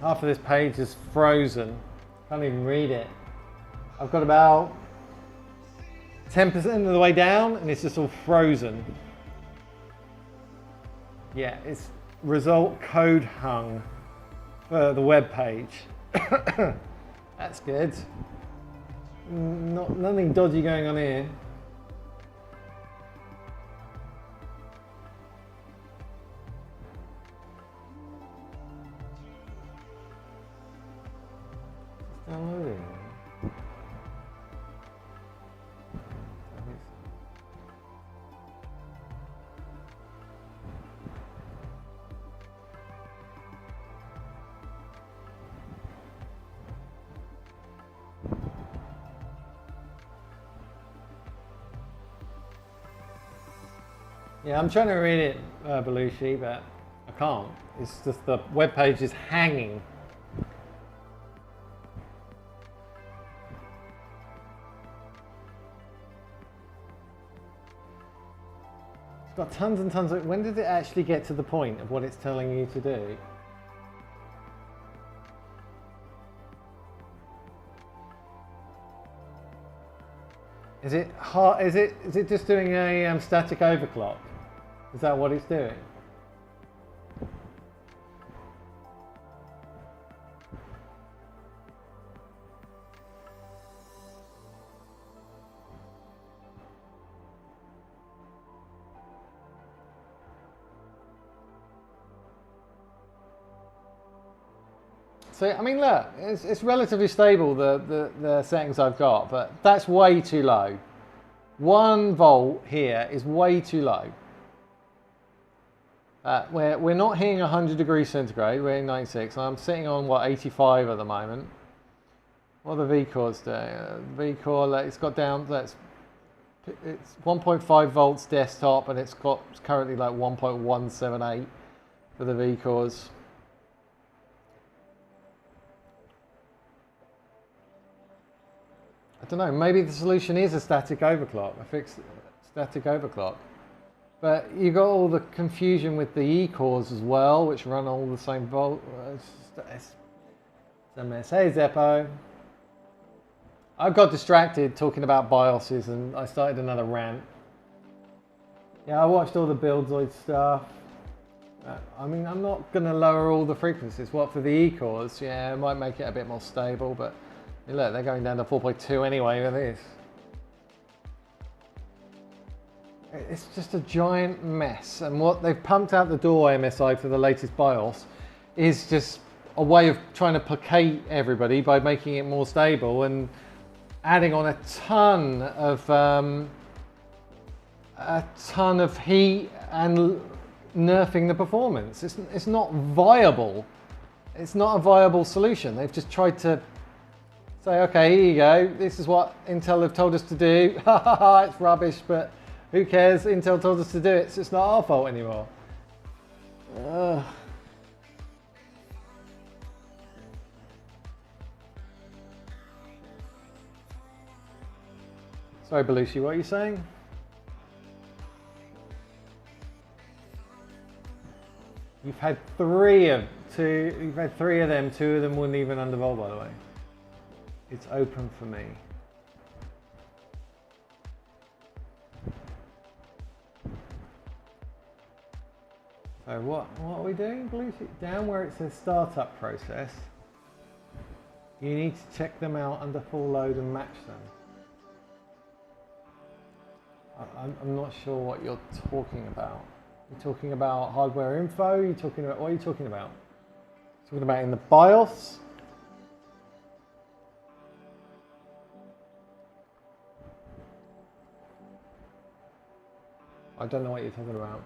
half of this page is frozen. Can't even read it. I've got about 10% of the way down and it's just all frozen. Yeah, it's result code hung for the web page. That's good. Nothing dodgy going on here. It's downloading. Yeah, I'm trying to read it, Belushi, but I can't. It's just the web page is hanging. It's got tons and tons of... When did it actually get to the point of what it's telling you to do? Is it hard? Is it just doing a static overclock? Is that what it's doing? So, I mean, look, it's relatively stable, the settings I've got, but that's way too low. 1 volt here is way too low. We're not hitting 100 degrees centigrade, we're in 96. I'm sitting on, what, 85 at the moment. What are the V-cores doing? V-core, it's got down, it's 1.5 volts desktop, and it's currently like 1.178 for the V-cores. I don't know, maybe the solution is a static overclock, a fixed static overclock. But you've got all the confusion with the E-cores as well, which run all the same volt. Hey Zeppo. I got distracted talking about BIOSes and I started another rant. Yeah, I watched all the Buildzoid stuff. I mean, I'm not going to lower all the frequencies. What, for the E-cores? Yeah, it might make it a bit more stable, but look, they're going down to 4.2 anyway with this. It's just a giant mess, and what they've pumped out the door, MSI, for the latest BIOS is just a way of trying to placate everybody by making it more stable and adding on a ton of heat and nerfing the performance. It's not viable. It's not a viable solution. They've just tried to say, okay, here you go. This is what Intel have told us to do. Ha ha ha, it's rubbish, but who cares? Intel told us to do it, so it's not our fault anymore. Ugh. Sorry, Belushi, what are you saying? You've had three of them, 2 of them wouldn't even undervolt, by the way. It's open for me. So what are we doing? Belushi? Down where it says startup process, you need to check them out under full load and match them. I'm not sure what you're talking about. You're talking about hardware info? You're talking about, what are you talking about? Talking about in the BIOS? I don't know what you're talking about.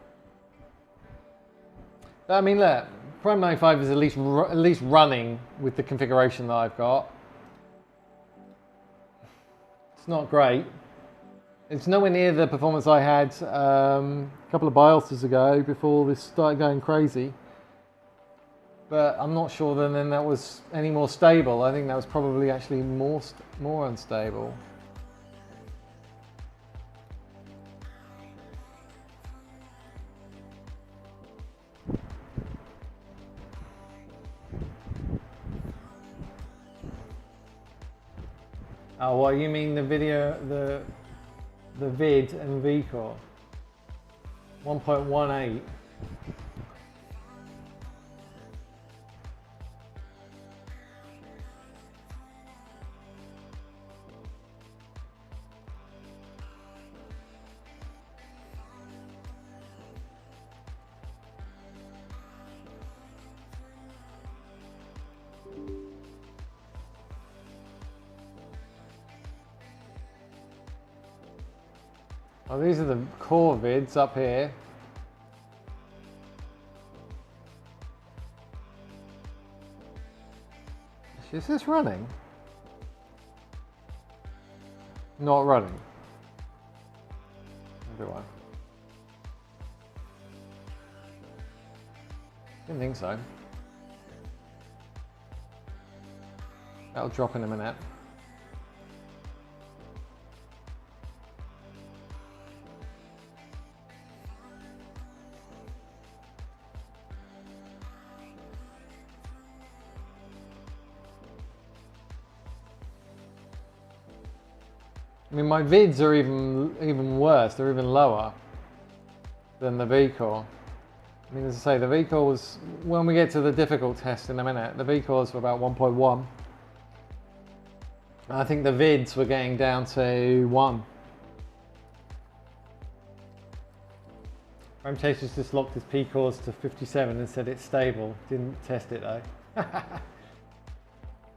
I mean, look, Prime 95 is at least running with the configuration that I've got. It's not great. It's nowhere near the performance I had a couple of BIOSes ago before this started going crazy. But I'm not sure then that was any more stable. I think that was probably actually more unstable. Oh, well, you mean the video, the vid and vcore? 1.18. Oh, these are the core vids up here. Is this running? Not running. Or do I? Didn't think so. That'll drop in a minute. I mean, my vids are even worse. They're even lower than the vcore. I mean, as I say, the vcore was, when we get to the difficult test in a minute, the vcore is about 1.1. I think the vids were getting down to 1. Frame Chaser's just locked his P cores to 57 and said it's stable. Didn't test it though. Well,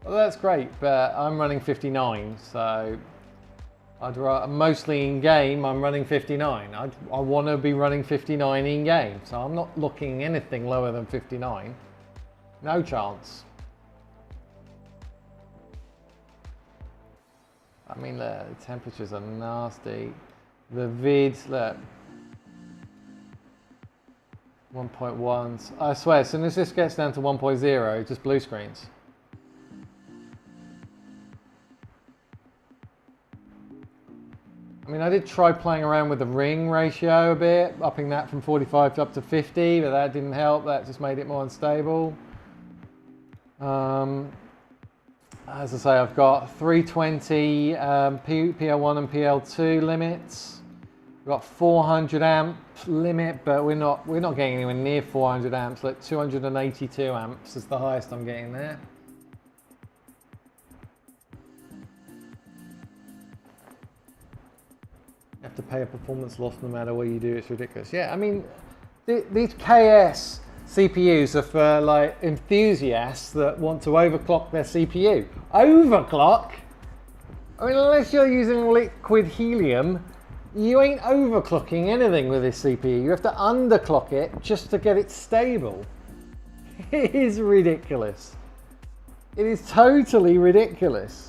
that's great, but I'm running 59, so I'd mostly in game I'm running 59. I want to be running 59 in game, so I'm not looking anything lower than 59. No chance. I mean, the temperatures are nasty. The vids, look, 1.1. I swear, as soon as this gets down to 1.0, just blue screens. I mean, I did try playing around with the ring ratio a bit, upping that from 45 up to 50, but that didn't help. That just made it more unstable. As I say, I've got 320 PL1 and PL2 limits. We've got 400 amp limit, but we're not getting anywhere near 400 amps. Like 282 amps is the highest I'm getting there. You have to pay a performance loss no matter what you do. It's ridiculous. Yeah, I mean, these KS CPUs are for like enthusiasts that want to overclock their CPU. Overclock? I mean, unless you're using liquid helium, you ain't overclocking anything with this CPU. You have to underclock it just to get it stable. It is ridiculous. It is totally ridiculous.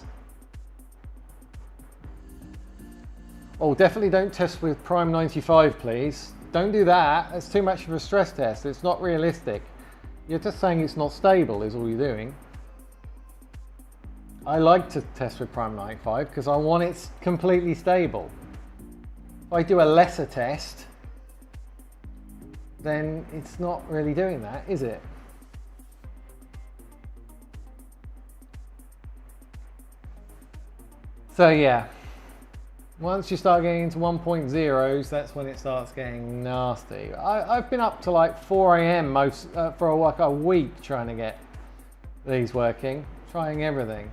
Oh, definitely don't test with Prime 95, please. Don't do that. It's too much of a stress test. It's not realistic. You're just saying it's not stable is all you're doing. I like to test with Prime 95 because I want it completely stable. If I do a lesser test, then it's not really doing that, is it? So yeah. Once you start getting into 1.0s, that's when it starts getting nasty. I've been up to like 4 AM for like a week trying to get these working, trying everything.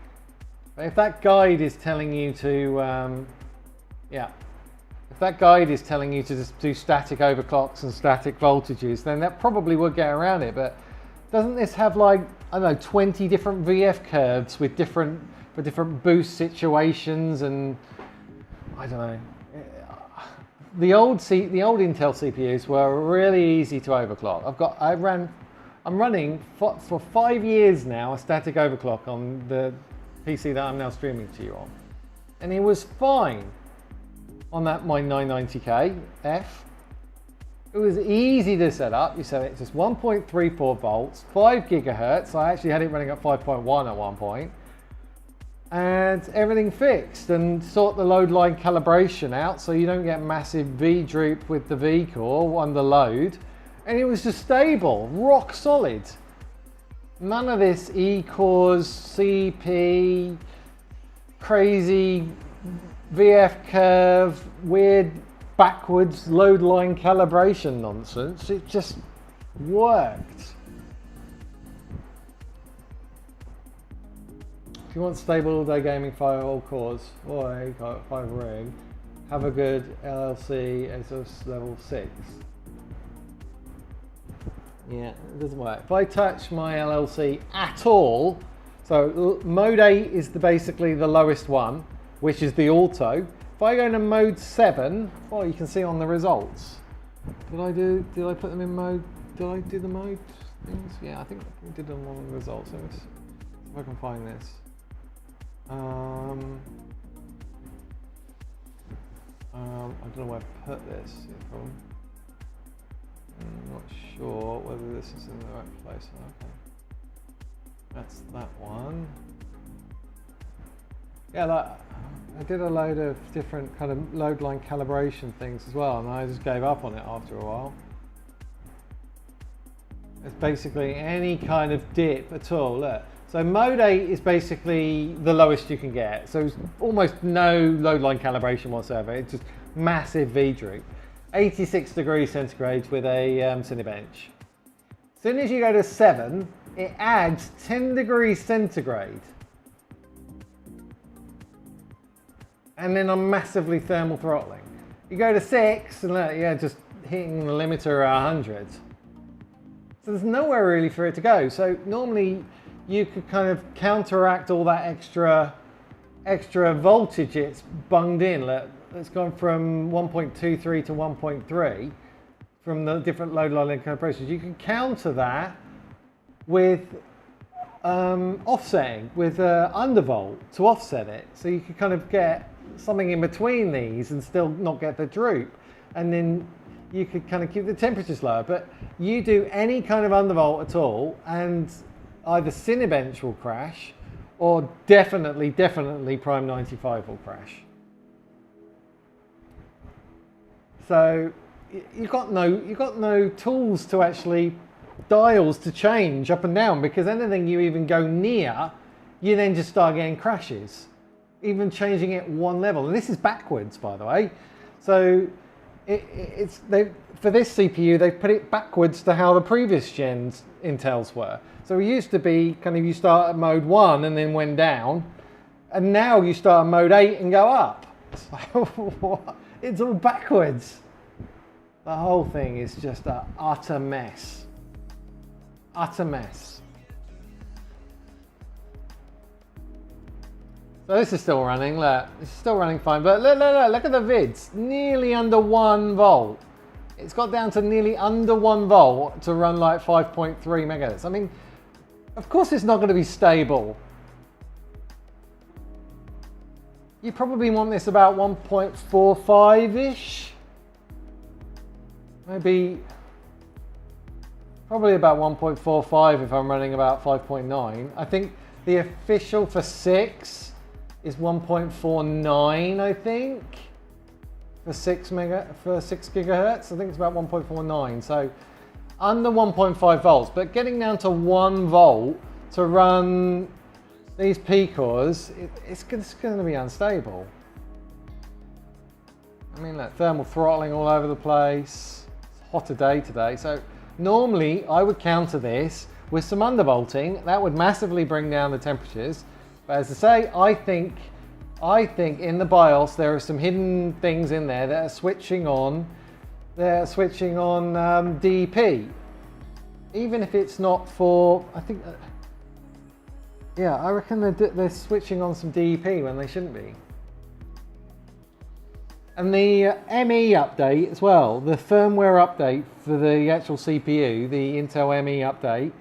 But if that guide is telling you to, if that guide is telling you to just do static overclocks and static voltages, then that probably would get around it. But doesn't this have like, I don't know, 20 different VF curves with different boost situations and I don't know. The old Intel CPUs were really easy to overclock. I'm running for 5 years now a static overclock on the PC that I'm now streaming to you on, and it was fine on my 990K F. It was easy to set up. You set it just 1.34 volts, 5 gigahertz. I actually had it running at 5.1 at one point. And everything fixed, and sort the load line calibration out so you don't get massive V droop with the V core under load, and it was just stable, rock solid. None of this E cores, CP, crazy VF curve, weird backwards load line calibration nonsense. It just worked. If you want stable all-day gaming, 5 all cores, 4A, 5 ring, have a good LLC ASUS level 6. Yeah, it doesn't work. If I touch my LLC at all, so mode 8 is basically the lowest one, which is the auto. If I go into mode 7, well, you can see on the results. Did I put them in mode, did I do the mode things? Yeah, I think we did them on the results. Let's see if I can find this. I don't know where to put this. I'm not sure whether this is in the right place. Okay, that's that one. Yeah, I did a load of different kind of load line calibration things as well, and I just gave up on it after a while. It's basically any kind of dip at all. Look. So mode 8 is basically the lowest you can get. So it's almost no load line calibration whatsoever. It's just massive V droop. 86 degrees centigrade with a Cinebench. As soon as you go to 7, it adds 10 degrees centigrade. And then I'm massively thermal throttling. You go to 6 and look, yeah, just hitting the limiter at 100. So there's nowhere really for it to go. So normally you could kind of counteract all that extra voltage it's bunged in. Look, it's gone from 1.23 to 1.3 from the different load line calibrations. You can counter that with offsetting, with undervolt to offset it. So you could kind of get something in between these and still not get the droop. And then you could kind of keep the temperatures lower. But you do any kind of undervolt at all and either Cinebench will crash or definitely Prime 95 will crash. So you've got no tools to actually dials to change up and down, because anything you even go near, you then just start getting crashes. Even changing it one level, and this is backwards, by the way. So for this CPU, they've put it backwards to how the previous gens Intels were. So it used to be kind of you start at mode 1 and then went down, and now you start at mode 8 and go up. It's like, what? It's all backwards. The whole thing is just an utter mess. Utter mess. So this is still running, look, it's still running fine, but look at the vids, nearly under 1 volt. It's got down to nearly under 1 volt to run like 5.3 megahertz. I mean, of course it's not going to be stable. You probably want this about 1.45-ish. Maybe, probably about 1.45 if I'm running about 5.9. I think the official for 6 is 1.49, I think, for 6 gigahertz. I think it's about 1.49. So under 1.5 volts, but getting down to 1 volt to run these P-cores, it's going to be unstable. I mean, look, thermal throttling all over the place. It's a hotter day today. So normally I would counter this with some undervolting. That would massively bring down the temperatures. But as I say, I think in the BIOS there are some hidden things in there that are switching on. They're switching on DEP, even if it's not for. I think, yeah, I reckon they're switching on some DEP when they shouldn't be. And the ME update as well, the firmware update for the actual CPU, the Intel ME update,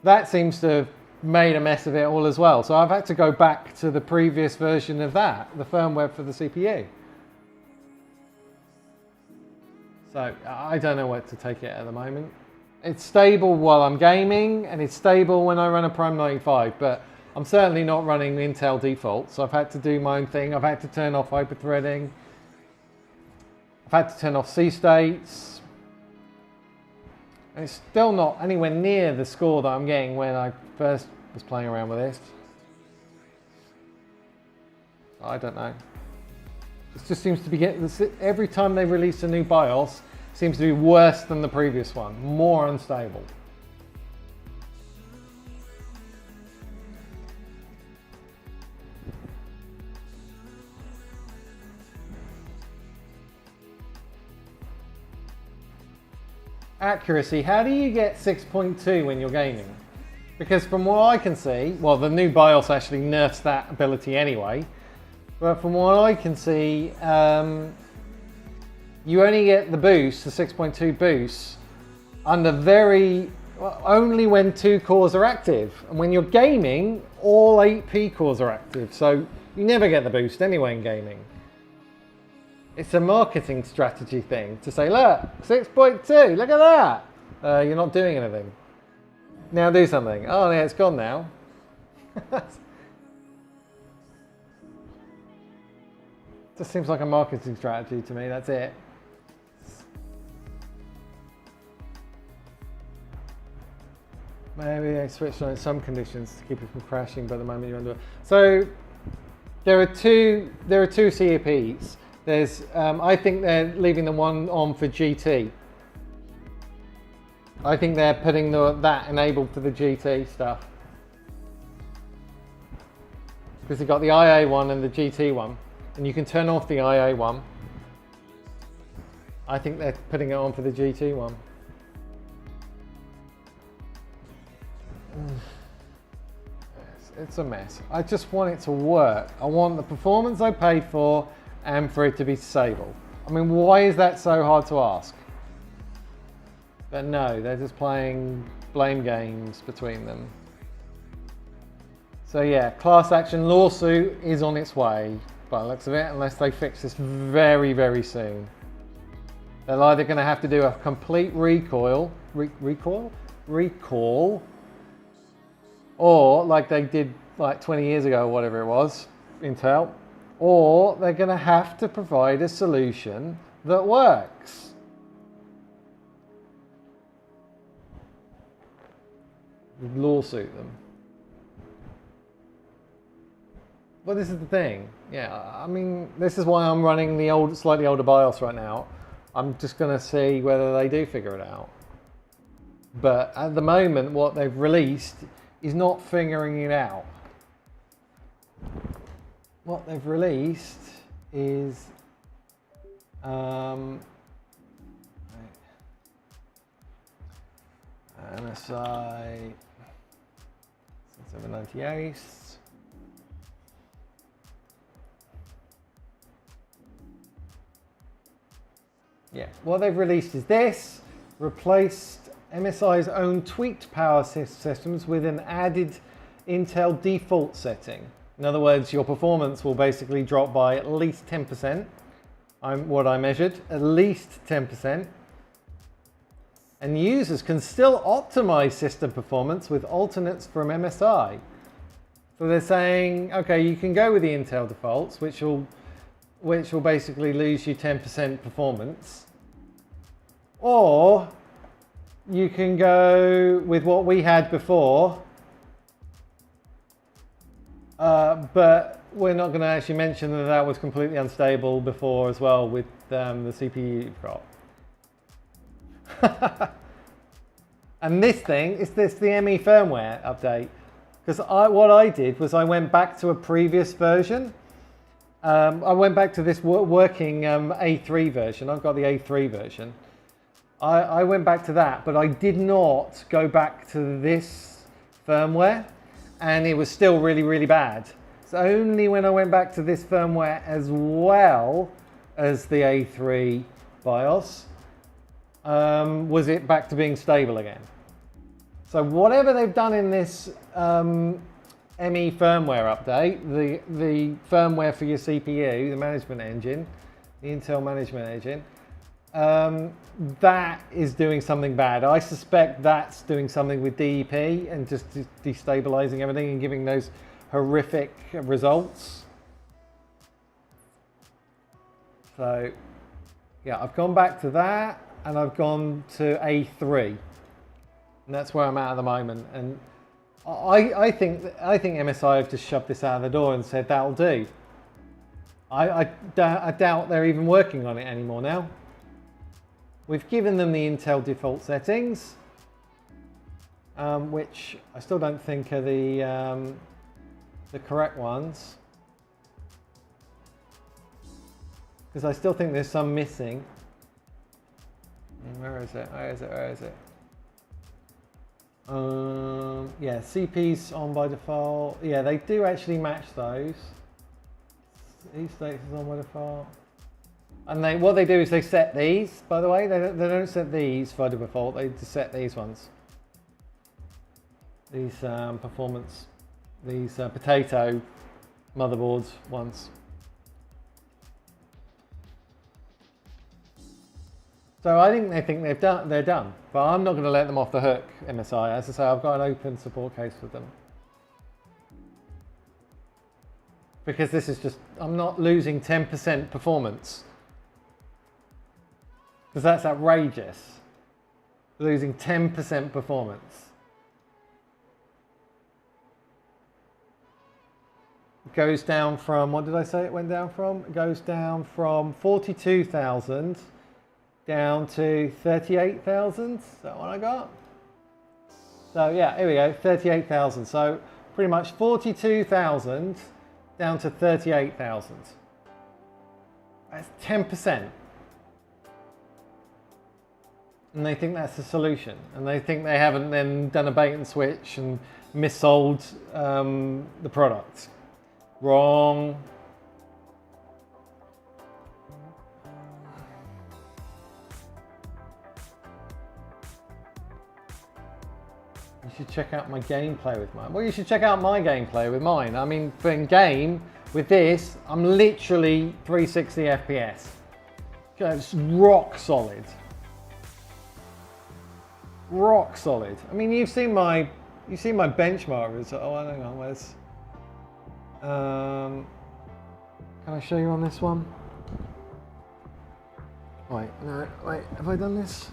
that seems to have made a mess of it all as well. So I've had to go back to the previous version of that, the firmware for the CPU. So I don't know where to take it at the moment. It's stable while I'm gaming, and it's stable when I run a Prime 95, but I'm certainly not running Intel default, so I've had to do my own thing. I've had to turn off hyperthreading. I've had to turn off C-states. And it's still not anywhere near the score that I'm getting when I first was playing around with this. I don't know. It just seems to be getting this every time they release a new BIOS, seems to be worse than the previous one, more unstable. Accuracy, how do you get 6.2 when you're gaming? Because from what I can see, well, the new BIOS actually nerfs that ability anyway, but from what I can see, you only get the boost, the 6.2 boost, under only when 2 cores are active. And when you're gaming, all 8 cores are active, so you never get the boost anyway in gaming. It's a marketing strategy thing to say, look, 6.2, look at that. You're not doing anything. Now do something. Oh, yeah, it's gone now. Just seems like a marketing strategy to me, that's it. Maybe they switched on in some conditions to keep it from crashing, but at the moment you're under. So there are two CEPs. There's, I think they're leaving the one on for GT. I think they're putting that enabled for the GT stuff. Because you've got the IA one and the GT one, and you can turn off the IA one. I think they're putting it on for the GT one. It's a mess. I just want it to work. I want the performance I paid for and for it to be stable. I mean, why is that so hard to ask? But no, they're just playing blame games between them. So yeah, class action lawsuit is on its way by the looks of it, unless they fix this very, very soon. They're either going to have to do a complete recall, or like they did like 20 years ago or whatever it was, Intel, or they're going to have to provide a solution that works. Lawsuit them. Well, this is the thing. Yeah, I mean, this is why I'm running the slightly older BIOS right now. I'm just going to see whether they do figure it out. But at the moment, what they've released is not figuring it out. What they've released is MSI 798. Yeah, what they've released is this, replaced MSI's own tweaked power systems with an added Intel default setting. In other words, your performance will basically drop by at least 10%. What I measured, at least 10%. And users can still optimize system performance with alternates from MSI. So they're saying, okay, you can go with the Intel defaults, which will basically lose you 10% performance. Or you can go with what we had before, but we're not going to actually mention that that was completely unstable before as well with the CPU you've got. And this thing is the ME firmware update. Because what I did was I went back to a previous version. I went back to this working A3 version. I've got the A3 version. I went back to that, but I did not go back to this firmware, and it was still really, really bad. It's only when I went back to this firmware as well as the A3 BIOS was it back to being stable again. So whatever they've done in this ME firmware update, the firmware for your CPU, the management engine, the Intel management engine, that is doing something bad. I suspect that's doing something with DEP and just destabilizing everything and giving those horrific results. So yeah, I've gone back to that and I've gone to A3. And that's where I'm at the moment. And I think MSI have just shoved this out of the door and said that'll do. I doubt they're even working on it anymore now. We've given them the Intel default settings, which I still don't think are the correct ones, because I still think there's some missing. Where is it? Where is it? Where is it? Yeah, CP's on by default. Yeah, they do actually match those. E-status is on by default. And what they do is they set these, by the way. They don't set these by default, they just set these ones. These performance, these potato motherboards ones. So I think they think they're done, but I'm not going to let them off the hook, MSI. As I say, I've got an open support case with them. Because this is just, I'm not losing 10% performance. Because that's outrageous. Losing 10% performance. It goes down from, what did I say it went down from? It goes down from 42,000 down to 38,000. Is that what I got? So yeah, here we go, 38,000. So pretty much 42,000 down to 38,000. That's 10%. And they think that's the solution. And they think they haven't then done a bait and switch and missold the product. Wrong. You should check out my gameplay with mine. Well, you should check out my gameplay with mine. I mean, for in game, with this, I'm literally 360 FPS. It's rock solid. Rock solid. I mean, you've seen my benchmark result. Oh, hang on, where's? Can I show you on this one? Wait, no, wait. Have I done this?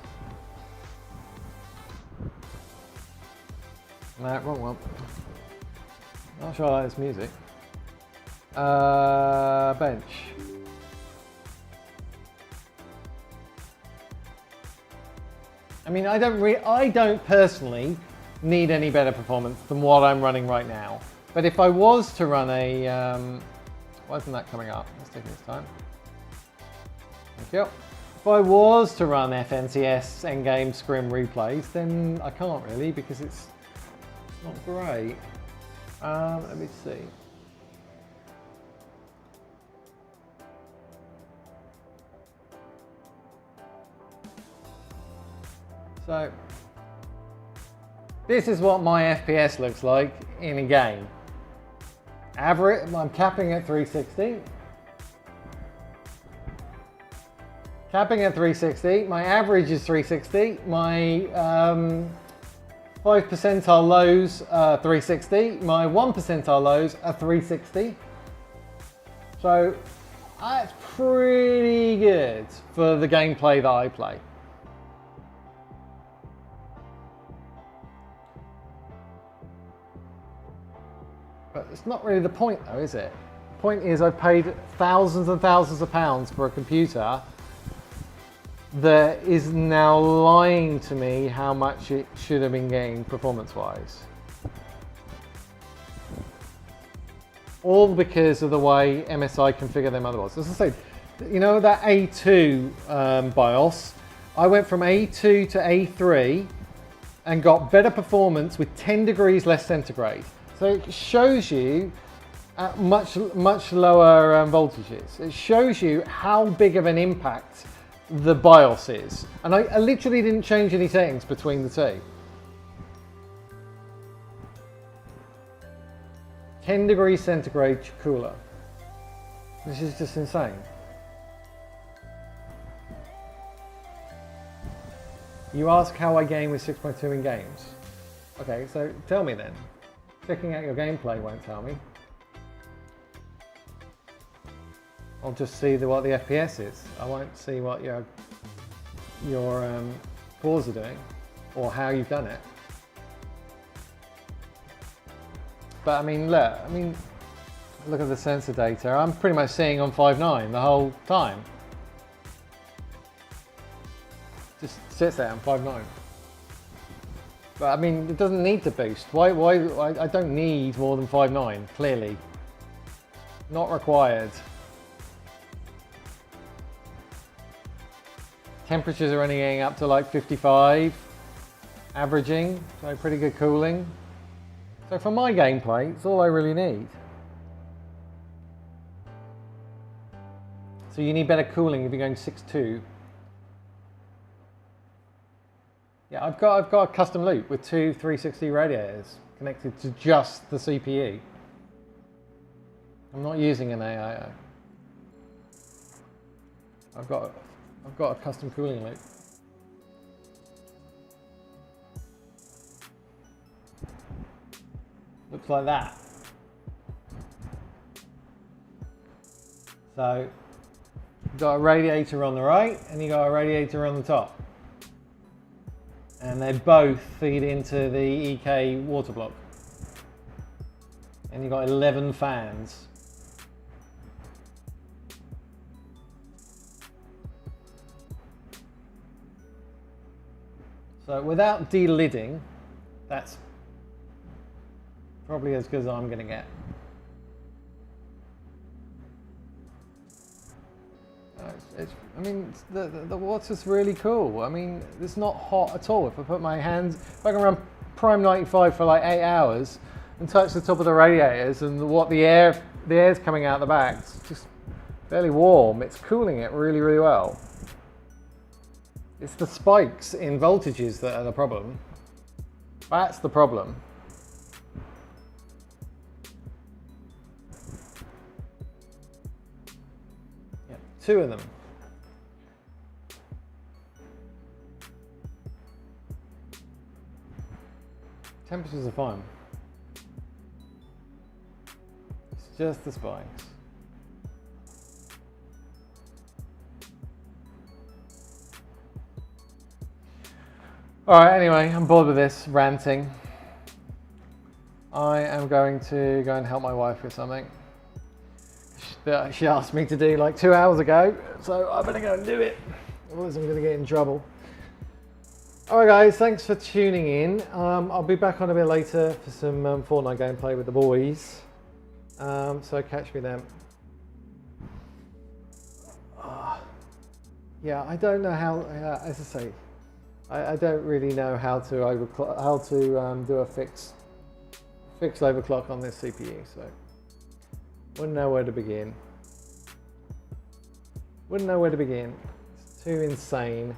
No, wrong one. Not sure I like this music. Bench. I mean, I don't personally need any better performance than what I'm running right now. But if I was to run a, why isn't that coming up? It's taking its time. Thank you. If I was to run FNCS Endgame Scrim replays, then I can't really because it's not great. Let me see. So, this is what my FPS looks like in a game. Average, I'm capping at 360. Capping at 360. My average is 360. My 5 percentile lows are 360. My 1 percentile lows are 360. So that's pretty good for the gameplay that I play. But it's not really the point though, is it? The point is I've paid thousands and thousands of pounds for a computer that is now lying to me how much it should have been getting performance-wise. All because of the way MSI configure their motherboards. As I say, you know that A2 BIOS, I went from A2 to A3 and got better performance with 10 degrees less centigrade. So it shows you at much lower voltages. It shows you how big of an impact the BIOS is. And I literally didn't change any settings between the two. 10 degrees centigrade cooler. This is just insane. You ask how I game with 6.2 in games. Okay, so tell me then. Checking out your gameplay won't tell me. I'll just see what the FPS is. I won't see what your cores are doing or how you've done it. But I mean, look, I mean, look at the sensor data. I'm pretty much seeing on 5.9 the whole time. Just sits there on 5.9. But I mean, it doesn't need to boost. Why? I don't need more than 5.9, clearly. Not required. Temperatures are only getting up to like 55, averaging, so pretty good cooling. So for my gameplay, it's all I really need. So you need better cooling if you're going 6.2. Yeah, I've got a custom loop with two 360 radiators connected to just the CPU. I'm not using an AIO. I've got a custom cooling loop. Looks like that. So you've got a radiator on the right and you got a radiator on the top. And they both feed into the EK water block. And you've got 11 fans. So without delidding, that's probably as good as I'm going to get. I mean, the water's really cool. I mean, it's not hot at all. If I put my hands, if I can run Prime 95 for like 8 hours and touch the top of the radiators and the air's coming out the back, it's just fairly warm. It's cooling it really, really well. It's the spikes in voltages that are the problem. That's the problem. Yeah, 2 of them. Temperatures are fine. It's just the spikes. Alright, anyway, I'm bored with this ranting. I am going to go and help my wife with something that she asked me to do like 2 hours ago, so I'm gonna go and do it, otherwise I'm gonna get in trouble. Alright guys, thanks for tuning in. I'll be back on a bit later for some Fortnite gameplay with the boys, so catch me then. Yeah, I don't know how, as I say, I don't really know how to do a fixed overclock on this CPU, so wouldn't know where to begin. It's too insane.